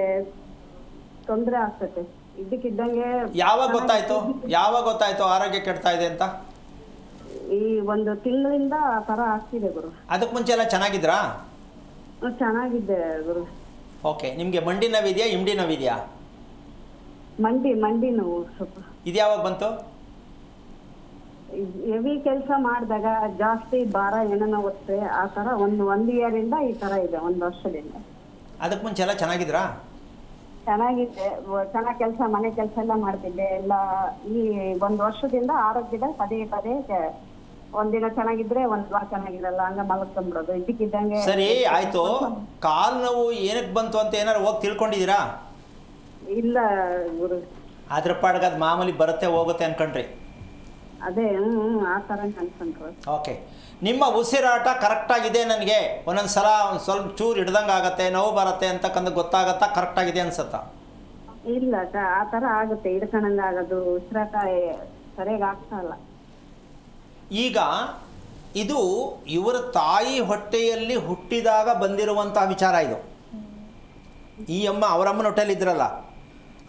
ತೊಂದರೆ ಆಗ್ತದೆ ಇದ್ದಕ್ಕಿದ್ದಂಗೆ. ಯಾವಾಗ ಗೊತ್ತಾಯ್ತು ಆರೋಗ್ಯ ಕೆಡ್ತಾ ಇದೆ ಅಂತ? ಈ ಒಂದು ತಿಂಗಳಿಂದ ಆ ತರ ಆಗ್ತಿದೆ ಗುರು. ಅದಕ್ಕೆ ಮುಂಚೆ ಎಲ್ಲ ಚೆನ್ನಾಗಿದ್ರಾ? ಚೆನ್ನಾಗಿದ್ದೆ ಗುರು. ಓಕೆ, ನಿಮಗೆ ಮಂಡಿ ನೋವಿದೆಯಾ, ಇಮ್ಡಿ ನೋವಿದೆಯಾ? ಮಂಡಿ ನೋವು ಸ್ವಲ್ಪ. ಇದು ಯಾವಾಗ ಬಂತು? ಹೆವಿ ಕೆಲಸ ಮಾಡಿದಾಗ ಜಾಸ್ತಿ ಭಾರ ಏನನ್ನ ಒತ್ತೆ ಆ ತರ ಒಂದು ಇಯರ್ ಇಂದ ಈ ತರ ಇದೆ, 1 ವರ್ಷದಿಂದ. ಅದಕ್ಕೆ ಮುಂಚೆ ಎಲ್ಲ ಚೆನ್ನಾಗಿದ್ರಾ? ಚೆನ್ನಾಗಿದೆ, ಚೆನ್ನಾಗಿ ಕೆಲಸ, ಮನೆ ಕೆಲಸ ಎಲ್ಲ ಮಾಡ್ತಿದ್ದೆ ಎಲ್ಲ. ಈ 1 ವರ್ಷದಿಂದ ಆರೋಗ್ಯದ ಪದೇ ಪದೇ ಒಂದಿನ ಚೆನ್ನಾಗಿದ್ರೆ 1 ವಾರ ಚೆನ್ನಾಗಿರಲ್ಲ, ಹಂಗ ಮಲಗ್ಕೊಂಡ್ಬಿಡೋದು ಇದ್ದಕ್ಕಿದ್ದಂಗೆ. ಸರಿ ಆಯ್ತು, ಕಾಲು ನೋವು ಏನಕ್ಕೆ ಬಂತು ಅಂತ ಏನಾರು ಹೋಗಿ ತಿಳ್ಕೊಂಡಿದ್ದೀರಾ? ಇಲ್ಲ ಗುರು. ಅದ್ರ ಪಾಡ್ಗೆ ಅದು ಮಾಮೂಲಿ ಬರುತ್ತೆ ಹೋಗುತ್ತೆ ಅನ್ಕೊಂಡ್ರಿ. ಅದೇ ಆ ತರ ಅನ್ಕೊಂಡ್ರು. ಓಕೆ, ನಿಮ್ಮ ಉಸಿರಾಟ ಕರೆಕ್ಟಾಗಿದೆ. ನನಗೆ ಒಂದೊಂದು ಸಲ ಒಂದು ಸ್ವಲ್ಪ ಚೂರು ಹಿಡ್ದಂಗೆ ಆಗುತ್ತೆ, ನೋವು ಬರುತ್ತೆ ಅಂತಕ್ಕಂಥ ಗೊತ್ತಾಗತ್ತಾ? ಕರೆಕ್ಟಾಗಿದೆ ಅನ್ಸುತ್ತಾ? ಇಲ್ಲ ಆ ತರ ಆಗುತ್ತೆ, ಹಿಡ್ಕೊಂಡಂಗ ಆಗೋದು, ಉಸಿರಾಟ ಸರಿಯಾಗಿ ಆಗ್ತಾ ಇಲ್ಲ. ಈಗ ಇದು ಇವರ ತಾಯಿ ಹೊಟ್ಟೆಯಲ್ಲಿ ಹುಟ್ಟಿದಾಗ ಬಂದಿರುವಂತಹ ವಿಚಾರ ಇದು. ಈ ಅಮ್ಮ ಅವರಮ್ಮನ ಹೊಟ್ಟೆಯಲ್ಲಿ ಇದ್ರಲ್ಲ,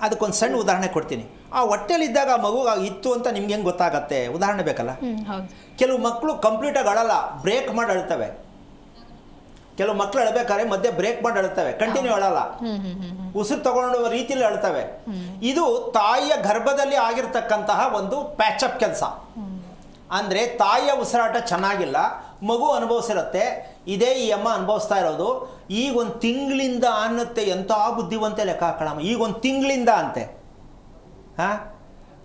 ಅದಕ್ಕೊಂದು ಸಣ್ಣ ಉದಾಹರಣೆ ಕೊಡ್ತೀನಿ. ಆ ಹೊಟ್ಟೆಲಿದ್ದಾಗ ಆ ಮಗು ಇತ್ತು ಅಂತ ನಿಮ್ಗೆ ಹೆಂಗೆ ಗೊತ್ತಾಗತ್ತೆ? ಉದಾಹರಣೆ ಬೇಕಲ್ಲ. ಕೆಲವು ಮಕ್ಕಳು ಕಂಪ್ಲೀಟಾಗಿ ಅಳಲ್ಲ, ಬ್ರೇಕ್ ಮಾಡಿ ಅಳ್ತವೆ. ಕೆಲವು ಮಕ್ಕಳು ಅಳ್ಬೇಕಾದ್ರೆ ಮಧ್ಯೆ ಬ್ರೇಕ್ ಮಾಡಿ ಅಳ್ತವೆ, ಕಂಟಿನ್ಯೂ ಅಳಲ್ಲ, ಉಸಿರು ತಗೊಂಡು ರೀತಿಯಲ್ಲಿ ಅಳ್ತವೆ. ಇದು ತಾಯಿಯ ಗರ್ಭದಲ್ಲಿ ಆಗಿರ್ತಕ್ಕಂತಹ ಒಂದು ಪ್ಯಾಚಪ್ ಕೆಲಸ. ಅಂದರೆ ತಾಯಿಯ ಉಸಿರಾಟ ಚೆನ್ನಾಗಿಲ್ಲ, ಮಗು ಅನುಭವಿಸಿರುತ್ತೆ. ಇದೇ ಈ ಅಮ್ಮ ಅನುಭವಿಸ್ತಾ ಇರೋದು. ಈಗ 1 ತಿಂಗಳಿಂದ ಅನ್ನತ್ತೆ. ಎಂಥ ಬುದ್ಧಿವಂತೆ ಲೆಕ್ಕ ಹಾಕೋಣ. ಈಗ 1 ತಿಂಗಳಿಂದ ಅಂತೆ. ಹಾಂ,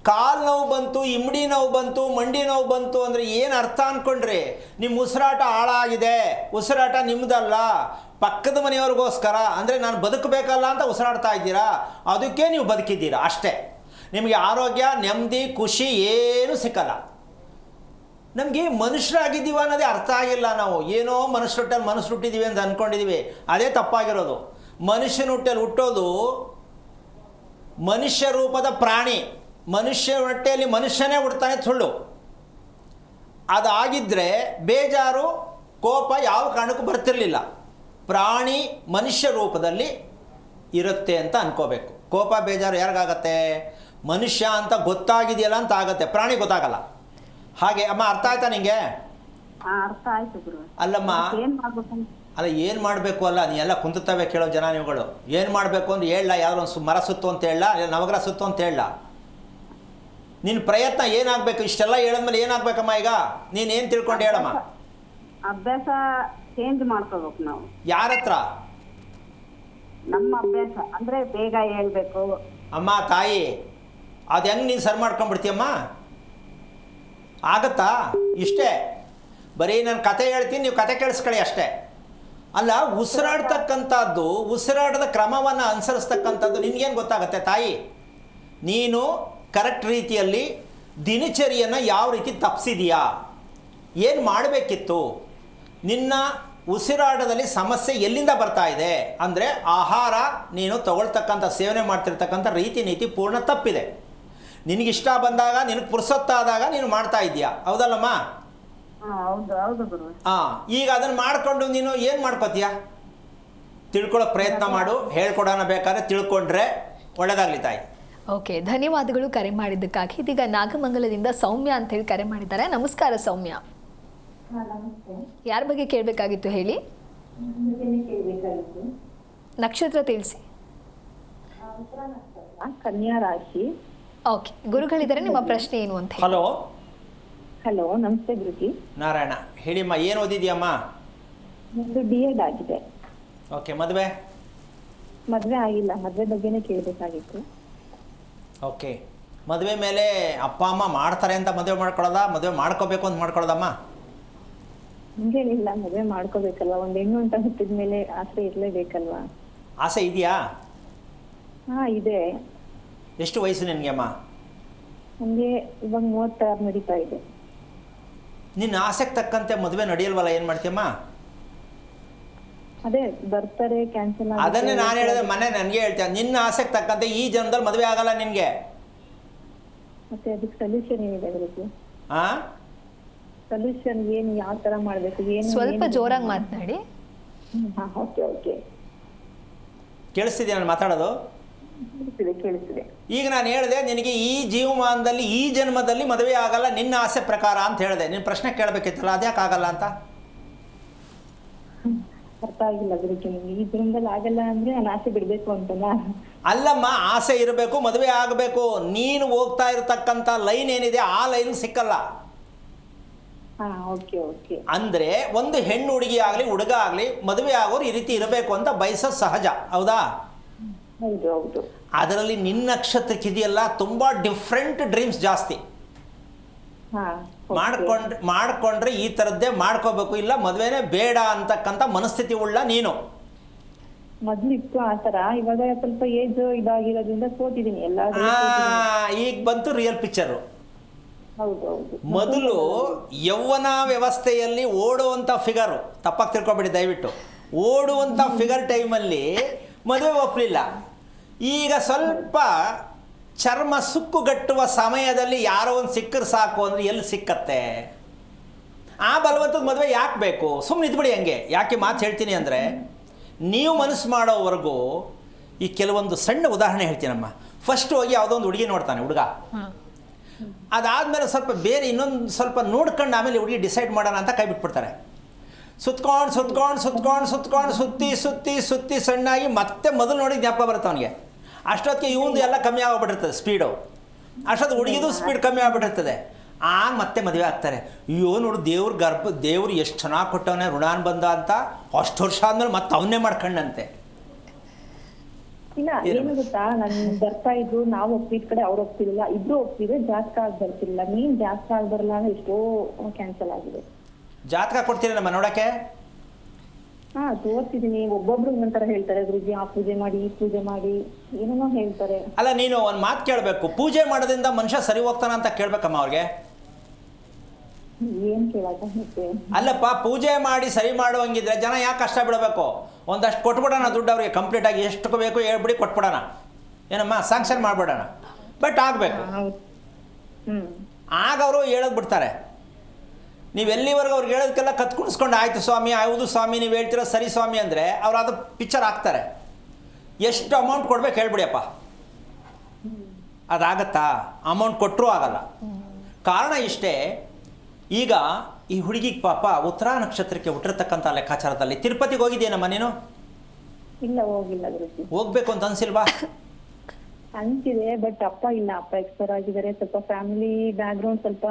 ಕಾಲು ನೋವು ಬಂತು, ಇಮ್ಡಿ ನೋವು ಬಂತು, ಮಂಡಿ ನೋವು ಬಂತು ಅಂದರೆ ಏನು ಅರ್ಥ ಅಂದ್ಕೊಂಡ್ರಿ? ನಿಮ್ಮ ಉಸಿರಾಟ ಹಾಳಾಗಿದೆ. ಉಸಿರಾಟ ನಿಮ್ಮದಲ್ಲ, ಪಕ್ಕದ ಮನೆಯವ್ರಿಗೋಸ್ಕರ. ಅಂದರೆ ನಾನು ಬದುಕಬೇಕಲ್ಲ ಅಂತ ಉಸಿರಾಡ್ತಾ ಇದ್ದೀರಾ, ಅದಕ್ಕೆ ನೀವು ಬದುಕಿದ್ದೀರಾ ಅಷ್ಟೇ. ನಿಮಗೆ ಆರೋಗ್ಯ, ನೆಮ್ಮದಿ, ಖುಷಿ ಏನೂ ಸಿಕ್ಕಲ್ಲ. ನಮಗೆ ಮನುಷ್ಯರಾಗಿದ್ದೀವ ಅನ್ನೋದೇ ಅರ್ಥ ಆಗಿಲ್ಲ. ನಾವು ಏನೋ ಮನುಷ್ಯರೊಟ್ಟಲ್ಲಿ ಮನುಷ್ಯರು ಹುಟ್ಟಿದ್ದೀವಿ ಅಂತ ಅಂದ್ಕೊಂಡಿದ್ದೀವಿ, ಅದೇ ತಪ್ಪಾಗಿರೋದು. ಮನುಷ್ಯನ ಹೊಟ್ಟೆಯಲ್ಲಿ ಹುಟ್ಟೋದು ಮನುಷ್ಯ ರೂಪದ ಪ್ರಾಣಿ. ಮನುಷ್ಯ ಹೊಟ್ಟೆಯಲ್ಲಿ ಮನುಷ್ಯನೇ ಹುಡ್ತಾನೆ, ಸುಳ್ಳು. ಅದಾಗಿದ್ದರೆ ಬೇಜಾರು, ಕೋಪ ಯಾವ ಕಾರಣಕ್ಕೂ ಬರ್ತಿರಲಿಲ್ಲ. ಪ್ರಾಣಿ ಮನುಷ್ಯ ರೂಪದಲ್ಲಿ ಇರುತ್ತೆ ಅಂತ ಅನ್ಕೋಬೇಕು. ಕೋಪ ಬೇಜಾರು ಯಾರಿಗಾಗತ್ತೆ? ಮನುಷ್ಯ ಅಂತ ಗೊತ್ತಾಗಿದೆಯಲ್ಲ ಅಂತ ಆಗತ್ತೆ, ಪ್ರಾಣಿ ಗೊತ್ತಾಗಲ್ಲ. ಹಾಗೆ ಅಮ್ಮ, ಅರ್ಥ ಆಯ್ತಾ ನಿಂಗೆ? ಅರ್ಥ ಆಯ್ತು ಗುರು. ಅಲ್ಲಮ್ಮ, ಏನ್ ಮಾಡ್ಬೇಕು? ಅಲ್ಲ, ಏನು ಮಾಡಬೇಕು ಅಲ್ಲ, ನೀ ಎಲ್ಲ ಕುಂತುತ್ತವೆ ಕೇಳೋ ಜನ ನೀವುಗಳು. ಏನು ಮಾಡಬೇಕು ಅಂದ್ರೆ ಹೇಳ, ಯಾವ್ದೋ ಒಂದು ಮರ ಸುತ್ತು ಅಂತ ಹೇಳ, ನವಗ್ರಹ ಸುತ್ತು ಅಂತ ಹೇಳ. ನಿನ್ನ ಪ್ರಯತ್ನ ಏನಾಗಬೇಕು? ಇಷ್ಟೆಲ್ಲ ಹೇಳಿದ್ಮೇಲೆ ಏನಾಗಬೇಕಮ್ಮ? ಈಗ ನೀನೇನು ತಿಳ್ಕೊಂಡು ಹೇಳಮ್ಮ. ಅಭ್ಯಾಸ ಚೇಂಜ್ ಮಾಡ್ಕೋಬೇಕು ನಾವು. ಯಾರ ಹತ್ರ? ನಮ್ಮ ಅಭ್ಯಾಸ ಅಂದ್ರೆ ಬೇಗ ಹೇಳ್ಬೇಕು. ಅಮ್ಮ ತಾಯಿ, ಅದು ಹೆಂಗೆ ನೀನು ಸರಿ ಮಾಡ್ಕೊಂಡ್ಬಿಡ್ತೀಯಮ್ಮ? ಆಗತ್ತಾ? ಇಷ್ಟೇ, ಬರೀ ನಾನು ಕತೆ ಹೇಳ್ತೀನಿ, ನೀವು ಕತೆ ಕೇಳಿಸ್ಕೊಳ್ಳಿ ಅಷ್ಟೇ. ಅಲ್ಲ, ಉಸಿರಾಡ್ತಕ್ಕಂಥದ್ದು, ಉಸಿರಾಟದ ಕ್ರಮವನ್ನು ಅನುಸರಿಸ್ತಕ್ಕಂಥದ್ದು ನಿನಗೇನು ಗೊತ್ತಾಗುತ್ತೆ ತಾಯಿ? ನೀನು ಕರೆಕ್ಟ್ ರೀತಿಯಲ್ಲಿ ದಿನಚರಿಯನ್ನು ಯಾವ ರೀತಿ ತಪ್ಪಿಸಿದೀಯಾ? ಏನು ಮಾಡಬೇಕಿತ್ತು? ನಿನ್ನ ಉಸಿರಾಟದಲ್ಲಿ ಸಮಸ್ಯೆ ಎಲ್ಲಿಂದ ಬರ್ತಾ ಇದೆ ಅಂದರೆ ಆಹಾರ ನೀನು ತಗೊಳ್ತಕ್ಕಂಥ ಸೇವನೆ ಮಾಡ್ತಿರ್ತಕ್ಕಂಥ ರೀತಿ ನೀತಿ ಪೂರ್ಣ ತಪ್ಪಿದೆ. ನಿನಗಿಷ್ಟ ಬಂದಾಗ, ನಿನಗೆ ಪುರ್ಸೊತ್ತಾದಾಗ ನೀನು ಮಾಡ್ತಾ ಇದೀಯಾ, ಹೌದಲ್ಲಮ್ಮ? ಹೌದು ಹೌದು ಗುರು. ಈಗ ಅದನ್ನು ಮಾಡಿಕೊಂಡು ನೀನು ಏನು ಮಾಡ್ಕೋತೀಯ? ತಿಳ್ಕೊಳ್ಳೋ ಪ್ರಯತ್ನ ಮಾಡು. ಹೇಳ್ಕೊಡೋಣ ಬೇಕಾದ್ರೆ, ತಿಳ್ಕೊಂಡ್ರೆ ಒಳ್ಳೇದಾಗಲಿ ತಾಯಿ. ಓಕೆ, ಧನ್ಯವಾದಗಳು ಕರೆ ಮಾಡಿದ್ದಕ್ಕಾಗಿ. ಇದೀಗ ನಾಗಮಂಗಲದಿಂದ ಸೌಮ್ಯ ಅಂತ ಹೇಳಿ ಕರೆ ಮಾಡಿದ್ದಾರೆ. ನಮಸ್ಕಾರ ಸೌಮ್ಯ. ಯಾರ ಬಗ್ಗೆ ಕೇಳಬೇಕಾಗಿತ್ತು ಹೇಳಿ? ನಕ್ಷತ್ರ ತಿಳಿಸಿ. ಕನ್ಯಾ ರಾಶಿ. ಓಕೆ, ಗುರುಗಳಿದ್ದಾರೆ, ನಿಮ್ಮ ಪ್ರಶ್ನೆ ಏನು ಅಂತ ಹೇಳಿ. ಹಲೋ. ಹಲೋ, ನಮಸ್ತೆ ಗುರುಜಿ. ನಾರಾಯಣ, ಹೇಳಿಮ್ಮ, ಏನು ಓದಿದ್ಯಮ್ಮ? ನಂದು B.Ed ಆಗಿದೆ. ಓಕೆ, ಮದುವೆ? ಮದುವೆ ಆಗಿಲ್ಲ, ಮದುವೆ ಬಗ್ಗೆನೇ ಕೇಳಬೇಕಾಗಿತ್ತು. ಓಕೆ, ಮದುವೆ ಮೇಲೆ ಅಪ್ಪ ಅಮ್ಮ ಮಾಡ್ತಾರೆ ಅಂತ ಮದುವೆ ಮಾಡ್ಕೊಳ್ಳೋದಾ, ಮದುವೆ ಮಾಡ್ಕೋಬೇಕು ಅಂತ ಮಾಡ್ಕೊಳ್ಳೋದಮ್ಮ? ಹಂಗೇನಿಲ್ಲ, ಮದುವೆ ಮಾಡ್ಕೋಬೇಕಲ್ವಾ, ಒಂದು ಹೆಣ್ಣು ಅಂತ ಹುಟ್ಟಿದ ಮೇಲೆ ಆಸೆ ಇರಲೇಬೇಕಲ್ವಾ? ಆಸೆ ಇದೆಯಾ? ಹಾ ಇದೆ. ಎಷ್ಟು ವಯಸ್ಸು ನಿನಗೆ ಅಮ್ಮ? ನನಗೆ ಇವಾಗ 36 ನಡೀತಾ ಇದೆ. ನಿನ್ನ ಆಸೆಗೆ ತಕ್ಕಂತೆ ಮದುವೆ ನಡೆಯಲ್ವಲ್ಲ, ಏನು ಮಾಡ್ತೀಯಮ್ಮ? ಅದೇ ಬರ್ತಾರೆ, ಕ್ಯಾನ್ಸಲ್. ಅದನ್ನೇ ನಾನು ಹೇಳಿದೆ ಮನೆ, ನನಗೆ ಹೇಳ್ತೇನೆ, ನಿನ್ನ ಆಸೆಗೆ ತಕ್ಕಂತೆ ಈ ಜನ್ಮದಲ್ಲಿ ಮದುವೆ ಆಗಲ್ಲ ನಿನಗೆ. ಮತ್ತೆ ಅದಕ್ಕೆ ಸೊಲ್ಯೂಷನ್ ಏನಿದೆ ಗುರುಜಿ? ಹಾಂ, ಸೊಲ್ಯೂಷನ್ ಏನು, ಯಾವ ತರ ಮಾಡ್ಬೇಕು, ಏನು? ಸ್ವಲ್ಪ ಜೋರಾಗಿ ಮಾತನಾಡಿ. ಓಕೆ ಓಕೆ, ಕೇಳಿಸ್ತಿದ್ಯಾ ನಾನು ಮಾತಾಡೋದು? ಕೇಳಿಸ್ತಿದೆ. ಈಗ ನಾನು ಹೇಳಿದೆ ನಿನಗೆ ಈ ಜೀವಮಾನದಲ್ಲಿ, ಈ ಜನ್ಮದಲ್ಲಿ ಮದುವೆ ಆಗಲ್ಲ ನಿನ್ನ ಆಸೆ ಪ್ರಕಾರ ಅಂತ ಹೇಳಿದೆ. ನಿನ್ನ ಪ್ರಶ್ನೆ ಕೇಳಬೇಕಿತ್ತಲ್ಲ, ಅದ್ಯಾಕೆ ಆಗಲ್ಲ ಅಂತ? ಅರ್ಥ ಆಗಿಲ್ಲ ಗುರುಜಿ. ಈ ಜನ್ಮದಲ್ಲಿ ಆಗಲ್ಲ ಅಂದ್ರೆ ನಾನು ಆಸೆ ಬಿಡ್ಬೇಕು ಅಂತನಾ? ಅಲ್ಲಮ್ಮ, ಆಸೆ ಇರಬೇಕು, ಮದುವೆ ಆಗಬೇಕು. ನೀನು ಹೋಗ್ತಾ ಇರತಕ್ಕಂಥ ಲೈನ್ ಏನಿದೆ ಆ ಲೈನ್ ಸಿಕ್ಕಲ್ಲ. ಹಾ, ಓಕೆ ಓಕೆ. ಅಂದರೆ ಒಂದು ಹೆಣ್ಣು ಹುಡುಗಿ ಆಗಲಿ ಹುಡುಗ ಆಗಲಿ ಮದುವೆ ಆಗೋರು ಈ ರೀತಿ ಇರಬೇಕು ಅಂತ ಬಯಸೋದು ಸಹಜ, ಹೌದಾ? ಹೌದು ಹೌದು. ಅದರಲ್ಲಿ ನಿನ್ನ ನಕ್ಷತ್ರಕ್ಕಿದೆಯಲ್ಲ ತುಂಬ ಡಿಫ್ರೆಂಟ್ ಡ್ರೀಮ್ಸ್ ಜಾಸ್ತಿ. ಹಾ, ಮಾಡ್ಕೊಂಡ್ರೆ ಈ ಥರದ್ದೇ ಮಾಡ್ಕೋಬೇಕು, ಇಲ್ಲ ಮದುವೆನೇ ಬೇಡ ಅಂತಕ್ಕಂಥ ಮನಸ್ಥಿತಿ ಉಳ್ಳ ನೀನು. ಮೊದ್ಲು ಇತ್ತು ಆತರ, ಇವಾಗ ಸ್ವಲ್ಪ ಏಜ್ ಇದಾಗಿರೋದ್ರಿಂದ ಸೋತಿದೀನಿ ಎಲ್ಲ. ಈಗ ಬಂತು ರಿಯಲ್ ಪಿಕ್ಚರು. ಹೌದು ಹೌದು. ಮೊದಲು ಯೌವನ ವ್ಯವಸ್ಥೆಯಲ್ಲಿ ಓಡುವಂಥ ಫಿಗರು, ತಪ್ಪಾಗಿ ತಿಳ್ಕೊಬೇಡಿ ದಯವಿಟ್ಟು, ಓಡುವಂಥ ಫಿಗರ್ ಟೈಮಲ್ಲಿ ಮದುವೆ ಒಪ್ಪಲಿಲ್ಲ. ಈಗ ಸ್ವಲ್ಪ ಚರ್ಮ ಸುಕ್ಕುಗಟ್ಟುವ ಸಮಯದಲ್ಲಿ ಯಾರೋ ಒಂದು ಸಿಕ್ಕರೆ ಸಾಕು ಅಂದರೆ ಎಲ್ಲಿ ಸಿಕ್ಕತ್ತೆ? ಆ ಬಲವಂತದ ಮದುವೆ ಯಾಕೆ ಬೇಕು? ಸುಮ್ಮನೆ ಇದ್ಬಿಡಿ ಹಂಗೆ. ಯಾಕೆ ಮಾತು ಹೇಳ್ತೀನಿ ಅಂದರೆ, ನೀವು ಮನಸ್ಸು ಮಾಡೋವರೆಗೂ ಈ ಕೆಲವೊಂದು ಸಣ್ಣ ಉದಾಹರಣೆ ಹೇಳ್ತೀನಮ್ಮ. ಫಸ್ಟ್ ಹೋಗಿ ಯಾವುದೋ ಒಂದು ಹುಡುಗಿ ನೋಡ್ತಾನೆ ಹುಡುಗ, ಅದಾದಮೇಲೆ ಸ್ವಲ್ಪ ಬೇರೆ ಇನ್ನೊಂದು ಸ್ವಲ್ಪ ನೋಡ್ಕೊಂಡು ಆಮೇಲೆ ಹುಡುಗಿ ಡಿಸೈಡ್ ಮಾಡೋಣ ಅಂತ ಕೈ ಬಿಟ್ಬಿಡ್ತಾರೆ. ಸುತ್ತಿ ಸಣ್ಣಾಗಿ ಮತ್ತೆ ಮೊದಲು ನೋಡಿ ಜ್ಞಾಪಕ ಬರುತ್ತೆ ಅವನಿಗೆ. ಅಷ್ಟೊತ್ತಿಗೆ ಇವಂದು ಎಲ್ಲ ಕಮ್ಮಿ ಆಗ್ಬಿಟ್ಟಿರ್ತದೆ ಸ್ಪೀಡು, ಅಷ್ಟೊತ್ತು ಹುಡುಗಿದು ಸ್ಪೀಡ್ ಕಮ್ಮಿ ಆಗ್ಬಿಟ್ಟಿರ್ತದೆ. ಆಗ ಮತ್ತೆ ಮದುವೆ ಆಗ್ತಾರೆ. ಅಯ್ಯೋ ನೋಡು, ದೇವ್ರು ಎಷ್ಟು ಚೆನ್ನಾಗಿ ಕೊಟ್ಟವನೇ, ಋಣಾನ್ ಬಂದ ಅಂತ ಅಷ್ಟು ವರ್ಷ ಆದ್ಮೇಲೆ ಮತ್ತೆ ಅವನ್ನೇ ಮಾಡ್ಕೊಂಡಂತೆ. ಇಲ್ಲ, ಏನು ಗೊತ್ತಾ, ನನ್ ಬರ್ತಾ ಇದ್ರು, ನಾವು ಒಪ್ಪಿದ ಕಡೆ ಅವ್ರು ಒಪ್ತಿರ್ಲಿಲ್ಲ, ಇಬ್ರು ಒಪ್ತಿದ್ರೆ ಜಾತಕ ಆಗಿ ಬರ್ತಿರ್ಲಿಲ್ಲ. ನೀನ್ ಜಾತಕ ಆಗಿ ಬರಲ್ಲ ಅಂದ್ರೆ ಎಷ್ಟೋ ಕ್ಯಾನ್ಸಲ್ ಆಗಿದೆ. ಜಾತಕ ಕೊಡ್ತೀರಿ ನಮ್ಮ ನೋಡಕ್ಕೆ? ಹಾ, ತೋರ್ಸಿದೀನಿ. ಒಬ್ಬೊಬ್ರು ಒಂದೊಂಥರ ಹೇಳ್ತಾರೆ, ಗುರುಜಿ ಆ ಪೂಜೆ ಮಾಡಿ ಈ ಪೂಜೆ ಮಾಡಿ ಏನೇನೋ ಹೇಳ್ತಾರೆ. ಅಲ್ಲ, ನೀನು ಒಂದು ಮಾತು ಕೇಳಬೇಕು, ಪೂಜೆ ಮಾಡೋದ್ರಿಂದ ಮನುಷ್ಯ ಸರಿ ಹೋಗ್ತಾನ ಅಂತ ಕೇಳ್ಬೇಕಮ್ಮ ಅವ್ರಿಗೆ. ಏನ್ ಕೇಳಕ ಮತ್ತೆ? ಅಲ್ಲಪ್ಪ, ಪೂಜೆ ಮಾಡಿ ಸರಿ ಮಾಡುವಂಗಿದ್ರೆ ಜನ ಯಾಕೆ ಕಷ್ಟ ಬಿಡಬೇಕು? ಒಂದಷ್ಟು ಕೊಟ್ಬಿಡೋಣ ದುಡ್ಡು ಅವ್ರಿಗೆ, ಕಂಪ್ಲೀಟಾಗಿ ಎಷ್ಟು ಬೇಕು ಹೇಳ್ಬಿಡಿ ಕೊಟ್ಬಿಡೋಣ, ಏನಮ್ಮ ಸ್ಯಾಂಕ್ಷನ್ ಮಾಡಿಬಿಡೋಣ. ಬಟ್ ಆಗಬೇಕು. ಆಗ ಅವರು ಹೇಳೋದು ಬಿಡ್ತಾರೆ. ನೀವು ಎಲ್ಲಿವರೆಗೂ ಅವ್ರಿಗೆ ಹೇಳೋದಕ್ಕೆಲ್ಲ ಕತ್ಕುಣಿಸ್ಕೊಂಡು ಆಯಿತು ಸ್ವಾಮಿ, ಹೌದು ಸ್ವಾಮಿ ನೀವು ಹೇಳ್ತಿರೋ ಸರಿ ಸ್ವಾಮಿ ಅಂದರೆ ಅವ್ರು ಅದು ಪಿಕ್ಚರ್ ಹಾಕ್ತಾರೆ. ಎಷ್ಟು ಅಮೌಂಟ್ ಕೊಡ್ಬೇಕು ಹೇಳ್ಬಿಡಿಯಪ್ಪ, ಅದಾಗತ್ತಾ? ಅಮೌಂಟ್ ಕೊಟ್ಟರೂ ಆಗಲ್ಲ. ಕಾರಣ ಇಷ್ಟೇ. ಈಗ ಈ ಹುಡುಗಿಗೆ ಪಾಪ ಉತ್ತರ ನಕ್ಷತ್ರಕ್ಕೆ ಹುಟ್ಟಿರ್ತಕ್ಕಂಥ ಲೆಕ್ಕಾಚಾರದಲ್ಲಿ ತಿರುಪತಿಗೆ ಹೋಗಿದ್ದೀನಮ್ಮ ನೀನು? ಇಲ್ಲ, ಹೋಗಿಲ್ಲ ಗುರುಜಿ. ಹೋಗ್ಬೇಕು ಅಂತ ಅನ್ಸಿಲ್ವಾ? ಅನ್ಸಿದೆ, ಬಟ್ ಅಪ್ಪ ಇಲ್ಲ, ಅಪ್ಪ ಎಕ್ಸ್ಪೈರ್ ಆಗಿದ್ದಾರೆ. ಸ್ವಲ್ಪ ಫ್ಯಾಮಿಲಿ ಬ್ಯಾಕ್ಗ್ರೌಂಡ್ ಸ್ವಲ್ಪ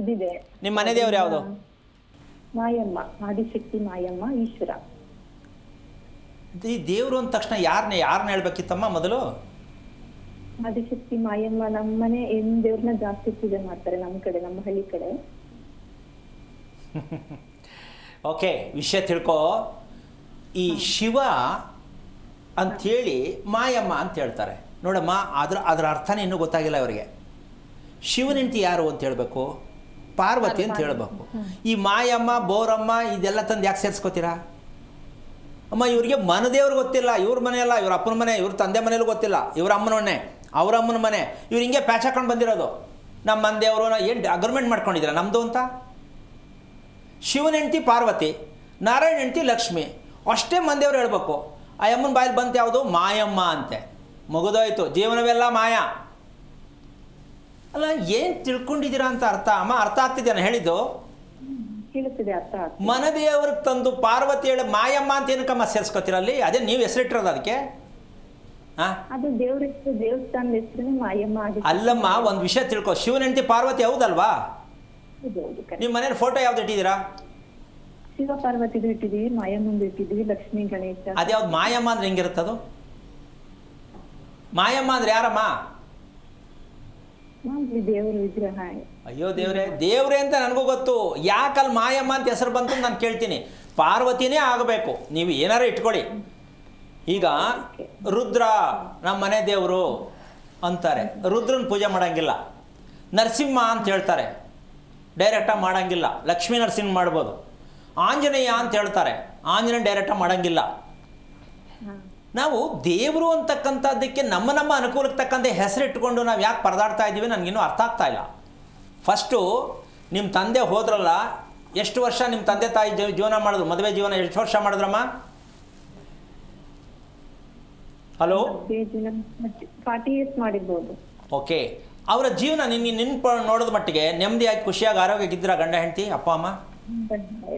ಇದಿದೆ. ನಿಮ್ಮ ಮನೆ ದೇವ್ರು ಯಾವುದು? ಮಾಯಮ್ಮ, ಆದಿಶಕ್ತಿ ಮಾಯಮ್ಮ ಈಶ್ವರ. ಈ ದೇವರು ಅಂದ ತಕ್ಷಣ ಯಾರನ್ನ ಹೇಳ್ಬೇಕಿತ್ತಮ್ಮ ಮೊದಲು? ಆದಿಶಕ್ತಿ ಮಾಯಮ್ಮ. ನಮ್ಮನೆ ಏನ್ ದೇವ್ರನ್ನ ಜಾಸ್ತಿ ಪೂಜೆ ಮಾಡ್ತಾರೆ ನಮ್ಮ ಕಡೆ, ನಮ್ಮ ಹಳ್ಳಿ ಕಡೆ. ಓಕೆ, ವಿಷಯ ತಿಳ್ಕೊ. ಈ ಶಿವ ಅಂಥೇಳಿ ಮಾಯಮ್ಮ ಅಂತ ಹೇಳ್ತಾರೆ ನೋಡಮ್ಮ. ಅದರ ಅರ್ಥನೇ ಇನ್ನೂ ಗೊತ್ತಾಗಿಲ್ಲ ಅವರಿಗೆ. ಶಿವನ ಹೆಂಡತಿ ಯಾರು ಅಂತ ಹೇಳಬೇಕು, ಪಾರ್ವತಿ ಅಂತ ಹೇಳಬೇಕು. ಈ ಮಾಯಮ್ಮ ಬೋರಮ್ಮ ಇದೆಲ್ಲ ತಂದು ಯಾಕೆ ಸೇರಿಸ್ಕೋತೀರಾ ಅಮ್ಮ? ಇವ್ರಿಗೆ ಮನದೇವ್ರು ಗೊತ್ತಿಲ್ಲ, ಇವ್ರ ಮನೆ ಅಲ್ಲ, ಇವ್ರ ಅಪ್ಪನ ಮನೆ, ಇವ್ರ ತಂದೆ ಮನೇಲೂ ಗೊತ್ತಿಲ್ಲ, ಇವ್ರ ಅಮ್ಮನ ಮನೆ, ಅವ್ರ ಅಮ್ಮನ ಮನೆ. ಇವ್ರು ಹಿಂಗೆ ಪ್ಯಾಚ್ ಹಾಕೊಂಡು ಬಂದಿರೋದು. ನಮ್ಮ ಮನೆದೇವರು ಏನು ಅಗ್ರಿಮೆಂಟ್ ಮಾಡ್ಕೊಂಡಿದ್ದೀರಾ ನಮ್ಮದು ಅಂತ? ಶಿವನ ಹೆಂಡತಿ ಪಾರ್ವತಿ, ನಾರಾಯಣ ಹೆಂಡತಿ ಲಕ್ಷ್ಮಿ, ಅಷ್ಟೇ ಮಂದೇವ್ರು ಹೇಳ್ಬೇಕು. ಆ ಅಮ್ಮನ ಬಾಯಲ್ಲಿ ಬಂತು ಯಾವುದು? ಮಾಯಮ್ಮ ಅಂತೆ. ಮುಗಿದೋಯ್ತು, ಜೀವನವೆಲ್ಲ ಮಾಯ. ಅಲ್ಲ, ಏನು ತಿಳ್ಕೊಂಡಿದ್ದೀರಾ ಅಂತ ಅರ್ಥ ಅಮ್ಮ? ಅರ್ಥ ಆಗ್ತಿದ್ಯಾ ನಾನು ಹೇಳಿದ್ದು? ಮನದೇವ್ರಿಗೆ ತಂದು ಪಾರ್ವತಿ ಹೇಳಿ ಮಾಯಮ್ಮ ಅಂತ ಏನಕ್ಕಮ್ಮ ಸೇರಿಸ್ಕೊತೀರ ಅಲ್ಲಿ? ಅದೇ ನೀವು ಹೆಸರಿಟ್ಟಿರೋದು ಅದಕ್ಕೆ? ದೇವಸ್ಥಾನದ ಹೆಸರು ಮಾಯಮ್ಮ. ಅಲ್ಲಮ್ಮ, ಒಂದು ವಿಷಯ ತಿಳ್ಕೊ, ಶಿವನ ಹೆಂಡತಿ ಪಾರ್ವತಿ ಹೌದಲ್ವಾ? ನಿಮ್ಮ ಮನೇಲಿ ಫೋಟೋ ಯಾವ್ದು ಇಟ್ಟಿದ್ದೀರಾ? ಶಿವ ಪಾರ್ವತಿದು ಇಟ್ಟಿದೀವಿ, ಮಾಯಮ್ಮಂದು ಇಟ್ಟಿದೀವಿ, ಲಕ್ಷ್ಮೀ ಗಣೇಶ. ಅದ್ಯಾವ್ದು ಮಾಯಮ್ಮ ಅಂದ್ರೆ ಹೆಂಗಿರುತ್ತದು? ಮಾಯಮ್ಮ ಅಂದ್ರೆ ಯಾರಮ್ಮ? ದೇವ್ರ ವಿಗ್ರಹ. ಅಯ್ಯೋ ದೇವ್ರೆ ಅಂತ ನನಗೂ ಗೊತ್ತು. ಯಾಕಲ್ಲಿ ಮಾಯಮ್ಮ ಅಂತ ಹೆಸರು ಬಂತು ನಾನು ಕೇಳ್ತೀನಿ. ಪಾರ್ವತಿನೇ ಆಗಬೇಕು, ನೀವು ಏನಾರು ಇಟ್ಕೊಳ್ಳಿ. ಈಗ ರುದ್ರ ನಮ್ಮ ಮನೆ ದೇವರು ಅಂತಾರೆ, ರುದ್ರನ ಪೂಜೆ ಮಾಡೋಂಗಿಲ್ಲ. ನರಸಿಂಹ ಅಂತ ಹೇಳ್ತಾರೆ, ಡೈರೆಕ್ಟಾಗಿ ಮಾಡೋಂಗಿಲ್ಲ. ಲಕ್ಷ್ಮೀ ನರಸಿಂಹ ಮಾಡ್ಬೋದು. ಆಂಜನೇಯ ಅಂತ ಹೇಳ್ತಾರೆ, ಆಂಜನೇಯ ಡೈರೆಕ್ಟಾಗಿ ಮಾಡೋಂಗಿಲ್ಲ. ನಾವು ದೇವರು ಅಂತಕ್ಕಂಥದ್ದಕ್ಕೆ ನಮ್ಮ ಅನುಕೂಲಕ್ಕೆ ತಕ್ಕಂತೆ ಹೆಸರಿಟ್ಕೊಂಡು ನಾವು ಯಾಕೆ ಪರದಾಡ್ತಾ ಇದ್ದೀವಿ ನನಗಿನ್ನೂ ಅರ್ಥ ಆಗ್ತಾ ಇಲ್ಲ. ಫಸ್ಟು ನಿಮ್ಮ ತಂದೆ ಹೋದ್ರಲ್ಲ, ಎಷ್ಟು ವರ್ಷ ನಿಮ್ಮ ತಂದೆ ತಾಯಿ ಜೀವನ ಮಾಡಿದ್ರು? ಮದುವೆ ಜೀವನ ಎಷ್ಟು ವರ್ಷ ಮಾಡಿದ್ರಮ್ಮ? ಹಲೋ, 40 years ಮಾಡಿರ್ಬೋದು. ಓಕೆ, ಅವರ ಜೀವನ ನಿನ್ನ ನೋಡೋದ ಮಟ್ಟಿಗೆ ನೆಮ್ಮದಿಯಾಗಿ ಖುಷಿಯಾಗಿ ಆರೋಗ್ಯವಾಗಿದ್ದೀರಾ ಗಂಡ ಹೆಂಡತಿ ಅಪ್ಪ ಅಮ್ಮ?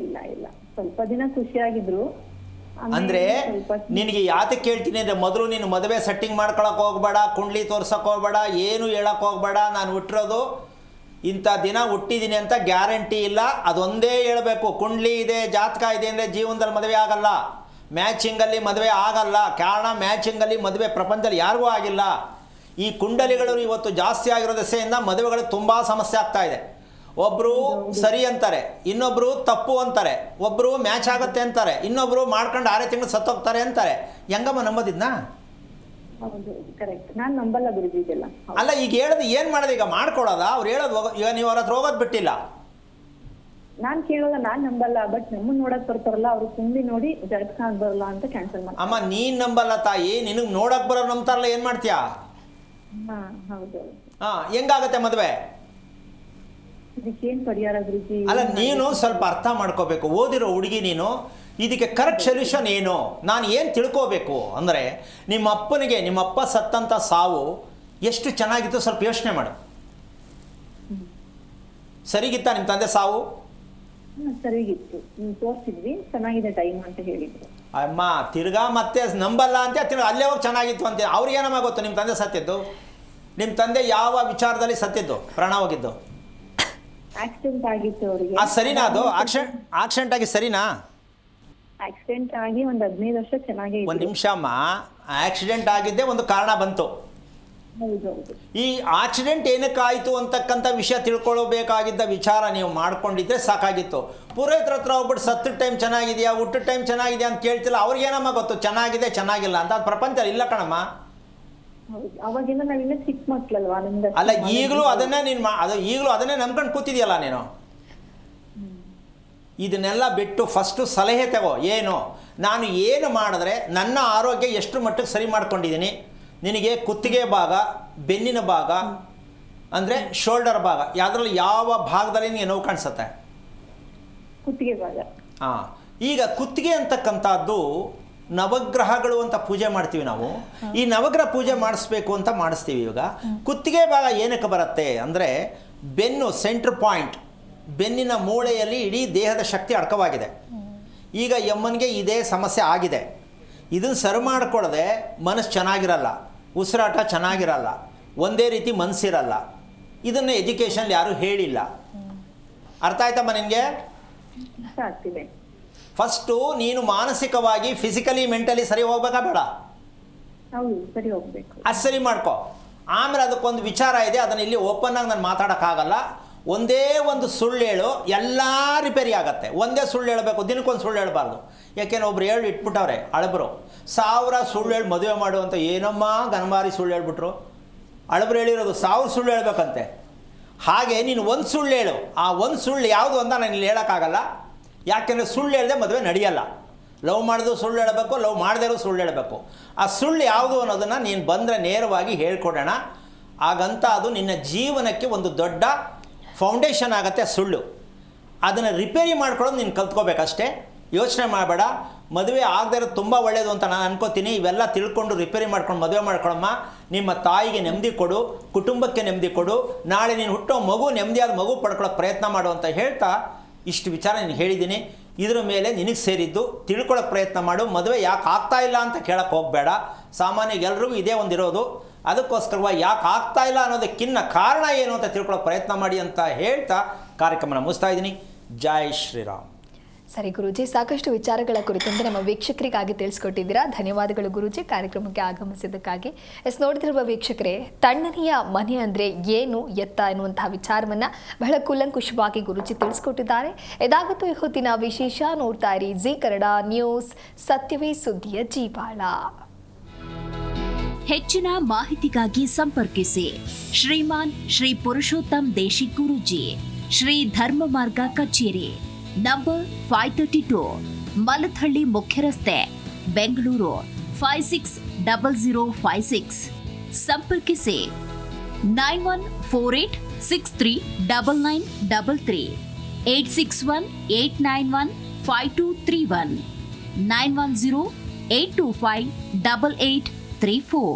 ಇಲ್ಲ, ಸ್ವಲ್ಪ ದಿನ ಖುಷಿಯಾಗಿದ್ರು. ಅಂದರೆ ನಿನಗೆ ಯಾತಕ್ಕೆ ಕೇಳ್ತೀನಿ ಅಂದರೆ, ಮೊದಲು ನೀನು ಮದುವೆ ಸೆಟ್ಟಿಂಗ್ ಮಾಡ್ಕೊಳಕ್ಕೆ ಹೋಗ್ಬೇಡ, ಕುಂಡ್ಲಿ ತೋರ್ಸಕ್ಕೆ ಹೋಗ್ಬೇಡ, ಏನು ಹೇಳಕ್ಕೆ ಹೋಗ್ಬೇಡ. ನಾನು ಹುಟ್ಟಿರೋದು ಇಂಥ ದಿನ ಹುಟ್ಟಿದ್ದೀನಿ ಅಂತ ಗ್ಯಾರಂಟಿ ಇಲ್ಲ. ಅದೊಂದೇ ಹೇಳಬೇಕು, ಕುಂಡ್ಲಿ ಇದೆ ಜಾತಕ ಇದೆ ಅಂದರೆ ಜೀವನದಲ್ಲಿ ಮದುವೆ ಆಗಲ್ಲ, ಮ್ಯಾಚಿಂಗಲ್ಲಿ ಮದುವೆ ಆಗಲ್ಲ. ಕಾರಣ ಮ್ಯಾಚಿಂಗಲ್ಲಿ ಮದುವೆ ಪ್ರಪಂಚದಲ್ಲಿ ಯಾರಿಗೂ ಆಗಿಲ್ಲ. ಈ ಕುಂಡಲಿಗಳು ಇವತ್ತು ಜಾಸ್ತಿ ಆಗಿರೋ ದೆಸೆಯಿಂದ ಮದುವೆಗಳು ತುಂಬ ಸಮಸ್ಯೆ ಆಗ್ತಾ ಇದೆ. ಒಬ್ಬರು ಸರಿ ಅಂತಾರೆ, ಇನ್ನೊಬ್ಬರು ತಪ್ಪು ಅಂತಾರೆ, ಒಬ್ಬರು ಮ್ಯಾಚ್ ಆಗುತ್ತೆ ಅಂತಾರೆ, ಇನ್ನೊಬ್ಬರು ಮಾಡ್ಕೊಂಡು 6 ತಿಂಗಳು ಸತ್ತೋಗ್ತಾರೆ ಅಂತಾರೆ. ಹೆಂಗಮ್ಮ ನಂಬೋದಿದ್ನಾ? ಹೌದು ಕರೆಕ್ಟ್. ನಾನ್ ನಂಬಲ್ಲ ಗುರುಜಿ ಇದೆಲ್ಲ. ಅಲ್ಲ, ಈಗ ಹೇಳೋದು ಏನು ಮಾಡೋದು? ಈಗ ಮಾಡ್ಕೊಳ್ಳೋದ? ಅವ್ರು ಹೇಳೋದು ಈಗ ನೀವು ಅವ್ರ ಹತ್ರ ಹೋಗೋದು ಬಿಟ್ಟಿಲ್ಲ. ನಾನ್ ಕೇಳೋಲ್ಲ, ನಾನ್ ನಂಬಲ್ಲ. ಬಟ್ ನಮ್ಮನ್ನ ನೋಡಕ್ ಬರ್ತಾರಲ್ಲ, ಅವ್ರು ತುಂಬಿ ನೋಡಿ ಜಗತ್ನಾಗ್ ಬರಲ್ಲ ಅಂತ ಕ್ಯಾನ್ಸಲ್ ಮಾಡಿ. ಅಮ್ಮ ನೀನ್ ನಂಬಲ್ಲ ತಾಯಿ, ನಿನಗೆ ನೋಡಕ್ ಬರೋ ನಂಬ್ತಾರಲ್ಲ, ಏನು ಮಾಡ್ತೀಯಾ? ಹಾ ಹೌದು. ಹೆಂಗಾಗತ್ತೆ ಮದುವೆ? ಇದಕ್ಕೇನ್ ಪರಿಹಾರ ಗುರುಜಿ? ಅಲ್ಲ, ನೀನು ಸ್ವಲ್ಪ ಅರ್ಥ ಮಾಡ್ಕೋಬೇಕು. ಓದಿರೋ ಹುಡುಗಿ ನೀನು, ಇದಕ್ಕೆ ಕರೆಕ್ಟ್ ಸೊಲ್ಯೂಷನ್ ಏನು? ನಾನು ಏನು ತಿಳ್ಕೋಬೇಕು ಅಂದರೆ, ನಿಮ್ಮ ಅಪ್ಪ ಸತ್ತಂಥ ಸಾವು ಎಷ್ಟು ಚೆನ್ನಾಗಿತ್ತು ಸ್ವಲ್ಪ ಯೋಚನೆ ಮಾಡು. ಸರಿಗಿತ್ತಾ ನಿಮ್ಮ ತಂದೆ ಸಾವು? ಸರಿಗಿತ್ತು, ತೋರಿಸಿದ್ವಿ, ಚೆನ್ನಾಗಿದೆ ಟೈಮ್ ಅಂತ ಹೇಳಿದ್ರು. ಅಮ್ಮ ತಿರ್ಗಾ ಮತ್ತೆ ನಂಬಲ್ಲ ಅಂತ ತಿರ್ಗಾ ಅಲ್ಲೇ ಹೋಗಿ ಚೆನ್ನಾಗಿತ್ತು ಅಂತ. ಅವ್ರಿಗೇನಮ್ಮ ಗೊತ್ತು ನಿಮ್ಮ ತಂದೆ ಸತ್ತಿದ್ದು? ನಿಮ್ಮ ತಂದೆ ಯಾವ ವಿಚಾರದಲ್ಲಿ ಸತ್ತಿದ್ದು, ಪ್ರಾಣ ಹೋಗಿದ್ದು? ಆಕ್ಸಿಡೆಂಟ್ ಆಗಿತ್ತು ಅವರಿಗೆ. ಸರಿನಾ? ಅದು ಆಕ್ಸಿಡೆಂಟ್ ಆಗಿ ಸರಿನಾ? ಆಕ್ಸಿಡೆಂಟ್ ಆಗಿ ಒಂದು 15 ವರ್ಷ ಚೆನ್ನಾಗೇ ಒಂದು ನಿಮಿಷ ಅಮ್ಮ, ಆಕ್ಸಿಡೆಂಟ್ ಆಗಿದ್ದೇ ಒಂದು ಕಾರಣ ಬಂತು. ಹೌದೌದು. ಈ ಆಕ್ಸಿಡೆಂಟ್ ಏನಕ್ಕಾಯಿತು ಅಂತಕ್ಕಂಥ ವಿಷಯ ತಿಳ್ಕೊಳ್ಬೇಕಾಗಿದ್ದ ವಿಚಾರ ನೀವು ಮಾಡ್ಕೊಂಡಿದ್ರೆ ಸಾಕಾಗಿತ್ತು. ಪುರೋಹಿತರ ಹತ್ರ ಹೋಗ್ಬಿಟ್ಟು ಸತ್ತ ಟೈಮ್ ಚೆನ್ನಾಗಿದೆಯಾ, ಹುಟ್ಟಿದ ಟೈಮ್ ಚೆನ್ನಾಗಿದೆಯಾ ಅಂತ ಕೇಳ್ತಿಲ್ಲ. ಅವ್ರಿಗೇನಮ್ಮ ಗೊತ್ತು ಚೆನ್ನಾಗಿದೆ ಚೆನ್ನಾಗಿಲ್ಲ ಅಂತ? ಅದು ಪ್ರಪಂಚ ಇಲ್ಲ ಕಣಮ್ಮ. ಅವಾಗಿಂದ ನಾವಿನ್ನ ಚಿಕ್ಕ ಮಕ್ಳಲ್ವಾ ನಮ್ಗೆ. ಅಲ್ಲ, ಈಗಲೂ ಅದನ್ನೇ ಈಗಲೂ ಅದನ್ನೇ ನಂಬ್ಕೊಂಡು ಕೂತಿದ್ಯಲ್ಲ ನೀನು. ಇದನ್ನೆಲ್ಲ ಬಿಟ್ಟು ಫಸ್ಟು ಸಲಹೆ ತಗೋ. ಏನು ನಾನು ಏನು ಮಾಡಿದ್ರೆ ನನ್ನ ಆರೋಗ್ಯ ಎಷ್ಟು ಮಟ್ಟಿಗೆ ಸರಿ ಮಾಡ್ಕೊಂಡಿದ್ದೀನಿ? ನಿನಗೆ ಕುತ್ತಿಗೆ ಭಾಗ, ಬೆನ್ನಿನ ಭಾಗ ಅಂದರೆ ಶೋಲ್ಡರ್ ಭಾಗ, ಯಾವುದ್ರಲ್ಲಿ ಯಾವ ಭಾಗದಲ್ಲಿ ನಿನಗೆ ನೋವು ಕಾಣಿಸುತ್ತೆ? ಕುತ್ತಿಗೆ ಭಾಗ. ಈಗ ಕುತ್ತಿಗೆ ಅಂತಕ್ಕಂಥದ್ದು ನವಗ್ರಹಗಳು ಅಂತ ಪೂಜೆ ಮಾಡ್ತೀವಿ ನಾವು. ಈ ನವಗ್ರಹ ಪೂಜೆ ಮಾಡಿಸ್ಬೇಕು ಅಂತ ಮಾಡಿಸ್ತೀವಿ. ಇವಾಗ ಕುತ್ತಿಗೆ ಭಾಗ ಏನಕ್ಕೆ ಬರುತ್ತೆ ಅಂದರೆ, ಬೆನ್ನು ಸೆಂಟ್ರ್ ಪಾಯಿಂಟ್, ಬೆನ್ನಿನ ಮೂಳೆಯಲ್ಲಿ ಇಡೀ ದೇಹದ ಶಕ್ತಿ ಅಡಕವಾಗಿದೆ. ಈಗ ಯಮ್ಮನಿಗೆ ಇದೇ ಸಮಸ್ಯೆ ಆಗಿದೆ. ಇದನ್ನು ಸರಿ ಮಾಡಿಕೊಳ್ಳದೆ ಮನಸ್ಸು ಚೆನ್ನಾಗಿರಲ್ಲ, ಉಸಿರಾಟ ಚೆನ್ನಾಗಿರಲ್ಲ, ಒಂದೇ ರೀತಿ ಮನಸ್ಸಿರಲ್ಲ. ಇದನ್ನು ಎಜುಕೇಷನ್ ಯಾರೂ ಹೇಳಿಲ್ಲ. ಅರ್ಥ ಆಯ್ತಮ್ಮ ನಿನಗೆ? ಆಗ್ತಿದೆ. ಫಸ್ಟು ನೀನು ಮಾನಸಿಕವಾಗಿ, ಫಿಸಿಕಲಿ, ಮೆಂಟಲಿ ಸರಿ ಹೋಗ್ಬೇಕಾ ಬೇಡ? ಹೌದು, ಸರಿ ಹೋಗ್ಬೇಕು. ಅದು ಸರಿ ಮಾಡ್ಕೊ. ಆಮೇಲೆ ಅದಕ್ಕೊಂದು ವಿಚಾರ ಇದೆ, ಅದನ್ನು ಇಲ್ಲಿ ಓಪನ್ ಆಗಿ ನಾನು ಮಾತಾಡೋಕ್ಕಾಗಲ್ಲ. ಒಂದೇ ಒಂದು ಸುಳ್ಳು ಹೇಳು, ಎಲ್ಲ ರಿಪೇರಿ ಆಗತ್ತೆ. ಒಂದೇ ಸುಳ್ಳು ಹೇಳಬೇಕು, ದಿನಕ್ಕೊಂದು ಸುಳ್ಳು ಹೇಳಬಾರ್ದು. ಯಾಕೆಂದ್ರೆ ಒಬ್ರು ಹೇಳಿ ಇಟ್ಬಿಟ್ಟವ್ರೆ ಅಳಬ್ರು, 1000 ಸುಳ್ಳು ಹೇಳಿ ಮದುವೆ ಮಾಡು ಅಂತ. ಏನಮ್ಮ ಗನಮಾರಿ ಸುಳ್ಳು ಹೇಳ್ಬಿಟ್ರು. ಅಳಬ್ರು ಹೇಳಿರೋದು 1000 ಸುಳ್ಳು ಹೇಳ್ಬೇಕಂತೆ. ಹಾಗೆ ನೀನು ಒಂದು ಸುಳ್ಳು ಹೇಳು. ಆ ಒಂದು ಸುಳ್ಳು ಯಾವುದು ಅಂತ ನಾನು ಇಲ್ಲಿ ಹೇಳೋಕ್ಕಾಗಲ್ಲ. ಯಾಕೆಂದರೆ ಸುಳ್ಳು ಹೇಳಿದೆ ಮದುವೆ ನಡೆಯಲ್ಲ. ಲವ್ ಮಾಡಿದ್ರು ಸುಳ್ಳು ಹೇಳಬೇಕು, ಲವ್ ಮಾಡದೇ ಸುಳ್ಳು ಹೇಳಬೇಕು. ಆ ಸುಳ್ಳು ಯಾವುದು ಅನ್ನೋದನ್ನು ನೀನು ಬಂದರೆ ನೇರವಾಗಿ ಹೇಳ್ಕೊಡೋಣ. ಹಾಗಂತ ಅದು ನಿನ್ನ ಜೀವನಕ್ಕೆ ಒಂದು ದೊಡ್ಡ ಫೌಂಡೇಶನ್ ಆಗುತ್ತೆ ಸುಳ್ಳು. ಅದನ್ನು ರಿಪೇರಿ ಮಾಡ್ಕೊಳ್ಳೋದು ನೀನು ಕಲ್ತ್ಕೋಬೇಕಷ್ಟೇ. ಯೋಚನೆ ಮಾಡಬೇಡ. ಮದುವೆ ಆಗದೇ ಇರೋದು ತುಂಬ ಒಳ್ಳೆಯದು ಅಂತ ನಾನು ಅನ್ಕೋತೀನಿ. ಇವೆಲ್ಲ ತಿಳ್ಕೊಂಡು ರಿಪೇರಿ ಮಾಡ್ಕೊಂಡು ಮದುವೆ ಮಾಡ್ಕೊಳಮ್ಮ. ನಿಮ್ಮ ತಾಯಿಗೆ ನೆಮ್ಮದಿ ಕೊಡು, ಕುಟುಂಬಕ್ಕೆ ನೆಮ್ಮದಿ ಕೊಡು. ನಾಳೆ ನೀನು ಹುಟ್ಟೋ ಮಗು ನೆಮ್ಮದಿಯಾದ ಮಗು ಪಡ್ಕೊಳ್ಳೋಕೆ ಪ್ರಯತ್ನ ಮಾಡು ಅಂತ ಹೇಳ್ತಾ ಇಷ್ಟು ವಿಚಾರ ನೀನು ಹೇಳಿದ್ದೀನಿ. ಇದ್ರ ಮೇಲೆ ನಿನಗೆ ಸೇರಿದ್ದು ತಿಳ್ಕೊಳ್ಳೋಕೆ ಪ್ರಯತ್ನ ಮಾಡು. ಮದುವೆ ಯಾಕೆ ಆಗ್ತಾ ಇಲ್ಲ ಅಂತ ಕೇಳಕ್ಕೆ ಹೋಗಬೇಡ. ಸಾಮಾನ್ಯವಾಗಿ ಎಲ್ರಿಗೂ ಇದೇ ಒಂದಿರೋದು. ಅದಕ್ಕೋಸ್ಕರವಾಗಿ ಯಾಕೆ ಆಗ್ತಾ ಇಲ್ಲ ಅನ್ನೋದಕ್ಕಿನ್ನ ಕಾರಣ ಏನು ಅಂತ ತಿಳ್ಕೊಳ್ಳೋಕೆ ಪ್ರಯತ್ನ ಮಾಡಿ ಅಂತ ಹೇಳ್ತಾ ಕಾರ್ಯಕ್ರಮನ ಮುಗಿಸ್ತಾ ಇದ್ದೀನಿ. ಜೈ ಶ್ರೀರಾಮ್. ಸರಿ ಗುರೂಜಿ, ಸಾಕಷ್ಟು ವಿಚಾರಗಳ ಕುರಿತಂತೆ ನಮ್ಮ ವೀಕ್ಷಕರಿಗಾಗಿ ತಿಳಿಸ್ಕೊಟ್ಟಿದ್ದೀರಾ. ಧನ್ಯವಾದಗಳು ಗುರೂಜಿ, ಕಾರ್ಯಕ್ರಮಕ್ಕೆ ಆಗಮಿಸಿದ್ದಕ್ಕಾಗಿ. ನೋಡ್ತಿರುವ ವೀಕ್ಷಕರೇ, ತಣ್ಣನೆಯ ಮನೆ ಅಂದರೆ ಏನು ಎತ್ತ ಎನ್ನುವಂತಹ ವಿಚಾರವನ್ನು ಬಹಳ ಕೂಲಂಕುಷವಾಗಿ ಗುರೂಜಿ ತಿಳಿಸ್ಕೊಟ್ಟಿದ್ದಾರೆ. ಇದಾಗತ್ತೂ ಈ ಹೊತ್ತಿನ ವಿಶೇಷ. ನೋಡ್ತಾ ಇರಿ ಜಿ ಕನ್ನಡ ನ್ಯೂಸ್, ಸತ್ಯವೇ ಸುದ್ದಿಯ ಜೀವಾಳ. ಹೆಚ್ಚಿನ ಮಾಹಿತಿಗಾಗಿ ಸಂಪರ್ಕಿಸಿ ಶ್ರೀಮಾನ್ ಶ್ರೀ ಪುರುಷೋತ್ತಮ್ ದೇಶಿ ಗುರೂಜಿ, ಶ್ರೀ ಧರ್ಮ ಮಾರ್ಗ ಕಚೇರಿ, ನಂಬರ್ 532, ಮಲಥಳ್ಳಿ ಮುಖ್ಯ ರಸ್ತೆ, ಬೆಂಗಳೂರು 560056. ಸಂಪರ್ಕಿಸಿ 9148639933, 8618915231, 91082588834.